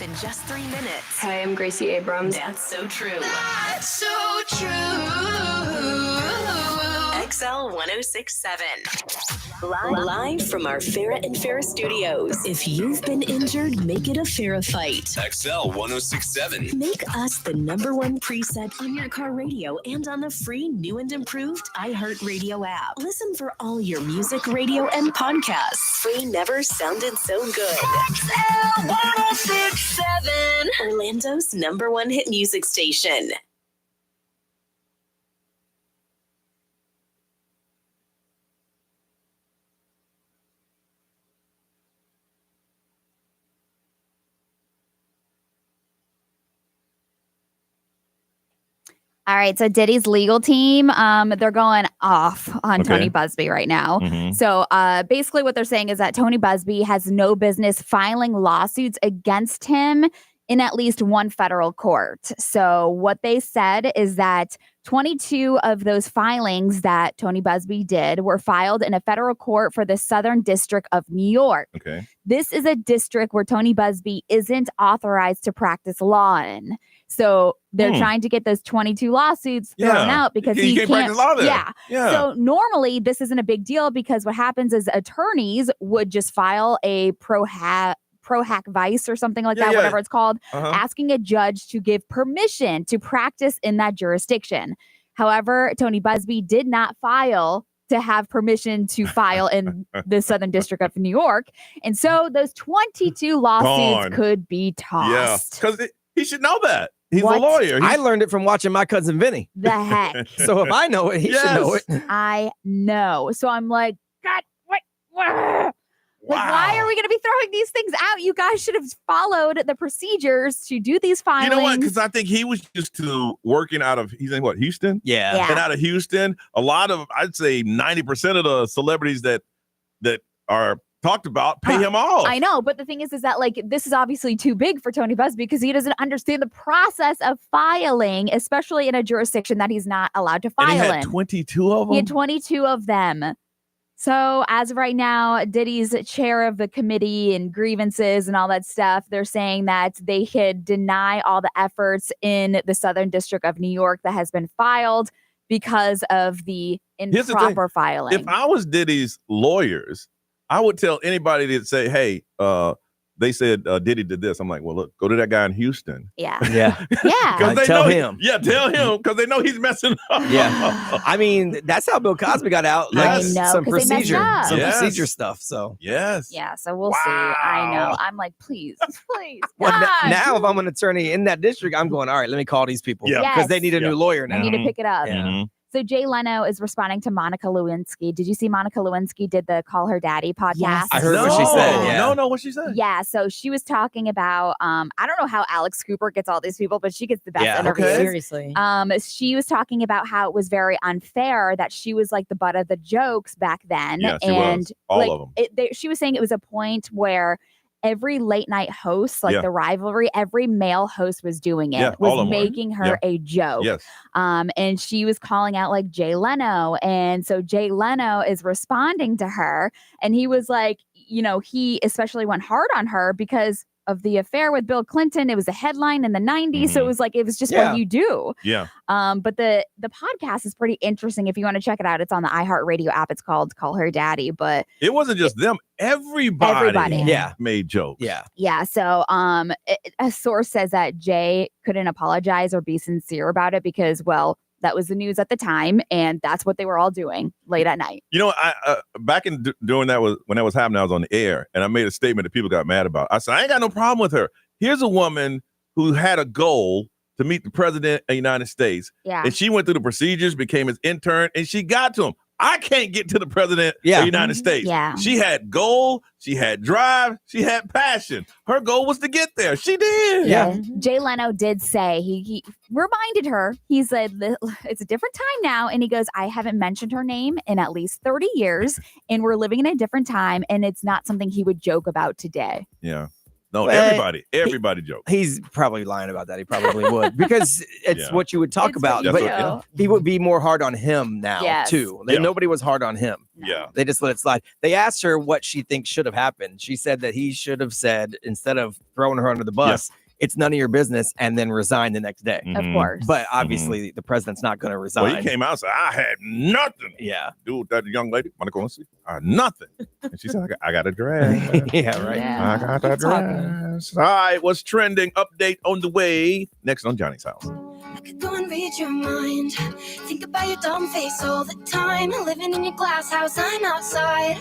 in just 3 minutes. Hi, I'm Gracie Abrams. That's so true. That's so true. XL 1067. Live from our Farrah and Farrah studios. If you've been injured, make it a Farrah fight. XL 1067. Make us the #1 preset on your car radio and on the free new and improved iHeartRadio app. Listen for all your music, radio, and podcasts. Free never sounded so good. XL 1067. Orlando's #1 hit music station. All right, so Diddy's legal team, they're going off on Tony Busby right now. So basically what they're saying is that Tony Busby has no business filing lawsuits against him in at least one federal court. So what they said is that 22 of those filings that Tony Busby did were filed in a federal court for the Southern District of New York. Okay. This is a district where Tony Busby isn't authorized to practice law in. So they're trying to get those 22 lawsuits thrown out because he can't practice law there. Yeah. So normally this isn't a big deal because what happens is attorneys would just file a pro hack vice or something like that, whatever it's called, asking a judge to give permission to practice in that jurisdiction. However, Tony Busby did not file to have permission to file in the Southern District of New York. And so those 22 lawsuits could be tossed. Yeah, because he should know that. He's a lawyer. I learned it from watching My Cousin Vinny. The heck? So if I know it, he should know it. I know. So I'm like, God, what? Like, why are we going to be throwing these things out? You guys should have followed the procedures to do these filings. You know what? Because I think he was used to working out of, he's in what, Houston? Yeah. And out of Houston, a lot of, I'd say 90% of the celebrities that are talked about pay him off. I know, but the thing is that like this is obviously too big for Tony Busby because he doesn't understand the process of filing, especially in a jurisdiction that he's not allowed to file and he had in. 22 of them? He had 22 of them. So as of right now, Diddy's chair of the committee and grievances and all that stuff, they're saying that they could deny all the efforts in the Southern District of New York that has been filed because of the improper filing. If I was Diddy's lawyers, I would tell anybody that say, hey, they said Diddy did this. I'm like, well, look, go to that guy in Houston. Yeah. Yeah. Yeah. Tell him. Tell him because they know he's messing up. Yeah. I mean, that's how Bill Cosby got out. Like I know, some 'cause they messed procedure, up. procedure stuff. So yes. Yeah. So we'll see. I know. I'm like, please. Well, God. now if I'm an attorney in that district, I'm going, all right, let me call these people. Yeah. Because they need a new lawyer now. I need to pick it up. Yeah. So Jay Leno is responding to Monica Lewinsky. Did you see Monica Lewinsky did the Call Her Daddy podcast? Yes. I heard what she said. Yeah. No, what she said? Yeah, so she was talking about, I don't know how Alex Cooper gets all these people, but she gets the best interviews. Seriously. She was talking about how it was very unfair that she was like the butt of the jokes back then. Yeah, she and was. All of them. She was saying it was a point where every late night host, like the rivalry, every male host was doing it, all of them was were. making her a joke. Yes. And she was calling out like Jay Leno. And so Jay Leno is responding to her. And he was like, he especially went hard on her because of the affair with Bill Clinton. It was a headline in the 90s. So it was like, it was just what you do. Yeah. But the podcast is pretty interesting. If you want to check it out, it's on the iHeartRadio app. It's called Call Her Daddy. But it wasn't just them. Everybody made jokes. Yeah. Yeah. So a source says that Jay couldn't apologize or be sincere about it because, well, that was the news at the time, and that's what they were all doing late at night. You know, I back in doing that when that was happening, I was on the air, and I made a statement that people got mad about. I said, I ain't got no problem with her. Here's a woman who had a goal to meet the president of the United States, and she went through the procedures, became his intern, and she got to him. I can't get to the president of the United States. Yeah. She had goal, she had drive, she had passion. Her goal was to get there. She did. Yeah. Jay Leno did say, he reminded her, he said, it's a different time now. And he goes, I haven't mentioned her name in at least 30 years, and we're living in a different time, and it's not something he would joke about today. Yeah. No, But everybody jokes. He's probably lying about that. He probably would because it's what you would talk It's about. what But you do. he would be more hard on him now Yes. too. Yeah. Nobody was hard on him. Yeah. They just let it slide. They asked her what she thinks should have happened. She said that he should have said, instead of throwing her under the bus, it's none of your business, and then resign the next day. Of course. But obviously, the president's not going to resign. Well, he came out and said, I had nothing. Yeah. Dude, that young lady, I had nothing. And she said, I got a dress. Yeah, right. I got that dress. All right, what's trending? Update on the way. Next on Johnny's House. I could go and read your mind. Think about your dumb face all the time. Living in your glass house, I'm outside.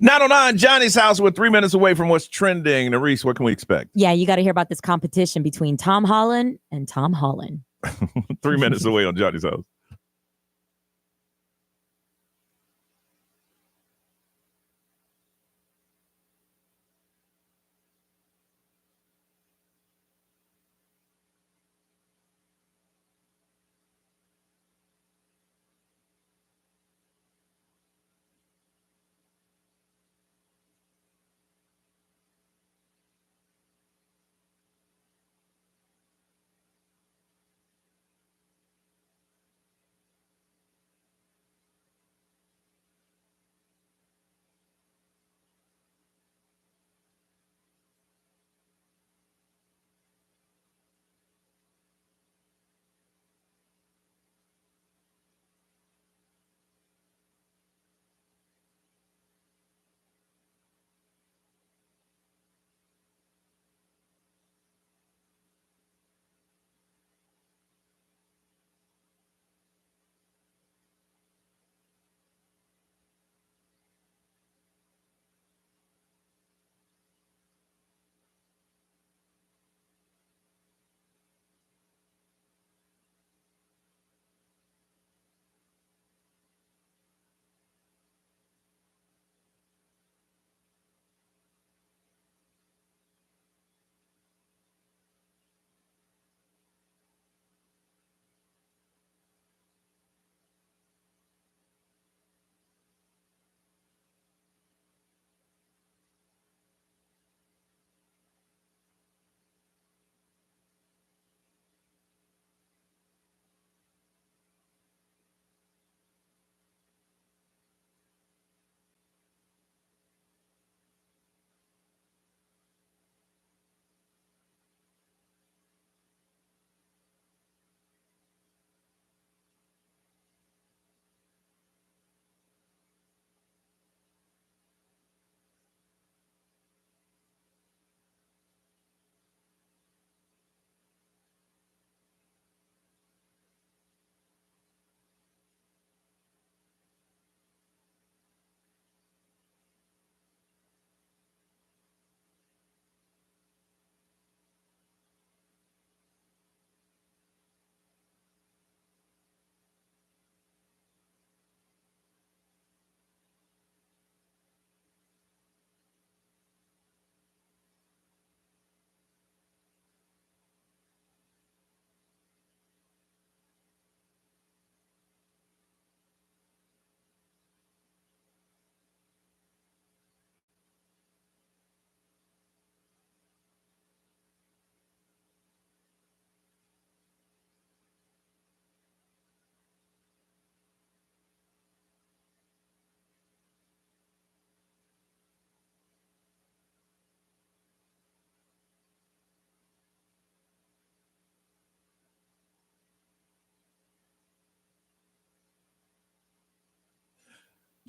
Not on Johnny's House. We're 3 minutes away from what's trending. Nerese, what can we expect? Yeah, you got to hear about this competition between Tom Holland and Tom Holland. 3 minutes away on Johnny's House.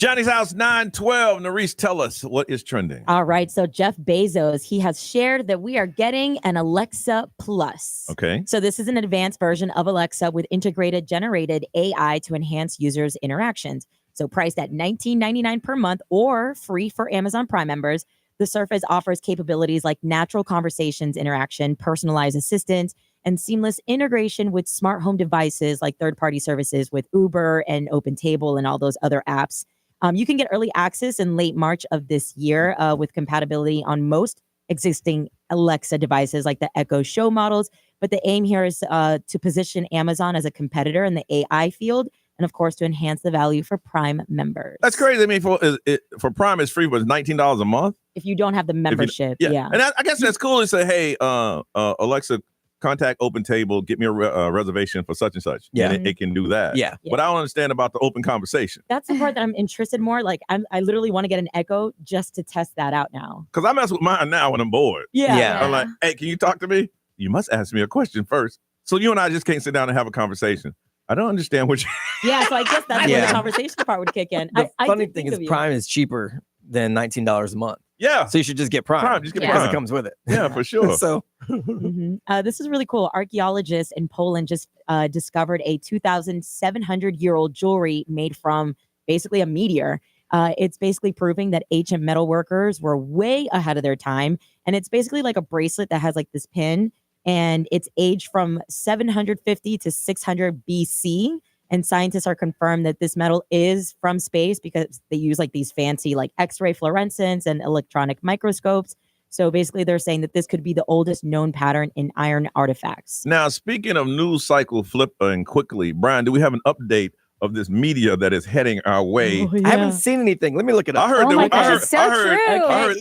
Johnny's House 912. Narice, tell us what is trending. All right. So Jeff Bezos, he has shared that we are getting an Alexa Plus. Okay. So this is an advanced version of Alexa with integrated generated AI to enhance users' interactions. So priced at $19.99 per month or free for Amazon Prime members, the Surface offers capabilities like natural conversations interaction, personalized assistance, and seamless integration with smart home devices like third-party services with Uber and OpenTable and all those other apps. You can get early access in late March of this year with compatibility on most existing Alexa devices like the Echo Show models. But the aim here is to position Amazon as a competitor in the AI field and, of course, to enhance the value for Prime members. That's crazy. I mean, for Prime, it's free, but it's $19 a month. If you don't have the membership, yeah. And I guess that's cool to say, hey, Alexa, contact OpenTable, get me a reservation for such and such. Yeah. And it can do that. Yeah. But I don't understand about the open conversation. That's the part that I'm interested more. Like, I literally want to get an Echo just to test that out now. Because I mess with mine now when I'm bored. Yeah. I'm like, hey, can you talk to me? You must ask me a question first. So you and I just can't sit down and have a conversation. I don't understand what you... Yeah, so I guess that's where the conversation part would kick in. The funny thing is Prime is cheaper than $19 a month. Yeah. So you should just get Prime. Just get because Prime. it comes with it. Yeah, for sure. So this is really cool. Archaeologists in Poland just discovered a 2,700-year-old jewelry made from basically a meteor. It's basically proving that ancient metal workers were way ahead of their time. And it's basically like a bracelet that has like this pin. And it's aged from 750 to 600 BC. And scientists are confirmed that this metal is from space because they use like these fancy like X-ray fluorescence and electronic microscopes. So basically they're saying that this could be the oldest known pattern in iron artifacts. Now, speaking of news cycle flipping quickly, Brian, do we have an update of this media that is heading our way? I haven't seen anything. Let me look it up. I heard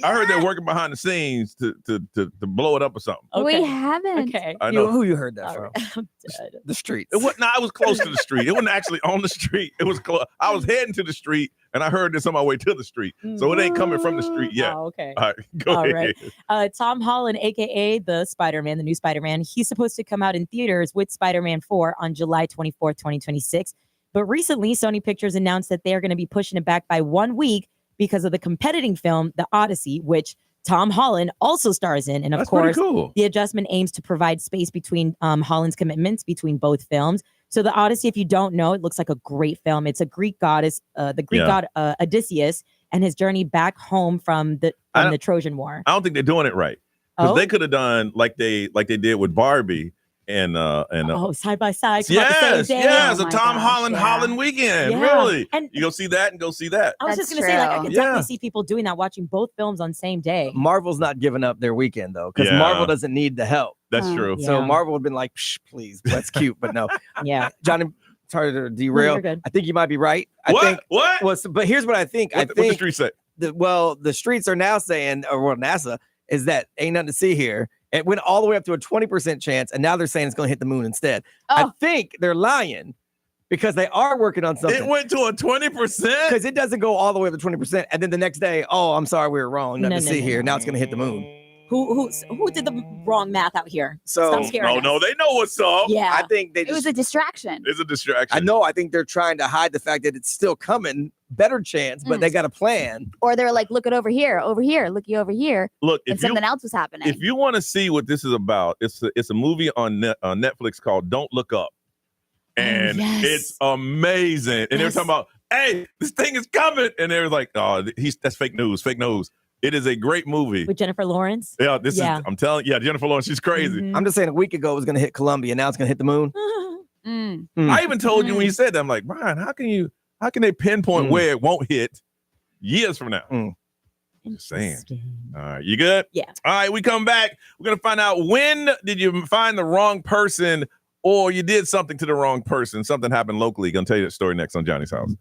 I heard they're working behind the scenes to blow it up or something. We haven't. Okay. I know. Who you heard that from? The streets. I was close to the street. It wasn't actually on the street. It was close. I was heading to the street, and I heard this on my way to the street. So it ain't coming from the street yet. Oh, okay. All right, go ahead. Right. Tom Holland, a.k.a. the Spider-Man, the new Spider-Man, he's supposed to come out in theaters with Spider-Man 4 on July 24th, 2026. But recently, Sony Pictures announced that they are going to be pushing it back by 1 week because of the competing film, The Odyssey, which Tom Holland also stars in. And of course, the adjustment aims to provide space between Holland's commitments between both films. So The Odyssey, if you don't know, it looks like a great film. It's a Greek goddess, the Greek god Odysseus, and his journey back home from the Trojan War. I don't think they're doing it right. Because they could have done like they did with Barbie. And side by side. Yes, Oh a Tom Holland weekend. Yeah. Really, and you go see that and go see that. I was just gonna say, like, I could definitely see people doing that, watching both films on the same day. Marvel's not giving up their weekend though, because Yeah. Marvel doesn't need the help. That's true. So Yeah. Marvel would have been like, Psh, please, that's cute, but no. Yeah. Johnny, sorry to derail. You're good. I think you might be right. What? But here's what I think. What the streets say? The streets are now saying, or well, NASA is that ain't nothing to see here. It went all the way up to a 20% chance, and now they're saying it's going to hit the moon instead. I think they're lying because they are working on something. It went to a 20%? Because it doesn't go all the way up to 20%, and then the next day, oh, I'm sorry, we were wrong. Nothing to see here. Now it's going to hit the moon. Who did the wrong math out here? So Stop scaring us. They know what's up. Yeah. I think they It was a distraction. It's a distraction. I know. I think they're trying to hide the fact that it's still coming. Better chance, but they got a plan. Or they're like, look it over here, looky over here. Look, and something else was happening. If you want to see what this is about, it's a movie on Netflix called Don't Look Up. And it's amazing. And they're talking about, hey, this thing is coming. And they're like, oh, that's fake news. It is a great movie. With Jennifer Lawrence? Yeah, I'm telling you, Jennifer Lawrence, she's crazy. I'm just saying a week ago it was going to hit Columbia. Now it's going to hit the moon. I even told you when you said that, I'm like, Brian, how can they pinpoint where it won't hit years from now? Just saying. All right, you good? Yeah. All right, we come back. We're going to find out, when did you find the wrong person or you did something to the wrong person? Something happened locally. Going to tell you that story next on Johnny's House.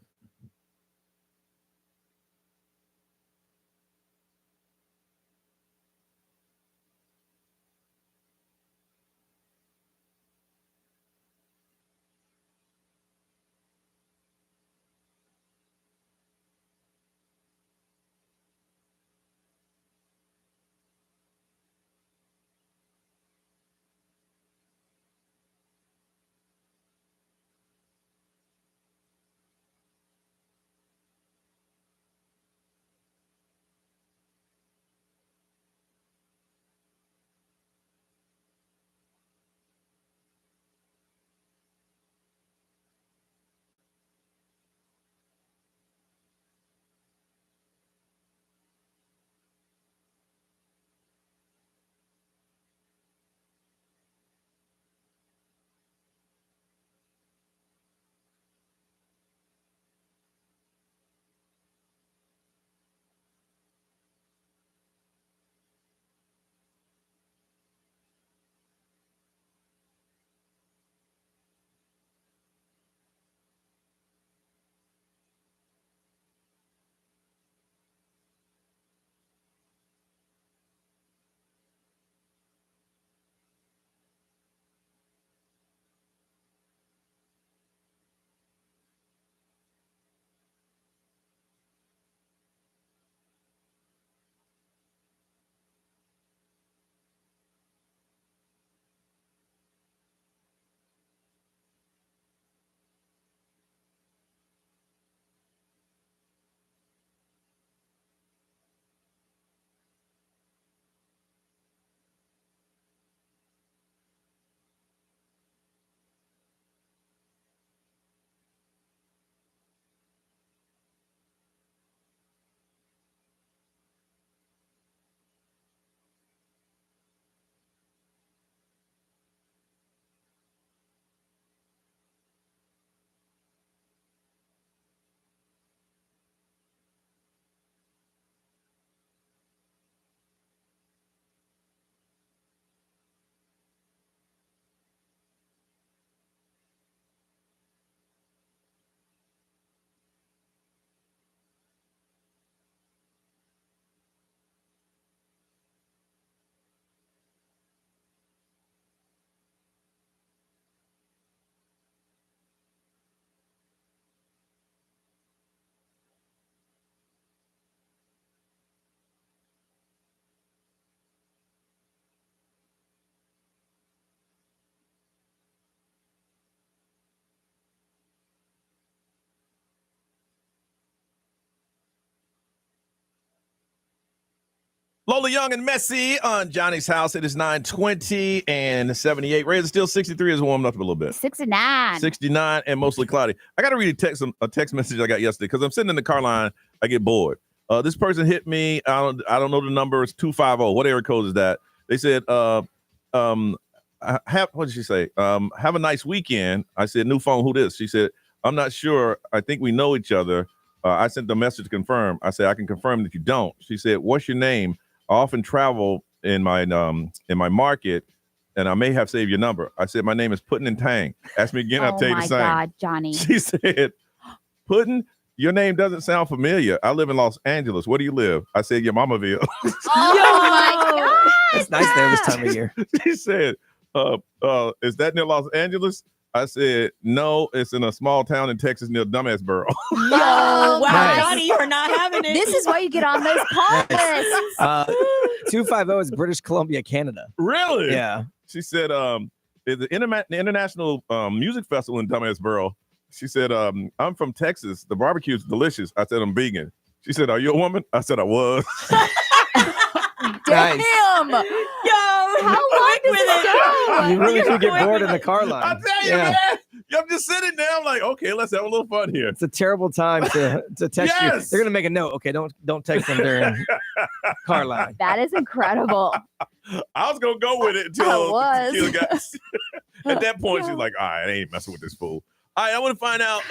Lola Young and Messi on Johnny's house. It is 9:20 and 78. Ray is still 63. Is warming up a little bit. 69. 69 and mostly cloudy. I got to read a text message I got yesterday because I'm sitting in the car line. I get bored. This person hit me. I don't know the number. It's 250. What area code is that? They said, what did she say? Have a nice weekend. I said, new phone. Who this? She said, I'm not sure. I think we know each other. I sent the message to confirm. I said, I can confirm that you don't. She said, what's your name? I often travel in my market, and I may have saved your number. I said, my name is Puddin' and Tang. Ask me again, I'll tell you the same. Oh, my God, Johnny. She said, Puddin', your name doesn't sound familiar. I live in Los Angeles. Where do you live? I said, your mamaville. Oh, my God. It's nice there this time of year. She said, is that near Los Angeles? I said, no, it's in a small town in Texas near Dumbassboro. Oh, wow, Nice. Johnny, you're not having it. This is why you get on those call lists. 250 is British Columbia, Canada. Really? Yeah. She said, the International Music Festival in Dumbassboro. She said, I'm from Texas. The barbecue is delicious. I said, I'm vegan. She said, are you a woman? I said, I was. Damn. Nice. How long does it go? You really could get bored in the car line. I tell you, man. I'm just sitting there. I'm like, okay, let's have a little fun here. It's a terrible time to text you. Yes. They're gonna make a note. Okay, don't text them during car line. That is incredible. I was gonna go with it I until was. Tequila got. At that point, she's like, all right, I ain't messing with this fool. All right, I want to find out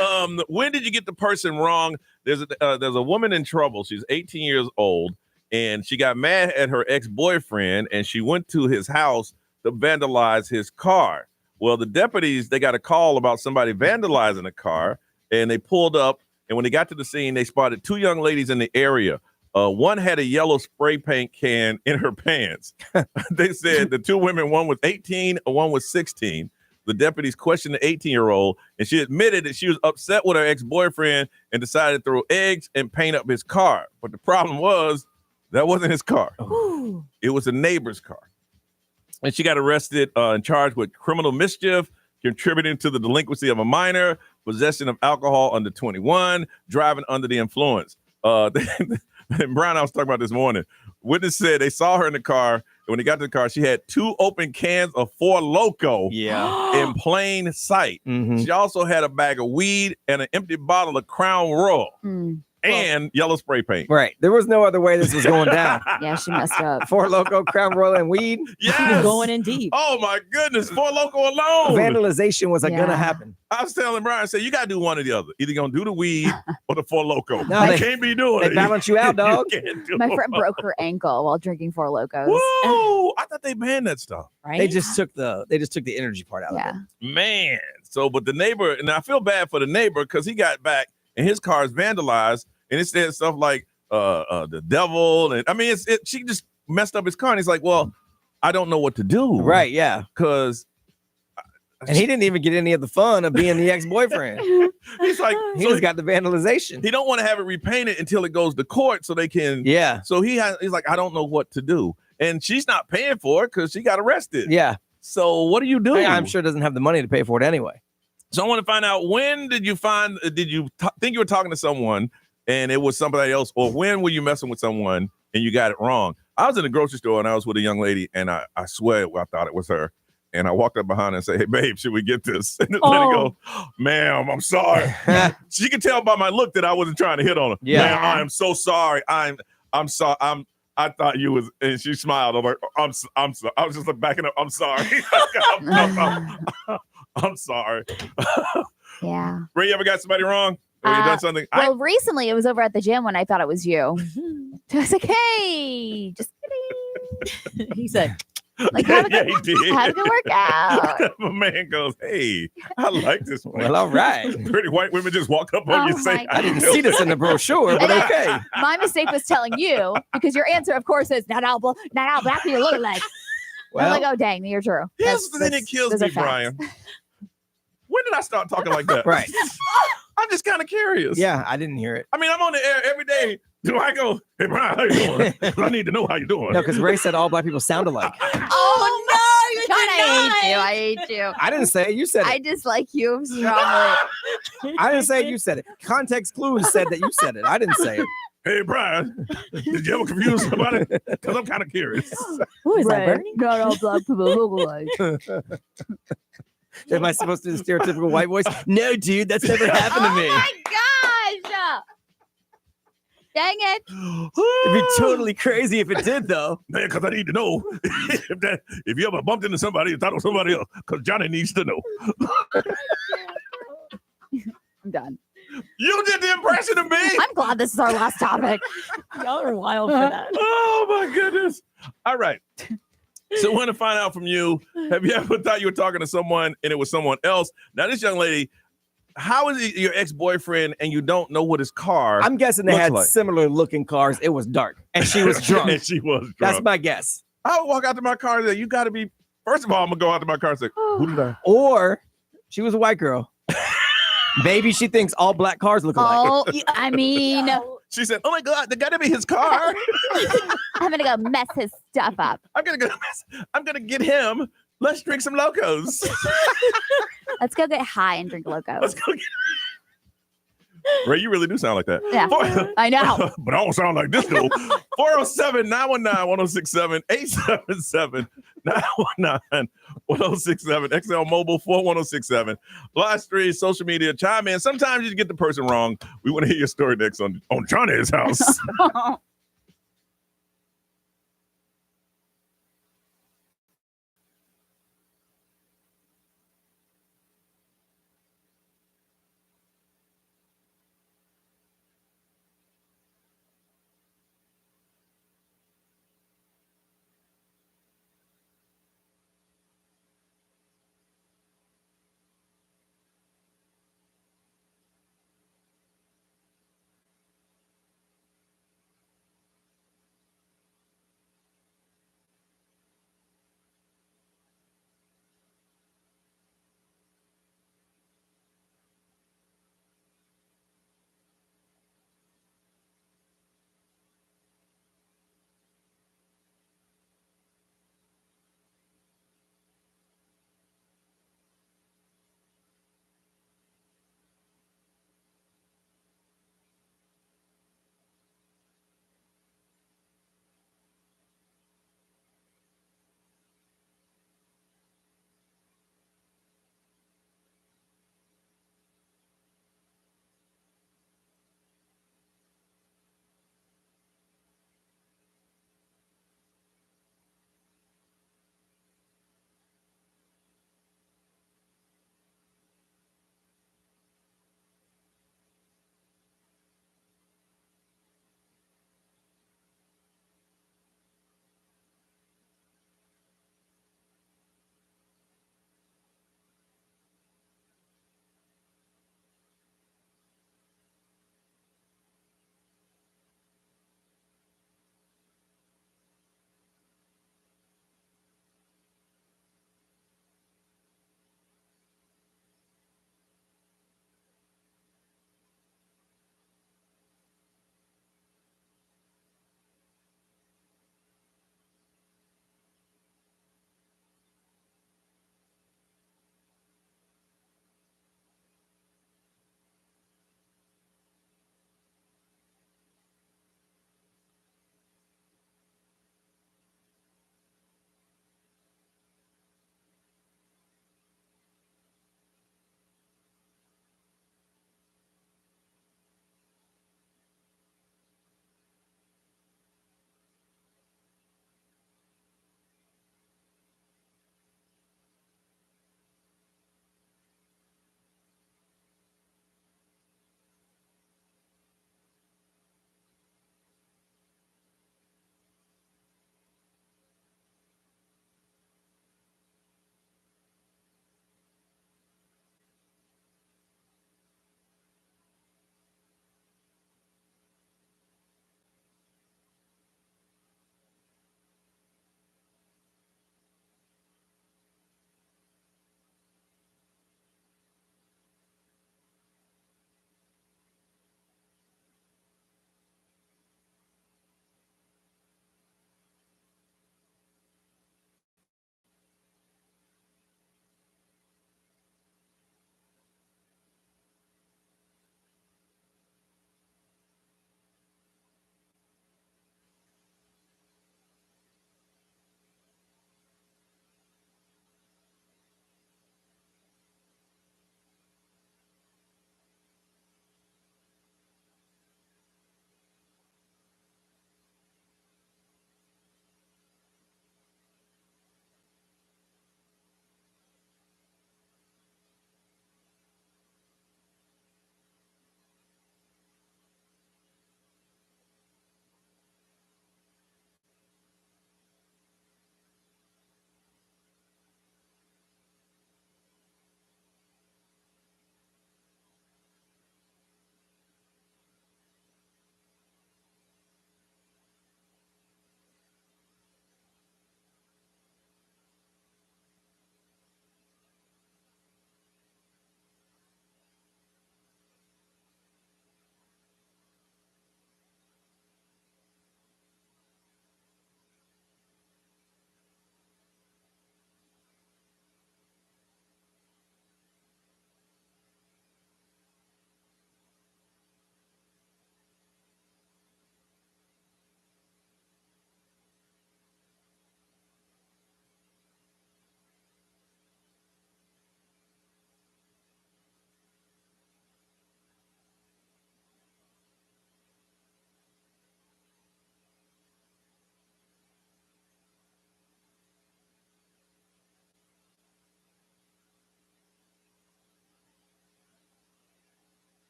when did you get the person wrong? There's a woman in trouble. She's 18 years old, and she got mad at her ex-boyfriend, and she went to his house to vandalize his car. Well, the deputies, they got a call about somebody vandalizing a car, and they pulled up, and when they got to the scene, they spotted two young ladies in the area. One had a yellow spray paint can in her pants. They said the two women, one was 18, one was 16. The deputies questioned the 18-year-old, and she admitted that she was upset with her ex-boyfriend and decided to throw eggs and paint up his car. But the problem was that wasn't his car. It was a neighbor's car. And she got arrested and charged with criminal mischief, contributing to the delinquency of a minor, possession of alcohol under 21, driving under the influence. And Brian, I was talking about this morning. Witness said they saw her in the car, and when they got to the car, she had two open cans of Four Loko in plain sight. Mm-hmm. She also had a bag of weed and an empty bottle of Crown Royal and yellow spray paint. Right. There was no other way this was going down. Yeah, she messed up. Four Loko, Crown Royal, and weed. Yes. Going in deep. Oh, my goodness. Four Loko alone. Vandalization was going to happen. I was telling Brian, I said, you got to do one or the other. Either going to do the weed or the Four Loko. No, you can't be doing it. They balance you out, dog. My friend broke her ankle while drinking Four Locos. Whoa! I thought they banned that stuff. Right? They just took the energy part out of it. Man. So, but the neighbor, and I feel bad for the neighbor because he got back and his car is vandalized, and it said stuff like the devil, and I mean, she just messed up his car, and he's like, well, I don't know what to do. Right? Yeah. Because. And he didn't even get any of the fun of being the ex-boyfriend. He's like, he just got the vandalization. He don't want to have it repainted until it goes to court so they can. Yeah. So he's like, I don't know what to do. And she's not paying for it because she got arrested. Yeah. So what do you do? I'm sure doesn't have the money to pay for it anyway. So I want to find out, when did you think you were talking to someone and it was somebody else, or when were you messing with someone and you got it wrong? I was in the grocery store and I was with a young lady, and I swear I thought it was her. And I walked up behind her and said, hey, babe, should we get this? And this lady go, ma'am, I'm sorry. She could tell by my look that I wasn't trying to hit on her. Yeah. Ma'am, I am so sorry. I'm sorry. I thought you was, and she smiled. I'm like, I'm sorry. I was just like backing up. I'm sorry. I'm sorry. Yeah. Ray, you ever got somebody wrong? Or you done something? Well, recently it was over at the gym when I thought it was you. I was like, hey, just kidding. He said, like, how did it work out? My man goes, hey, I like this one. Well, all right. Pretty white women just walk up on you and say, I didn't see this in the brochure, but okay. My mistake was telling you, because your answer, of course, is not all black people look alike. Well, I'm like, oh, dang, you're true. Here's the thing that kills those me, are facts. Brian. When did I start talking like that? Right. I'm just kind of curious. Yeah, I didn't hear it. I mean, I'm on the air every day. Do I go, hey, Brian, how you doing? I need to know how you doing. No, because Ray said all black people sound alike. Oh, no, you I hate you. I didn't say it. You said it. I dislike you strongly. I didn't say it. You said it. Context clues said that you said it. I didn't say it. Hey, Brian, did you ever confuse somebody? Because I'm kind of curious. Who is that, Bernie? Not all black people look alike. Am I supposed to do the stereotypical white voice? No, dude, that's never happened to me. Oh my gosh! Dang it! It'd be totally crazy if it did, though. Man, because I need to know if you ever bumped into somebody and thought it was somebody else, because Johnny needs to know. I'm done. You did the impression of me. I'm glad this is our last topic. Y'all are wild for that. Oh, my goodness. All right. So I want to find out from you, have you ever thought you were talking to someone and it was someone else? Now, this young lady, how is it your ex-boyfriend and you don't know what his car I'm guessing they looks had like? similar looking cars. It was dark. And she was drunk. And she was drunk. That's my guess. I would walk out to my car and say, you got to be, first of all, I'm going to go out to my car and say, who did I? Or she was a white girl. Maybe she thinks all black cars look alike. Oh, I mean, She said, oh my God, that got to be his car. I'm gonna go mess his stuff up. I'm going to get him. Let's drink some Locos. Let's go get high and drink Locos. Let's go get Ray, you really do sound like that. Yeah, I know. But I don't sound like this, though. 407-919-1067, 877-919-1067, XL Mobile 41067. Live stream, social media, chime in. Sometimes you get the person wrong. We want to hear your story next on Johnny's House.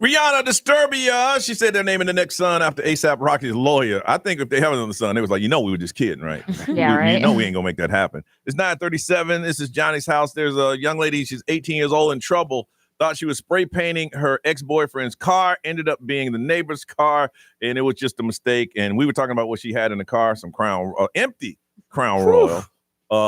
Rihanna Disturbia. She said they're naming the next son after A$AP Rocky's lawyer. I think if they have another son, they was like, we were just kidding, right? Yeah, right. We ain't gonna make that happen. It's 9:37. This is Johnny's house. There's a young lady. She's 18 years old in trouble. Thought she was spray painting her ex-boyfriend's car. Ended up being the neighbor's car, and it was just a mistake. And we were talking about what she had in the car: some empty Crown Royal,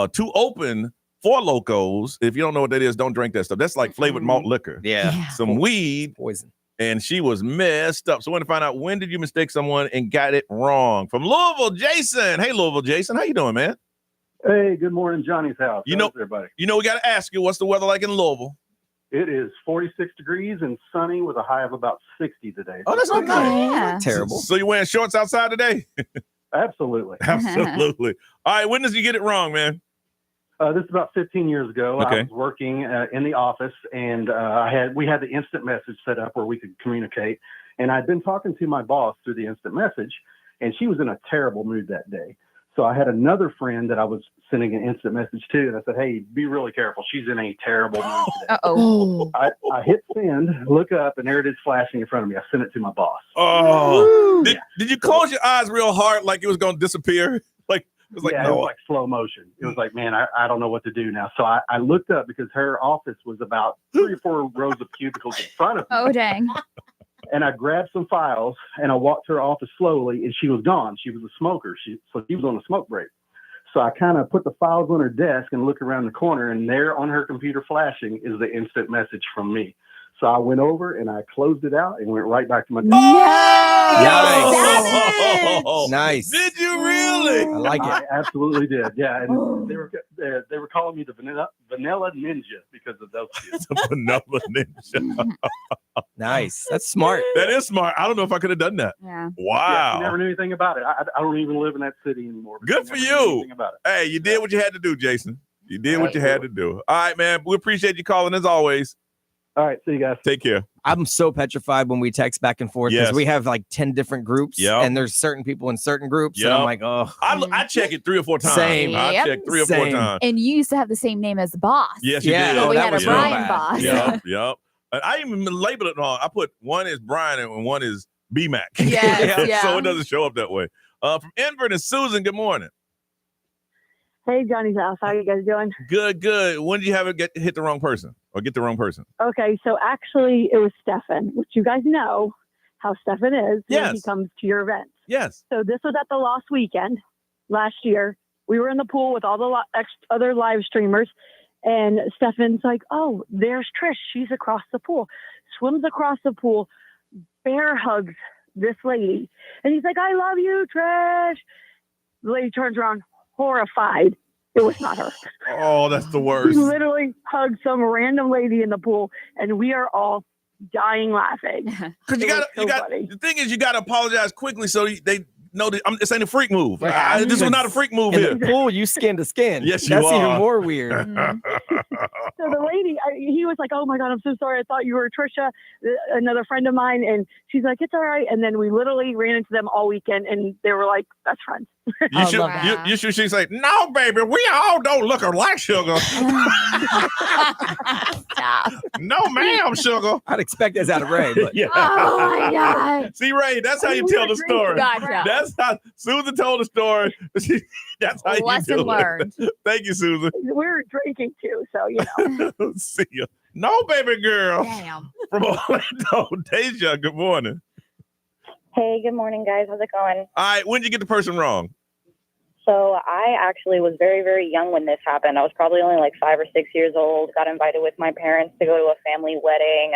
2 open 4 Locos. If you don't know what that is, don't drink that stuff. That's like flavored malt liquor. Yeah. Some weed. Poison. And she was messed up. So I want to find out, when did you mistake someone and got it wrong? From Louisville, Jason. Hey, Louisville, Jason. How you doing, man? Hey, good morning, Johnny's house. How's everybody? We got to ask you, what's the weather like in Louisville? It is 46 degrees and sunny with a high of about 60 today. Oh, that's not nice. Yeah. Terrible. So you're wearing shorts outside today? Absolutely. Absolutely. All right, when did you get it wrong, man? This is about 15 years ago. Okay. I was working in the office, and we had the instant message set up where we could communicate. And I'd been talking to my boss through the instant message, and she was in a terrible mood that day. So I had another friend that I was sending an instant message to, and I said, "Hey, be really careful. She's in a terrible mood today." Uh-oh. I hit send, look up, and there it is flashing in front of me. I sent it to my boss. Oh, did you close your eyes real hard like it was going to disappear? It was It was like slow motion. It was like, man, I don't know what to do now. So I looked up because her office was about 3 or 4 rows of cubicles in front of me. Oh, dang. And I grabbed some files and I walked to her office slowly, and she was gone. She was a smoker. So she was on a smoke break. So I kind of put the files on her desk and look around the corner, and there on her computer flashing is the instant message from me. So I went over and I closed it out and went right back to my desk. Nice. Did you really? I like it. I absolutely did. Yeah, and they were calling me the vanilla ninja because of those two. The vanilla ninja. Nice. That's smart. That is smart. I don't know if I could have done that. Yeah. Wow. Yeah, never knew anything about it. I don't even live in that city anymore. Good for Never knew you. anything about it. Hey, you did what you had to do, Jason. You did what you had to do. All right, man. We appreciate you calling as always. All right. See you guys. Take care. I'm so petrified when we text back and forth because Yes. we have like 10 different groups, Yep. and there's certain people in certain groups, and Yep. I'm like, oh. I check it 3 or 4 times. Same. I Yep. check 3 or 4 Same. times. And you used to have the same name as the boss. Yes, you Yeah. did. So we that had a was real Brian bad. boss. Yep. And I even labeled it wrong. I put one is Brian and one is B-Mac. Yes, yeah. So it doesn't show up that way. From Enver and Susan, good morning. Hey, Johnny's house. How you guys doing? Good. When did you have it hit the wrong person or get the wrong person? Okay, so actually it was Stefan, which you guys know how Stefan is when he Yes. comes to your events. Yes. So this was at the Lost Weekend last year. We were in the pool with all the other live streamers, and Stefan's like, "Oh, there's Trish. She's across the pool." Swims across the pool, bear hugs this lady, and he's like, "I love you, Trish." The lady turns around, horrified. It was not her. Oh, that's the He worst. literally hugged some random lady in the pool, and we are all dying laughing. Because the thing is, you got to apologize quickly so they know that this ain't a freak move. This was not a freak move In here. the pool, you skin to skin. Yes, you That's are. even more weird. So the lady, he was like, "Oh my God, I'm so sorry. I thought you were Trisha, another friend of mine." And she's like, "It's all right." And then we literally ran into them all weekend, and they were like best friends. You should say, "No, baby, we all don't look alike, sugar." No, ma'am, sugar. I'd expect this out of Ray, but Yeah. Oh my God. See, Ray, that's how you tell the story. Gotcha. That's how Susan told the story. That's how you Lesson do learned. it. Thank you, Susan. We were drinking too, so you know. See ya. No, baby girl. Damn. From Orlando, Deja, good morning. Hey, good morning, guys. How's it going? All right, when did you get the person wrong? So I actually was very, very young when this happened. I was probably only like 5 or 6 years old. Got invited with my parents to go to a family wedding.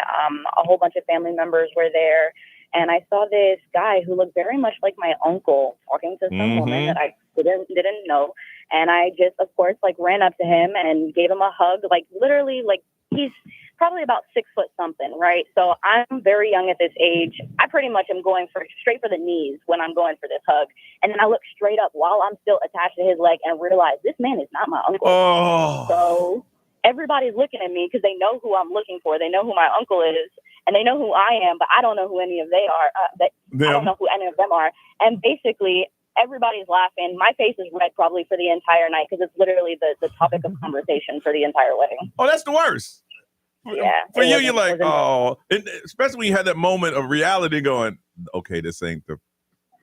A whole bunch of family members were there. And I saw this guy who looked very much like my uncle talking to some woman that I didn't know. And I just, of course, like ran up to him and gave him a hug. Like literally, like he's probably about 6 foot something, right? So I'm very young at this age. I pretty much am going straight for the knees when I'm going for this hug. And then I look straight up while I'm still attached to his leg and realize this man is not my uncle. Oh. So everybody's looking at me because they know who I'm looking for. They know who my uncle is, and they know who I am, but I don't know who any of they are. I don't know who any of them are. And basically, everybody's laughing. My face is red probably for the entire night because it's literally the topic of conversation for the entire wedding. Oh, that's the worst. For you, you're like, oh, and especially when you had that moment of reality going, okay, this ain't the,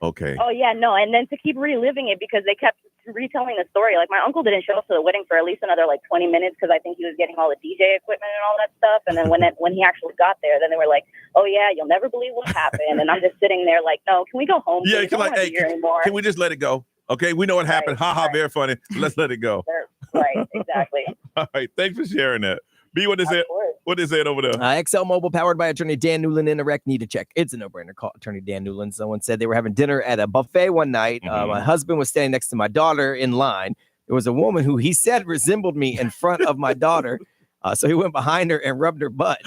okay. Oh, yeah, no. And then to keep reliving it because they kept retelling the story. Like, my uncle didn't show up to the wedding for at least another, 20 minutes because I think he was getting all the DJ equipment and all that stuff. And then when he actually got there, then they were like, oh, yeah, you'll never believe what happened. And I'm just sitting there like, no, can we go home? Yeah, please? I don't wanna be here anymore. can we just let it go? Okay, we know what happened. Ha ha, very funny. Let's let it go. Right, exactly. All right, thanks for sharing that. B, what is it? What is it over there? XL Mobile, powered by attorney Dan Newland in Erect. Need to check. It's a no-brainer. Call attorney Dan Newland. Someone said they were having dinner at a buffet one night. My husband was standing next to my daughter in line. There was a woman who he said resembled me in front of my daughter. So he went behind her and rubbed her butt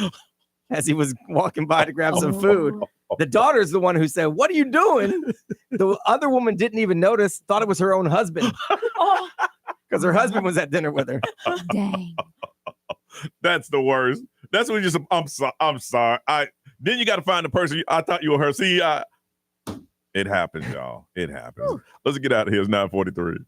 as he was walking by to grab some food. The daughter's the one who said, "What are you doing?" The other woman didn't even notice, thought it was her own husband. Because her husband was at dinner with her. Dang. That's the worst. That's when you just, I'm sorry. Then you got to find the person. I thought you were her. See, it happens, y'all. It happens. Let's get out of here. It's 9:43.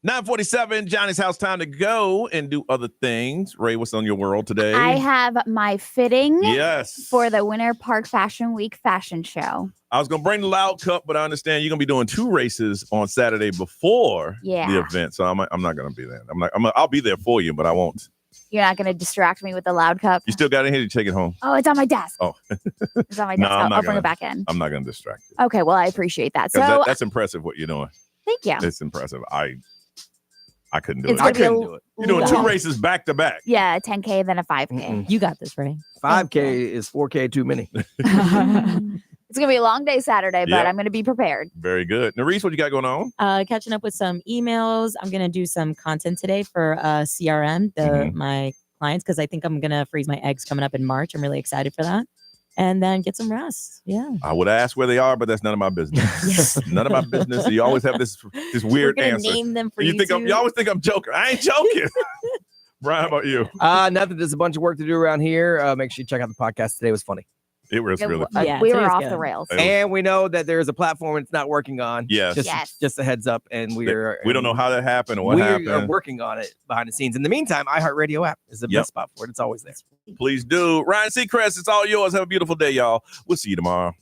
$9:47, Johnny's house, time to go and do other things. Ray, what's on your world today? I have my fitting Yes. for the Winter Park Fashion Week fashion show. I was going to bring the Loud Cup, but I understand you're going to be doing 2 races on Saturday before the event. So I'm not going to be there. I'll be there for you, but I won't. You're not going to distract me with the Loud Cup? You still got it here to take it home? Oh, it's on my desk. Oh. It's on my desk. I'll bring it back in. I'm not going to distract you. Okay, well, I appreciate that. So that's impressive what you're doing. Thank you. It's impressive. I couldn't do It's it. gonna I be a couldn't do it. You're doing 2 long- races back to back. It's You're doing 2 long. races back to back. Yeah, 10K, then a 5K. You got this, Ray. 5K is 4K too many. It's going to be a long day Saturday, but Yep. I'm going to be prepared. Very good. Nerese, what you got going on? Catching up with some emails. I'm gonna do some content today for CRM, my clients, because I think I'm gonna freeze my eggs coming up in March. I'm really excited for that, and then get some rest. Yeah. I would ask where they are, but that's none of my business. None of my business. You always have this weird We're gonna answer. name them for And you think two. you always think I'm joking. I ain't joking. Brian, how about you? Nothing. There's a bunch of work to do around here. Make sure you check out the podcast today. It was funny. It was really we were off the rails. And we know that there's a platform it's not working on. Yes. Just a heads up. And we don't know how that happened or what we happened. are working on it behind the scenes. In the meantime, iHeartRadio app is the best spot for it. It's always there. Please do. Ryan Seacrest, it's all yours. Have a beautiful day, y'all. We'll see you tomorrow.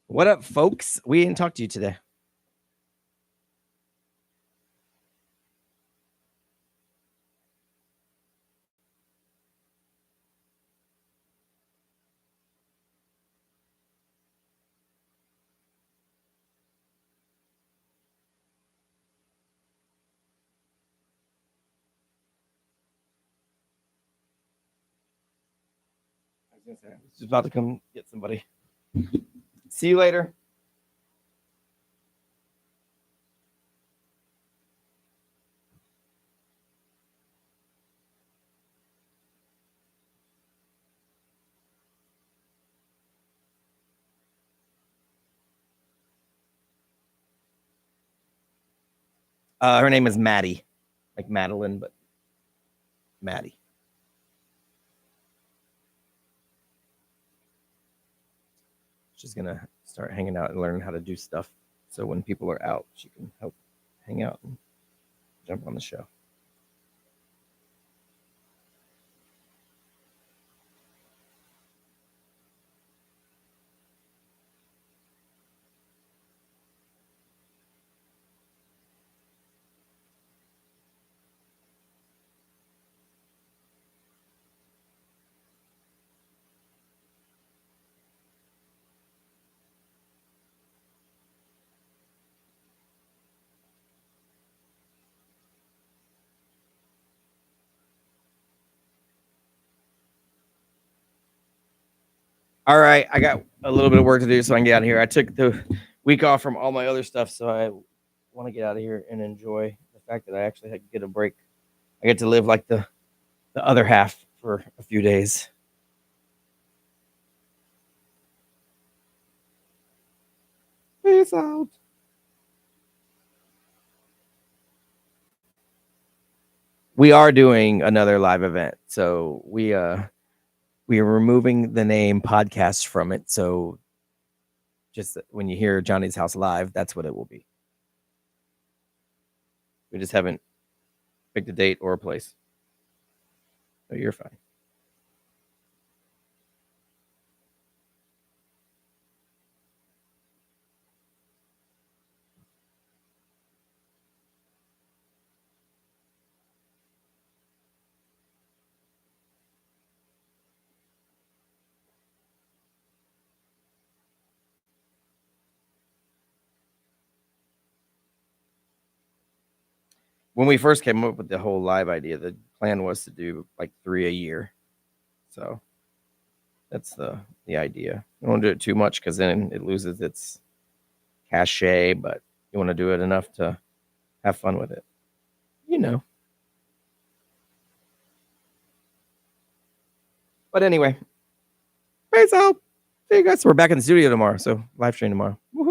What up, folks? We didn't talk to you today. Just about to come get somebody. See you later. Her name is Maddie, like Madeline, but Maddie. She's gonna start hanging out and learn how to do stuff. So when people are out, she can help hang out and jump on the show. All right, I got a little bit of work to do so I can get out of here. I took the week off from all my other stuff, so I want to get out of here and enjoy the fact that I actually get a break. I get to live like the other half for a few days. Peace out. We are doing another live event, so we are removing the name podcast from it. So just when you hear Johnny's House live, that's what it will be. We just haven't picked a date or a place. So you're fine. When we first came up with the whole live idea, the plan was to do like 3 a year. So that's the idea. You don't want to do it too much because then it loses its cachet, but you want to do it enough to have fun with it. You know. But anyway, peace out. See you guys. We're back in the studio tomorrow, so live stream tomorrow. Woohoo.